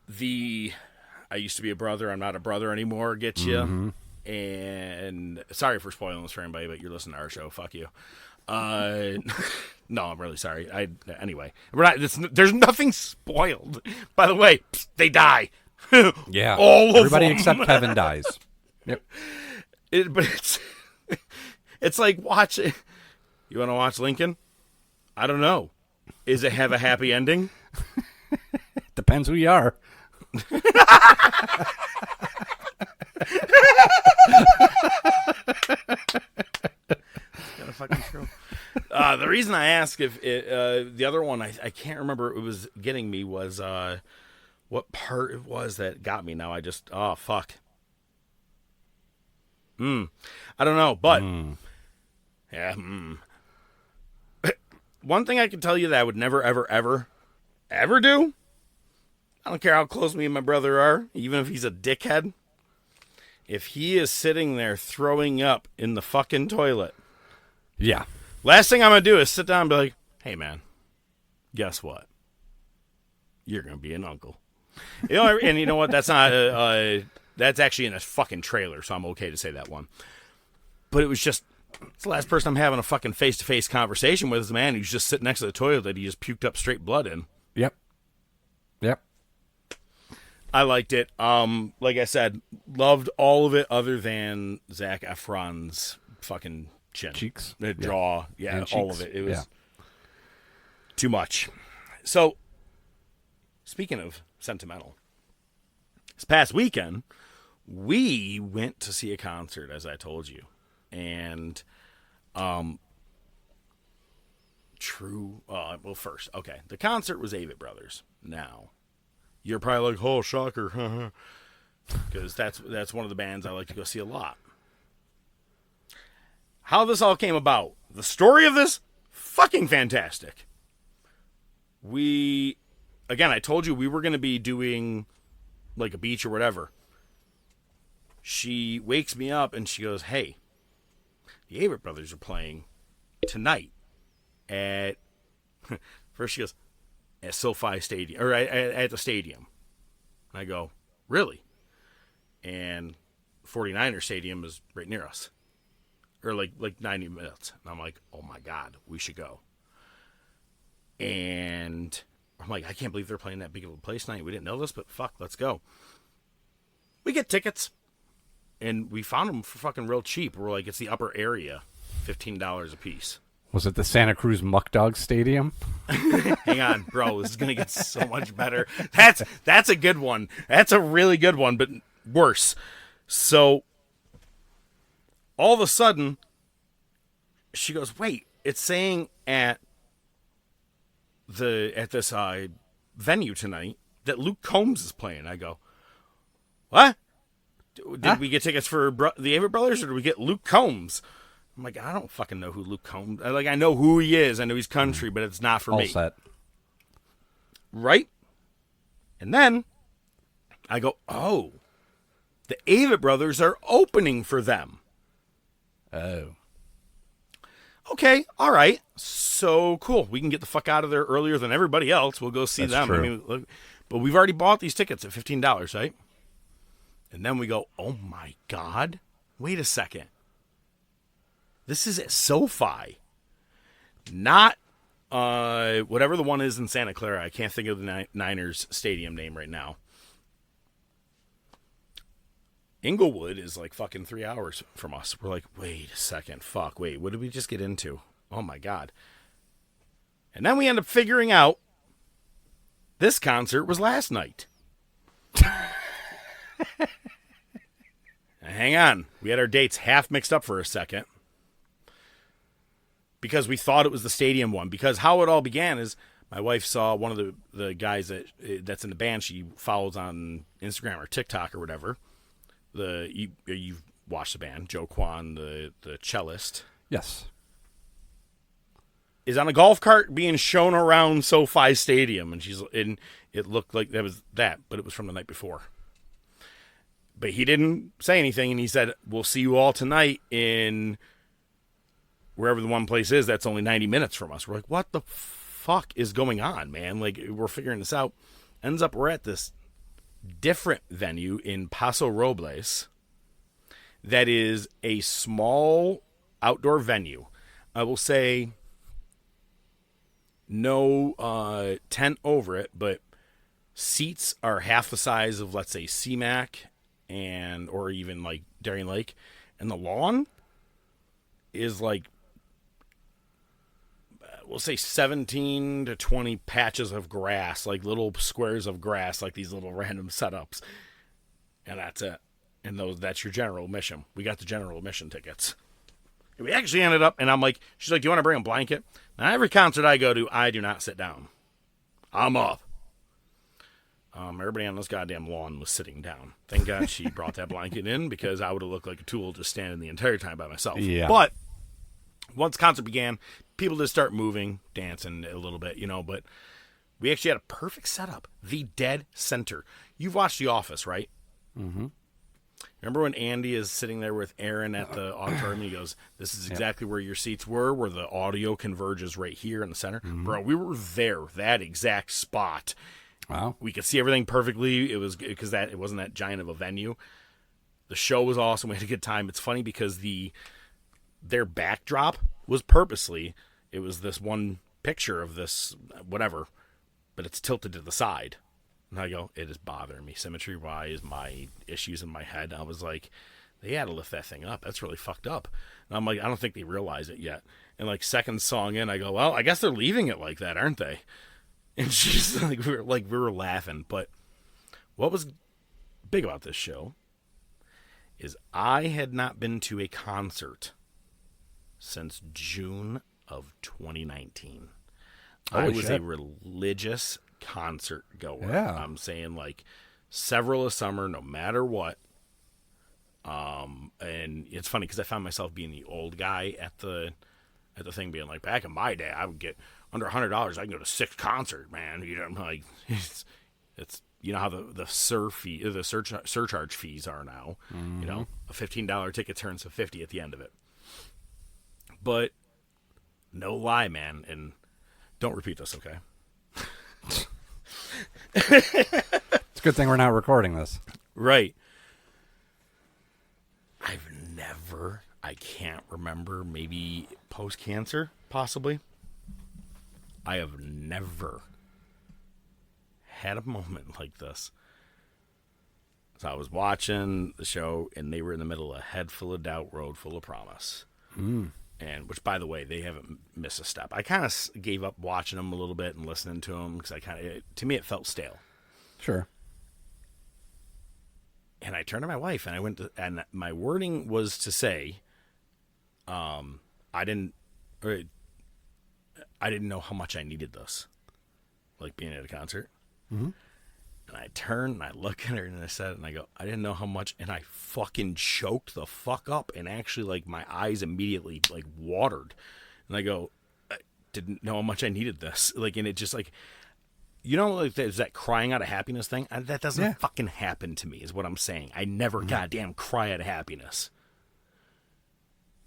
I used to be a brother, I'm not a brother anymore, gets you. Mm-hmm. And sorry for spoiling this for anybody, but you're listening to our show. Fuck you. No, I'm really sorry. Anyway, there's nothing spoiled. By the way, they die. Yeah. All of everybody them. except Kevin dies. Yep. But it's like watching. You want to watch Lincoln? I don't know. Is it have a happy ending? Depends who you are. Kind of fucking true. The reason I ask if the other one, I can't remember, it was getting me was what part it was that got me. Now I just fuck. I don't know, but yeah. One thing I can tell you that I would never, ever, ever, ever do. I don't care how close me and my brother are, even if he's a dickhead. If he is sitting there throwing up in the fucking toilet, Yeah. last thing I'm going to do is sit down and be like, hey, man, guess what? You're going to be an uncle. And you know what? That's not, that's actually in a fucking trailer, so I'm okay to say that one. But it was just, it's the last person I'm having a fucking face-to-face conversation with is a man who's just sitting next to the toilet that he just puked up straight blood in. Yep. I liked it. Like I said, loved all of it other than Zac Efron's fucking chin. Cheeks. The jaw. Yeah, And all cheeks. of it. It was too much. So, speaking of sentimental, this past weekend, we went to see a concert, as I told you. And, first, okay. The concert was Avett Brothers. Now, you're probably like, oh, shocker. Because that's one of the bands I like to go see a lot. How this all came about. The story of this, fucking fantastic. Again, I told you we were going to be doing like a beach or whatever. She wakes me up and she goes, hey, the Avett Brothers are playing tonight at, first she goes, at SoFi Stadium, or at the stadium. And I go, really? And 49er Stadium is right near us. Or like 90 minutes. And I'm like, oh my God, we should go. And I'm like, I can't believe they're playing that big of a place tonight. We didn't know this, but fuck, let's go. We get tickets. And we found them for fucking real cheap. We're like, it's the upper area, $15 a piece. Was it the Santa Cruz Muck Dog Stadium? Hang on, bro. This is going to get so much better. That's a good one. That's a really good one, but worse. So all of a sudden, she goes, "Wait, it's saying at this venue tonight that Luke Combs is playing." I go, "What? Did we get tickets for the Avett Brothers, or did we get Luke Combs?" I'm like, I don't fucking know who Luke Combs. I know who he is. I know he's country, but it's not for All me. set. Right? And then I go, oh, the Avett Brothers are opening for them. Oh. Okay, all right. So cool. We can get the fuck out of there earlier than everybody else. We'll go see That's them. true. I mean, look, but we've already bought these tickets at $15, right? And then we go, oh my God, wait a second. This is at SoFi, not whatever the one is in Santa Clara. I can't think of the Niners stadium name right now. Inglewood is like fucking 3 hours from us. We're like, wait a second. Fuck, wait, what did we just get into? Oh my God. And then we end up figuring out this concert was last night. Hang on. We had our dates half mixed up for a second. Because we thought it was the stadium one. Because how it all began is my wife saw one of the guys that's in the band she follows on Instagram or TikTok or whatever. You've watched the band, Joe Kwan, the cellist. Yes. Is on a golf cart being shown around SoFi Stadium, and it looked like that was that, but it was from the night before. But he didn't say anything, and he said, "We'll see you all tonight in wherever the one place is that's only 90 minutes from us." We're like, what the fuck is going on, man? Like, we're figuring this out. Ends up we're at this different venue in Paso Robles that is a small outdoor venue. I will say no tent over it, but seats are half the size of, let's say, CMAC or even like Darien Lake. And the lawn is like, we'll say 17 to 20 patches of grass, like little squares of grass, like these little random setups. And that's it. And that's your general admission. We got the general admission tickets. We actually ended up, and I'm like, she's like, "Do you want to bring a blanket?" Now, every concert I go to, I do not sit down. I'm up. Everybody on this goddamn lawn was sitting down. Thank God she brought that blanket in, because I would have looked like a tool just standing the entire time by myself. Yeah. But once concert began, people did start moving, dancing a little bit, but we actually had a perfect setup. The dead center. You've watched The Office, right? Mm-hmm. Remember when Andy is sitting there with Aaron at the auditorium, and he goes, "This is exactly where your seats were, where the audio converges right here in the center." Mm-hmm. Bro, we were there, that exact spot. Wow. We could see everything perfectly. It was because it wasn't that giant of a venue. The show was awesome. We had a good time. It's funny because their backdrop was purposely, it was this one picture of this whatever, but it's tilted to the side. And I go, it is bothering me symmetry-wise, my issues in my head. I was like, they had to lift that thing up. That's really fucked up. And I'm like, I don't think they realize it yet. And like second song in, I go, well, I guess they're leaving it like that, aren't they? And she's like, we were laughing. But what was big about this show is I had not been to a concert since June of 2019. I was a religious concert goer. Yeah. I'm saying like several a summer, no matter what. And it's funny because I found myself being the old guy at the thing, being like, back in my day, I would get under $100. I can go to 6 concerts, man. Like it's how the surcharge fees are now. Mm-hmm. A $15 ticket turns to $50 at the end of it. But no lie, man, and don't repeat this, okay? It's a good thing we're not recording this. Right. I can't remember, maybe post-cancer, possibly. I have never had a moment like this. So I was watching the show, and they were in the middle of Head Full of Doubt, Road Full of Promise. Mm. And which, by the way, they haven't missed a step. I kind of gave up watching them a little bit and listening to them because to me, it felt stale. Sure. And I turned to my wife and and my wording was to say, I didn't know how much I needed this, like being at a concert. Mm-hmm. And I turned and I look at her and I said it and I go, I didn't know how much, and I fucking choked the fuck up, and actually like my eyes immediately like watered, and I go, I didn't know how much I needed this, like, and it just like, you know, like there's that crying out of happiness thing, and that doesn't fucking happen to me, is what I'm saying. I never goddamn cry out of happiness.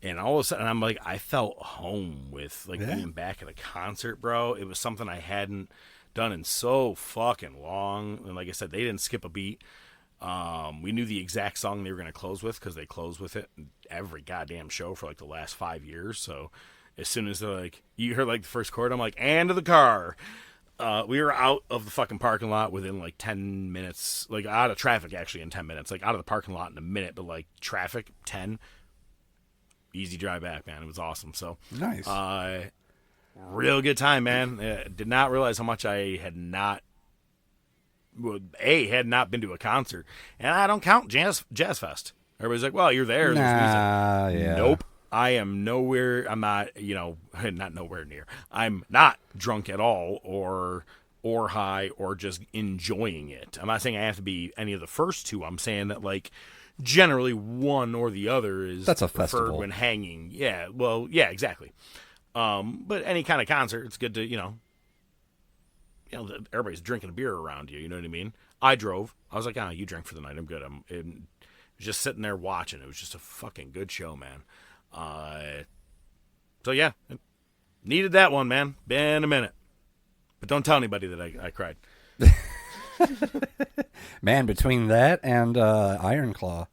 And all of a sudden, I'm like, I felt home with like being back at a concert, bro. It was something I hadn't done in so fucking long. And like I said, they didn't skip a beat. We knew the exact song they were going to close with, because they closed with it every goddamn show for like the last 5 years. So as soon as they're like, you heard like the first chord, I'm like, and to the car. We were out of the fucking parking lot within like 10 minutes, like out of traffic actually in 10 minutes, like out of the parking lot in a minute, but like traffic 10. Easy drive back, man. It was awesome. So nice. Real good time, man. Did not realize how much I had not been to a concert, and I don't count Jazz Fest. Everybody's like, well, you're there. Nah, yeah. Nope. I am nowhere. I'm not, not nowhere near. I'm not drunk at all, or high, or just enjoying it. I'm not saying I have to be any of the first two. I'm saying that, like, generally one or the other is that's a preferred festival when hanging. Yeah, well, yeah, exactly. But any kind of concert, it's good to, everybody's drinking a beer around you. You know what I mean? I drove. I was like, you drank for the night. I'm good. I'm just sitting there watching. It was just a fucking good show, man. So yeah, needed that one, man. Been a minute, but don't tell anybody that I cried. Man, between that and Iron Claw,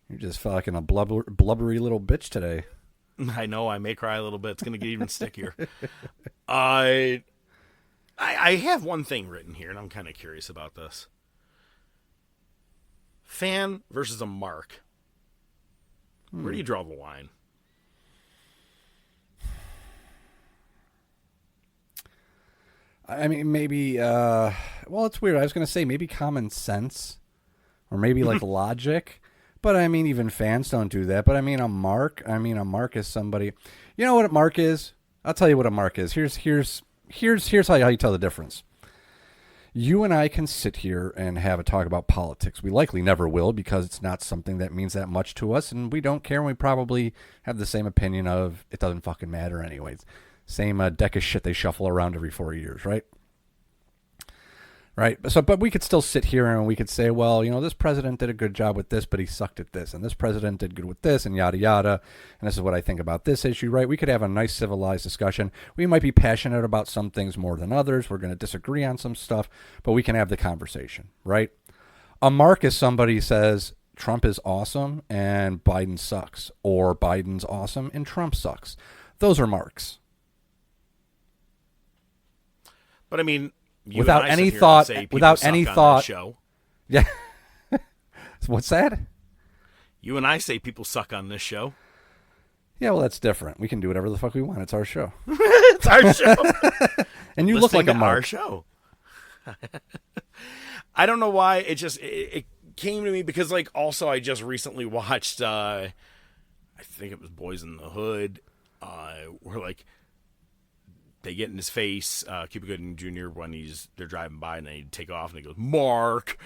you're just fucking a blubbery little bitch today. I know, I may cry a little bit. It's going to get even stickier. I have one thing written here, and I'm kind of curious about this. Fan versus a mark. Where do you draw the line? I mean, maybe, well, it's weird. I was going to say maybe common sense or maybe like logic. But I mean, even fans don't do that. But I mean, a mark is somebody, you know what a mark is? I'll tell you what a mark is. Here's how you tell the difference. You and I can sit here and have a talk about politics. We likely never will, because it's not something that means that much to us, and we don't care, and we probably have the same opinion of it doesn't fucking matter anyways. Same deck of shit they shuffle around every 4 years, right? Right. So, but we could still sit here and we could say, well, this president did a good job with this, but he sucked at this, and this president did good with this, and yada yada. And this is what I think about this issue, right? We could have a nice civilized discussion. We might be passionate about some things more than others. We're going to disagree on some stuff, but we can have the conversation, right? A mark is somebody says Trump is awesome and Biden sucks, or Biden's awesome and Trump sucks. Those are marks. But I mean, without any thought, show. Yeah. What's that? You and I say people suck on this show. Yeah, well, that's different. We can do whatever the fuck we want. It's our show. It's our show. And you look like a mark. Our show. I don't know why. It came to me because, like, also I just recently watched, I think it was Boys in the Hood, where, like, they get in his face, Cuba Gooding Jr., when they're driving by, and they take off, and he goes, Mark,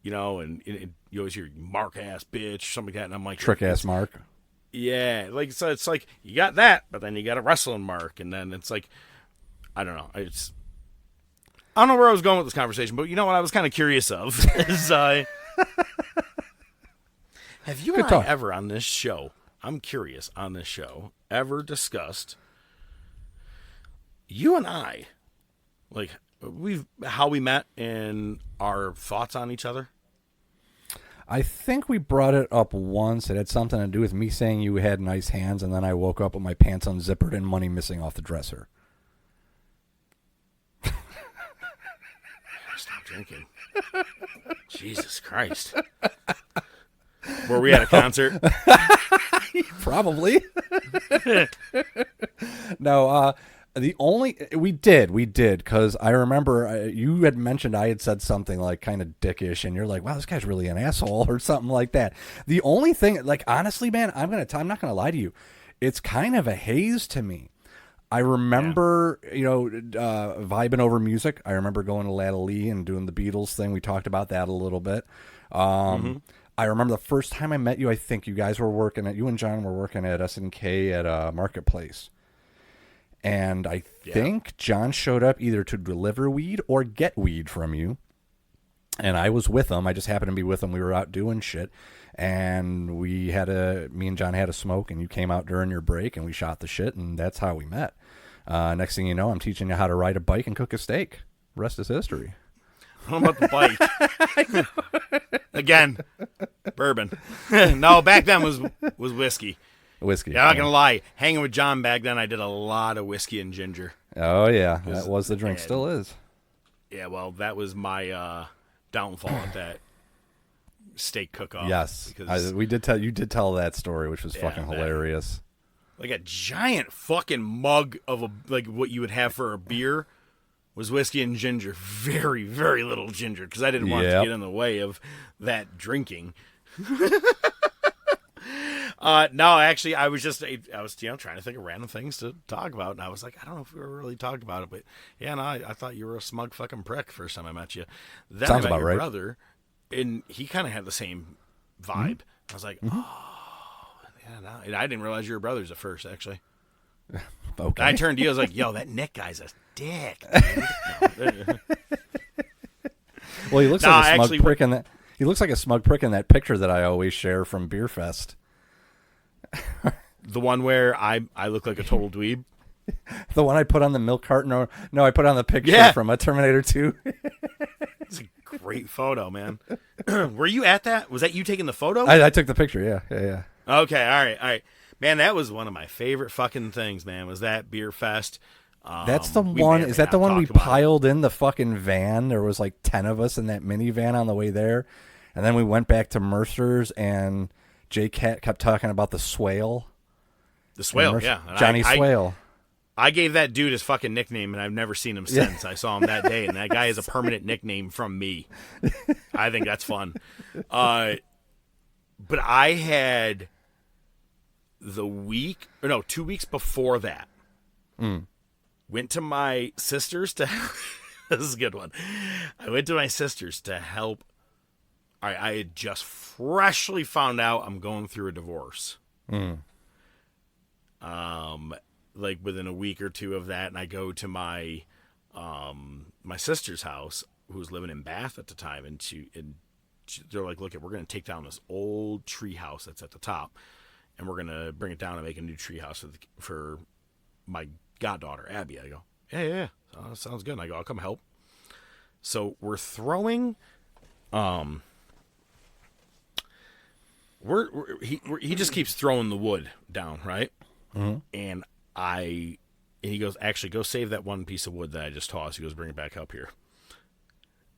and you always hear Mark-ass bitch, something like that, and I'm like... Trick-ass Mark. Yeah, like, so it's like, you got that, but then you got a wrestling mark, and then it's like, I don't know, I don't know where I was going with this conversation, but you know what I was kind of curious of, is, have you and I ever on this show, I'm curious, on this show, ever discussed... You and I, like, how we met and our thoughts on each other? I think we brought it up once. It had something to do with me saying you had nice hands, and then I woke up with my pants unzippered and money missing off the dresser. Stop drinking. Jesus Christ. Were we at a concert? Probably. No, we did, because I remember you had mentioned I had said something like kind of dickish, and you're like, wow, this guy's really an asshole, or something like that. The only thing, like, honestly, man, I'm not gonna lie to you. it's kind of a haze to me. I remember, vibing over music. I remember going to Latta Lee and doing the Beatles thing. We talked about that a little bit. I remember the first time I met you, I think you and John were working at S&K at Marketplace. And I think John showed up either to deliver weed or get weed from you. And I was with him. I just happened to be with him. We were out doing shit. And me and John had a smoke, and you came out during your break, and we shot the shit, and that's how we met. Next thing you know, I'm teaching you how to ride a bike and cook a steak. Rest is history. How about the bike? Again, bourbon. No, back then was whiskey. Whiskey. Yeah, I'm not going to lie. Hanging with John back then, I did a lot of whiskey and ginger. Oh, yeah. That was the drink. Still is. Yeah, well, that was my downfall at that steak cook-off. Yes. Because you did tell that story, which was fucking hilarious. Like a giant fucking mug of what you would have for a beer was whiskey and ginger. Very, very little ginger, because I didn't want it to get in the way of that drinking. No, actually, I was trying to think of random things to talk about, and I was like, I don't know if we were really talking about it, but yeah, no, I thought you were a smug fucking prick first time I met you. Then Sounds I met about your right. brother, and he kind of had the same vibe. I was like, oh, yeah, no, and I didn't realize you were brothers at first, actually. Okay. And I turned to you, I was like, yo, that Nick guy's a dick. Well, he looks like a smug prick in that. He looks like a smug prick in that picture that I always share from Beer Fest. The one where I look like a total dweeb? The one I put on the milk carton? No, I put on the picture from a Terminator 2. It's a great photo, man. Were you at that? Was that you taking the photo? I took the picture, yeah. Okay, all right. Man, that was one of my favorite fucking things, man, was that Beer Fest. That's the one. Is that the one we piled in the fucking van? There was like 10 of us in that minivan on the way there. And then we went back to Mercer's, and J Cat kept talking about the swale. The swale, yeah. And Johnny Swale. I gave that dude his fucking nickname, and I've never seen him since. I saw him that day, and that guy is a permanent nickname from me. I think that's fun. But I had 2 weeks before that, went to my sister's to this is a good one. I went to my sister's to help. I had just freshly found out I'm going through a divorce. Like within a week or two of that, and I go to my my sister's house, who was living in Bath at the time, and they're like, look, we're going to take down this old tree house that's at the top, and we're going to bring it down and make a new tree house for my goddaughter, Abby. I go, yeah, sounds good. And I go, I'll come help. So we're throwing, he just keeps throwing the wood down, right? And he goes, actually, go save that one piece of wood that I just tossed. He goes, bring it back up here.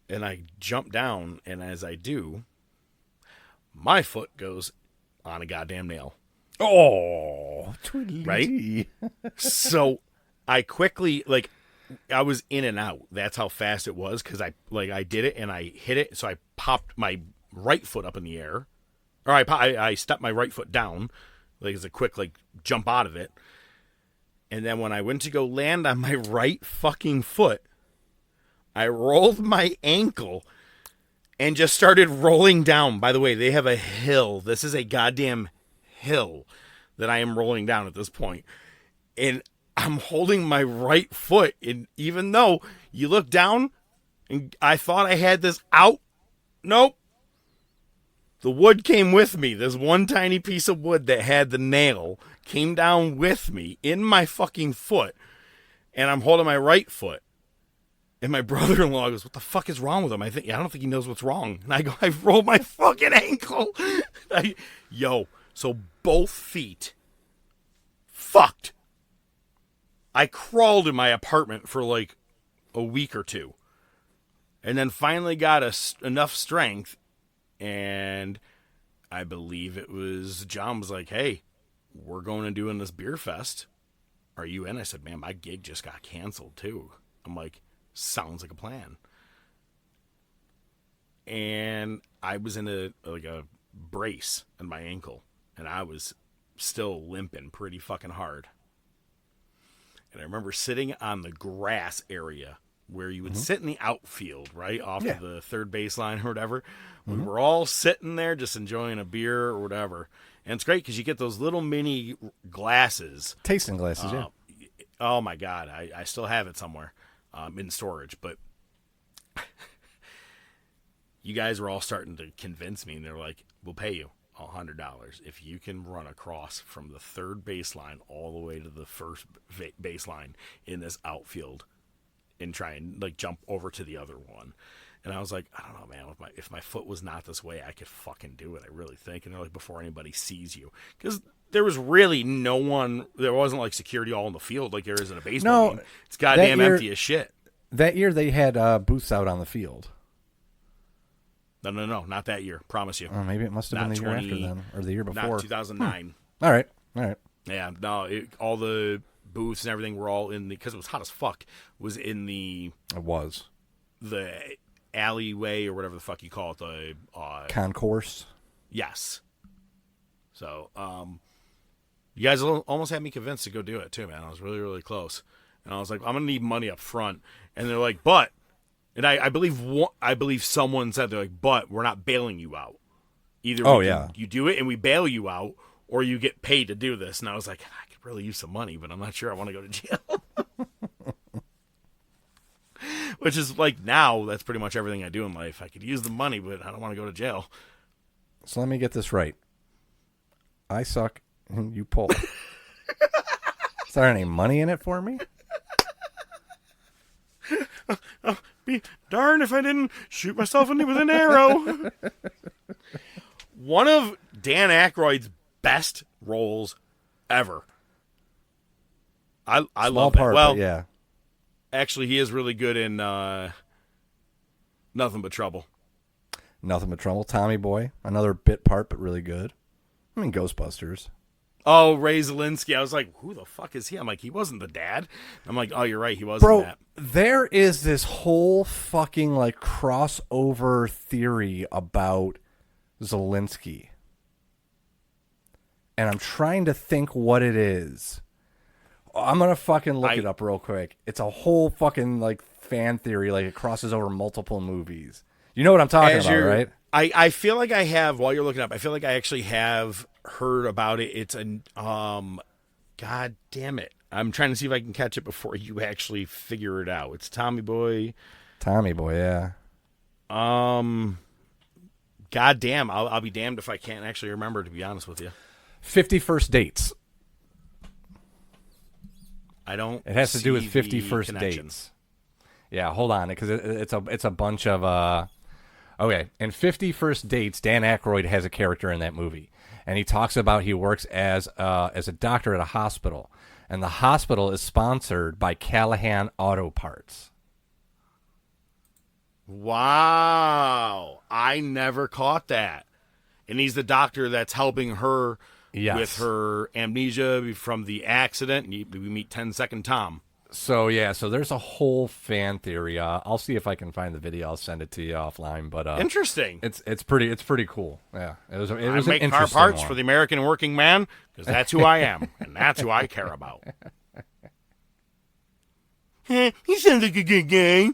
And I jump down, and as I do, my foot goes on a goddamn nail. Oh, right? So I quickly, I was in and out. That's how fast it was, because I did it, and I hit it, so I popped my right foot up in the air. Or I stepped my right foot down, as a quick, jump out of it. And then when I went to go land on my right fucking foot, I rolled my ankle and just started rolling down. By the way, they have a hill. This is a goddamn hill that I am rolling down at this point. And I'm holding my right foot. And even though you look down and I thought I had this out, nope. The wood came with me. This one tiny piece of wood that had the nail came down with me in my fucking foot. And I'm holding my right foot. And my brother-in-law goes, what the fuck is wrong with him? I don't think he knows what's wrong. And I go, I rolled my fucking ankle. So both feet fucked. I crawled in my apartment for a week or two. And then finally got enough strength. And I believe it was John was like, hey, we're going to doing this beer fest. Are you in? I said, man, my gig just got canceled too. I'm like, sounds like a plan. And I was in a brace in my ankle, and I was still limping pretty fucking hard. And I remember sitting on the grass area where you would sit in the outfield, right, off of the third baseline or whatever. We were all sitting there just enjoying a beer or whatever. And it's great because you get those little mini glasses. Tasting glasses, yeah. Oh, my God. I still have it somewhere in storage. But you guys were all starting to convince me. And they're like, we'll pay you $100 if you can run across from the third baseline all the way to the first baseline in this outfield and try and like jump over to the other one. And I was like, I don't know, man. If my foot was not this way, I could fucking do it. I really think. And they're like, before anybody sees you, because there was really no one. There wasn't like security all in the field like there is in a baseball game. It's goddamn empty as shit. That year they had booths out on the field. No, not that year. Promise you. Oh, maybe it must have been the year after then, or the year before. Not 2009. All right. Yeah, no, all the booths and everything were all in the, because it was hot as fuck, was in the. It was. The alleyway or whatever the fuck you call it, the concourse. Yes. So, you guys almost had me convinced to go do it too, man. I was really, really close, and I was like, I'm gonna need money up front, and they're like, but, and I believe someone said, they're like, but we're not bailing you out. Either you do it and we bail you out, or you get paid to do this. And I was like, I could really use some money, but I'm not sure I want to go to jail. Which is like, now that's pretty much everything I do in life. I could use the money, but I don't want to go to jail. So let me get this right. I suck and you pull. Is there any money in it for me? Be darned if I didn't shoot myself with an arrow. One of Dan Aykroyd's best roles ever. I love that. Well, yeah. Actually, he is really good in Nothing But Trouble. Nothing But Trouble. Tommy Boy. Another bit part, but really good. I mean, Ghostbusters. Oh, Ray Zielinski. I was like, who the fuck is he? I'm like, he wasn't the dad. I'm like, oh, you're right. He wasn't that. There is this whole fucking like crossover theory about Zielinski. And I'm trying to think what it is. I'm going to fucking look it up real quick. It's a whole fucking like fan theory. Like it crosses over multiple movies. You know what I'm talking about, right? I feel like I have, while you're looking up, I feel like I actually have heard about it. It's a, God damn it. I'm trying to see if I can catch it before you actually figure it out. It's Tommy Boy. Tommy Boy, yeah. God damn. I'll be damned if I can't actually remember, to be honest with you. 50 First Dates. I don't. It has to do with 50 First Dates. Yeah, hold on, because it's a bunch of okay. In 50 First Dates, Dan Aykroyd has a character in that movie, and he talks about he works as a doctor at a hospital, and the hospital is sponsored by Callahan Auto Parts. Wow, I never caught that. And he's the doctor that's helping her. Yes. With her amnesia from the accident. We meet 10-second Tom. So, yeah, there's a whole fan theory. I'll see if I can find the video. I'll send it to you offline. But interesting. It's pretty cool. Yeah, it was I make car parts for the American working man because that's who I am, and that's who I care about. He sounds like a good guy.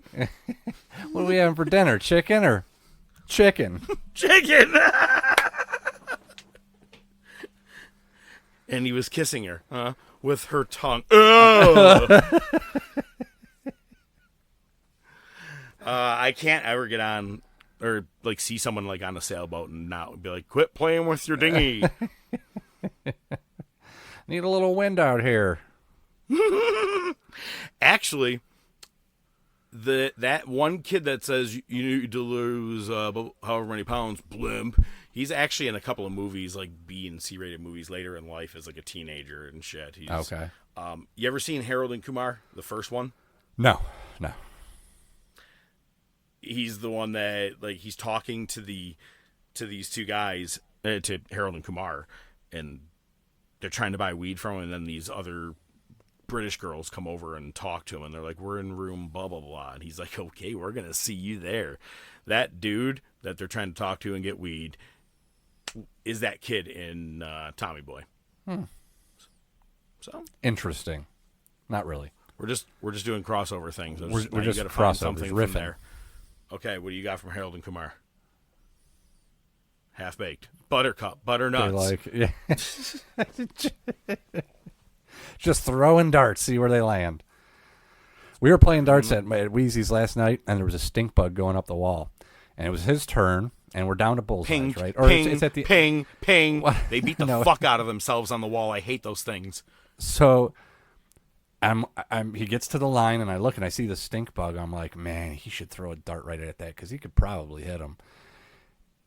What are we having for dinner? Chicken or chicken? Chicken! And he was kissing her with her tongue. I can't ever get on or like see someone like on a sailboat and not be like, quit playing with your dinghy. Need a little wind out here. Actually, that one kid that says you need to lose however many pounds, blimp. He's actually in a couple of movies, like B and C rated movies later in life as like a teenager and shit. He's, okay. You ever seen Harold and Kumar, the first one? No. He's the one that like he's talking to these two guys, to Harold and Kumar, and they're trying to buy weed from him, and then these other British girls come over and talk to him, and they're like, we're in room blah blah blah, and he's like, okay, we're gonna see you there. That dude that they're trying to talk to and get weed is that kid in Tommy Boy. So Interesting. Not really. we're just doing crossover things. We're Now you just gotta find crossovers, something from riffing. there. Okay, what do you got from Harold and Kumar? Half baked, buttercup, butternuts. They're like, yeah. Just throwing darts, see where they land. We were playing darts at Wheezy's last night, and there was a stink bug going up the wall. And it was his turn, and we're down to bullseyes, Ping, right? ping, it's at the ping, ping. What? They beat the No. fuck out of themselves on the wall. I hate those things. So he gets to the line, and I look, and I see the stink bug. I'm like, man, he should throw a dart right at that because he could probably hit him.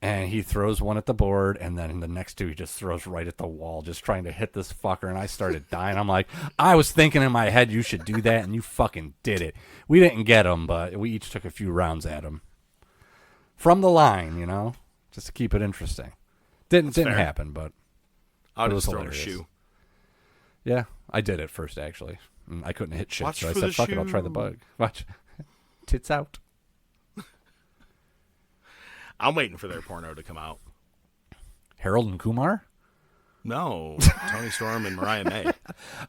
And he throws one at the board, and then the next two he just throws right at the wall, just trying to hit this fucker. And I started dying. I'm like, I was thinking in my head you should do that, and you fucking did it. We didn't get him, but we each took a few rounds at him. From the line, you know, just to keep it interesting. Didn't fair. happen, but I'll it just was throw a hilarious. shoe. Yeah, I did it first, actually. I couldn't hit shit, Watch so I for said, the fuck it, I'll try the shoe. bug. Watch. Tits out. I'm waiting for their porno to come out. Harold and Kumar? No, Tony Storm and Mariah May.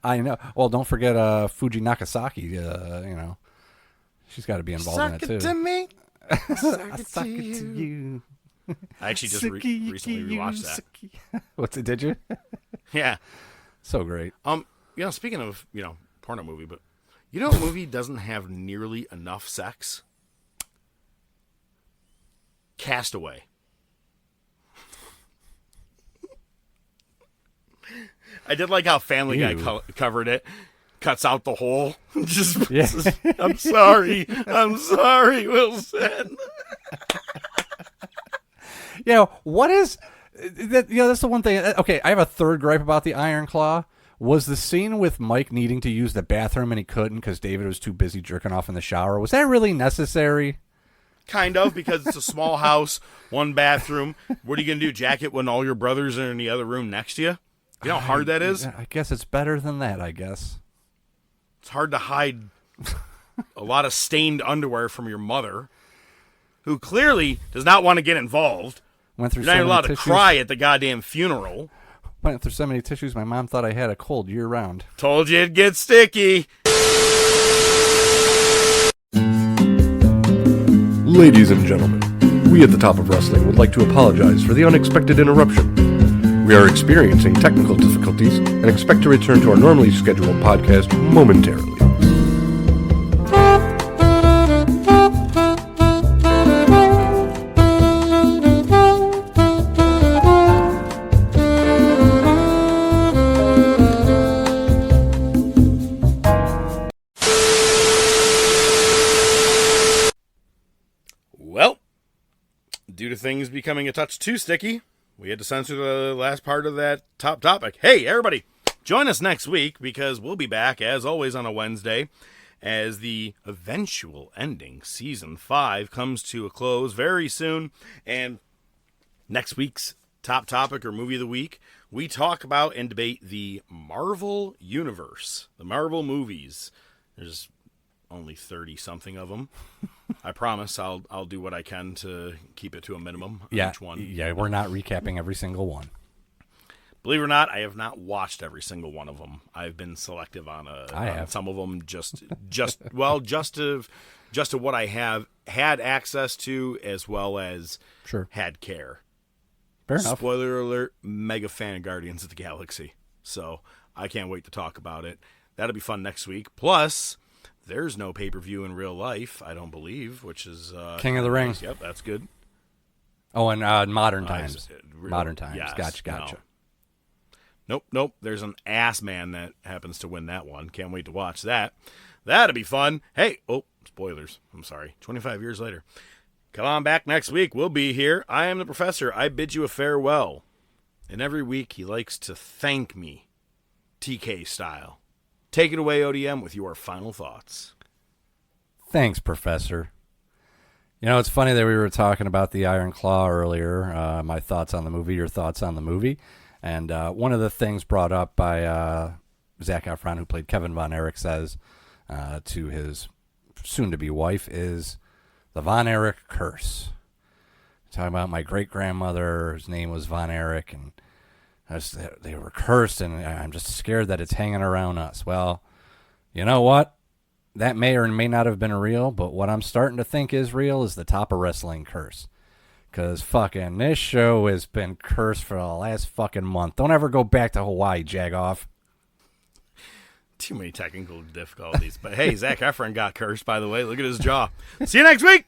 I know. Well, don't forget Fuji Nakasaki. You know, she's got to be involved in it, too. me. I suck it to you. I actually just Suki, recently you, rewatched that. suki. What's it, did you? Yeah. So great. Speaking of, porno movie, but you know what movie doesn't have nearly enough sex? Castaway. I did like how Family Guy Ew. covered it. Cuts out the hole. Just, Yeah. I'm sorry, Wilson. Yeah, what is that? That's the one thing. Okay, I have a third gripe about the Iron Claw. Was the scene with Mike needing to use the bathroom and he couldn't because David was too busy jerking off in the shower? Was that really necessary? Kind of, because it's a small house, one bathroom. What are you going to do, jack it when all your brothers are in the other room next to you? You know how hard that is? I guess it's better than that, I guess. It's hard to hide a lot of stained underwear from your mother, who clearly does not want to get involved. Went through You're not so even many allowed to tissues. cry at the goddamn funeral. Went through so many tissues, my mom thought I had a cold year round. Told you it'd get sticky. Ladies and gentlemen, we at the Top of Wrestling would like to apologize for the unexpected interruption. We are experiencing technical difficulties and expect to return to our normally scheduled podcast momentarily. Well, due to things becoming a touch too sticky, we had to censor the last part of that top topic. Hey, everybody, join us next week because we'll be back, as always, on a Wednesday as the eventual ending, Season 5, comes to a close very soon. And next week's top topic or movie of the week, we talk about and debate the Marvel Universe, the Marvel movies. There's only 30-something of them. I promise I'll do what I can to keep it to a minimum on each one. Yeah, we're not recapping every single one. Believe it or not, I have not watched every single one of them. I've been selective on have. some of them, just to what I have had access to, as well as Sure. had care. Fair enough. Spoiler alert, mega fan of Guardians of the Galaxy. So I can't wait to talk about it. That'll be fun next week. Plus, there's no pay-per-view in real life, I don't believe, which is King of the Ring. Yep, that's good. Oh, and modern times. Modern times. Yes, Gotcha. Nope. There's an ass man that happens to win that one. Can't wait to watch that. That'll be fun. Hey, spoilers. I'm sorry. 25 years later. Come on back next week. We'll be here. I am the professor. I bid you a farewell. And every week he likes to thank me, TK style. Take it away, ODM, with your final thoughts. Thanks, Professor. You know, it's funny that we were talking about the Iron Claw earlier, my thoughts on the movie, your thoughts on the movie. And one of the things brought up by Zac Efron, who played Kevin Von Erich, says to his soon-to-be wife is the Von Erich curse. Talking about my great-grandmother, whose name was Von Erich, and They were cursed, and I'm just scared that it's hanging around us. Well, you know what? That may or may not have been real, but what I'm starting to think is real is the Top of Wrestling curse. Because fucking this show has been cursed for the last fucking month. Don't ever go back to Hawaii, Jagoff. Too many technical difficulties. But hey, Zac Efron got cursed, by the way. Look at his jaw. See you next week.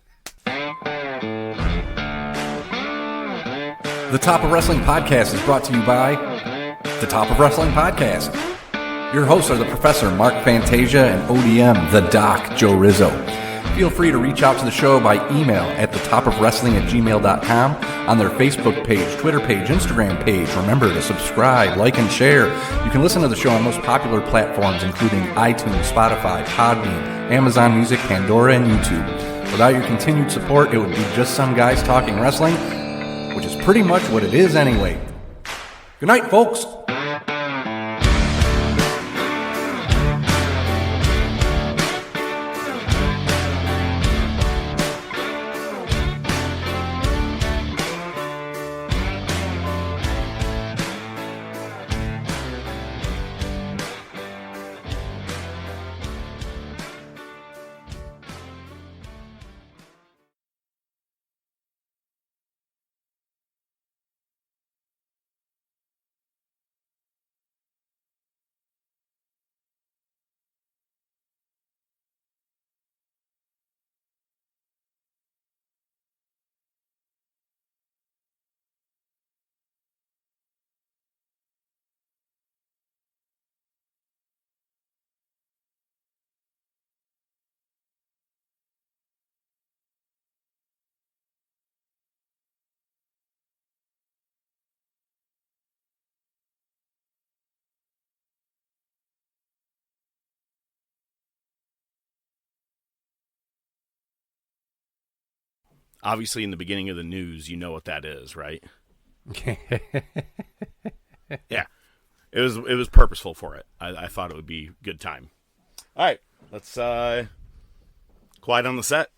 The Top of Wrestling Podcast is brought to you by The Top of Wrestling Podcast. Your hosts are the Professor Mark Fantasia and ODM The Doc Joe Rizzo. Feel free to reach out to the show by email at thetopofwrestling@gmail.com, on their Facebook page, Twitter page, Instagram page. Remember to subscribe, like, and share. You can listen to the show on most popular platforms, including iTunes, Spotify, Podbean, Amazon Music, Pandora, and YouTube. Without your continued support, it would be just some guys talking wrestling, which is pretty much what it is anyway. Good night, folks. Obviously, in the beginning of the news, you know what that is, right? Yeah. It was purposeful for it. I thought it would be good time. All right. Let's quiet on the set.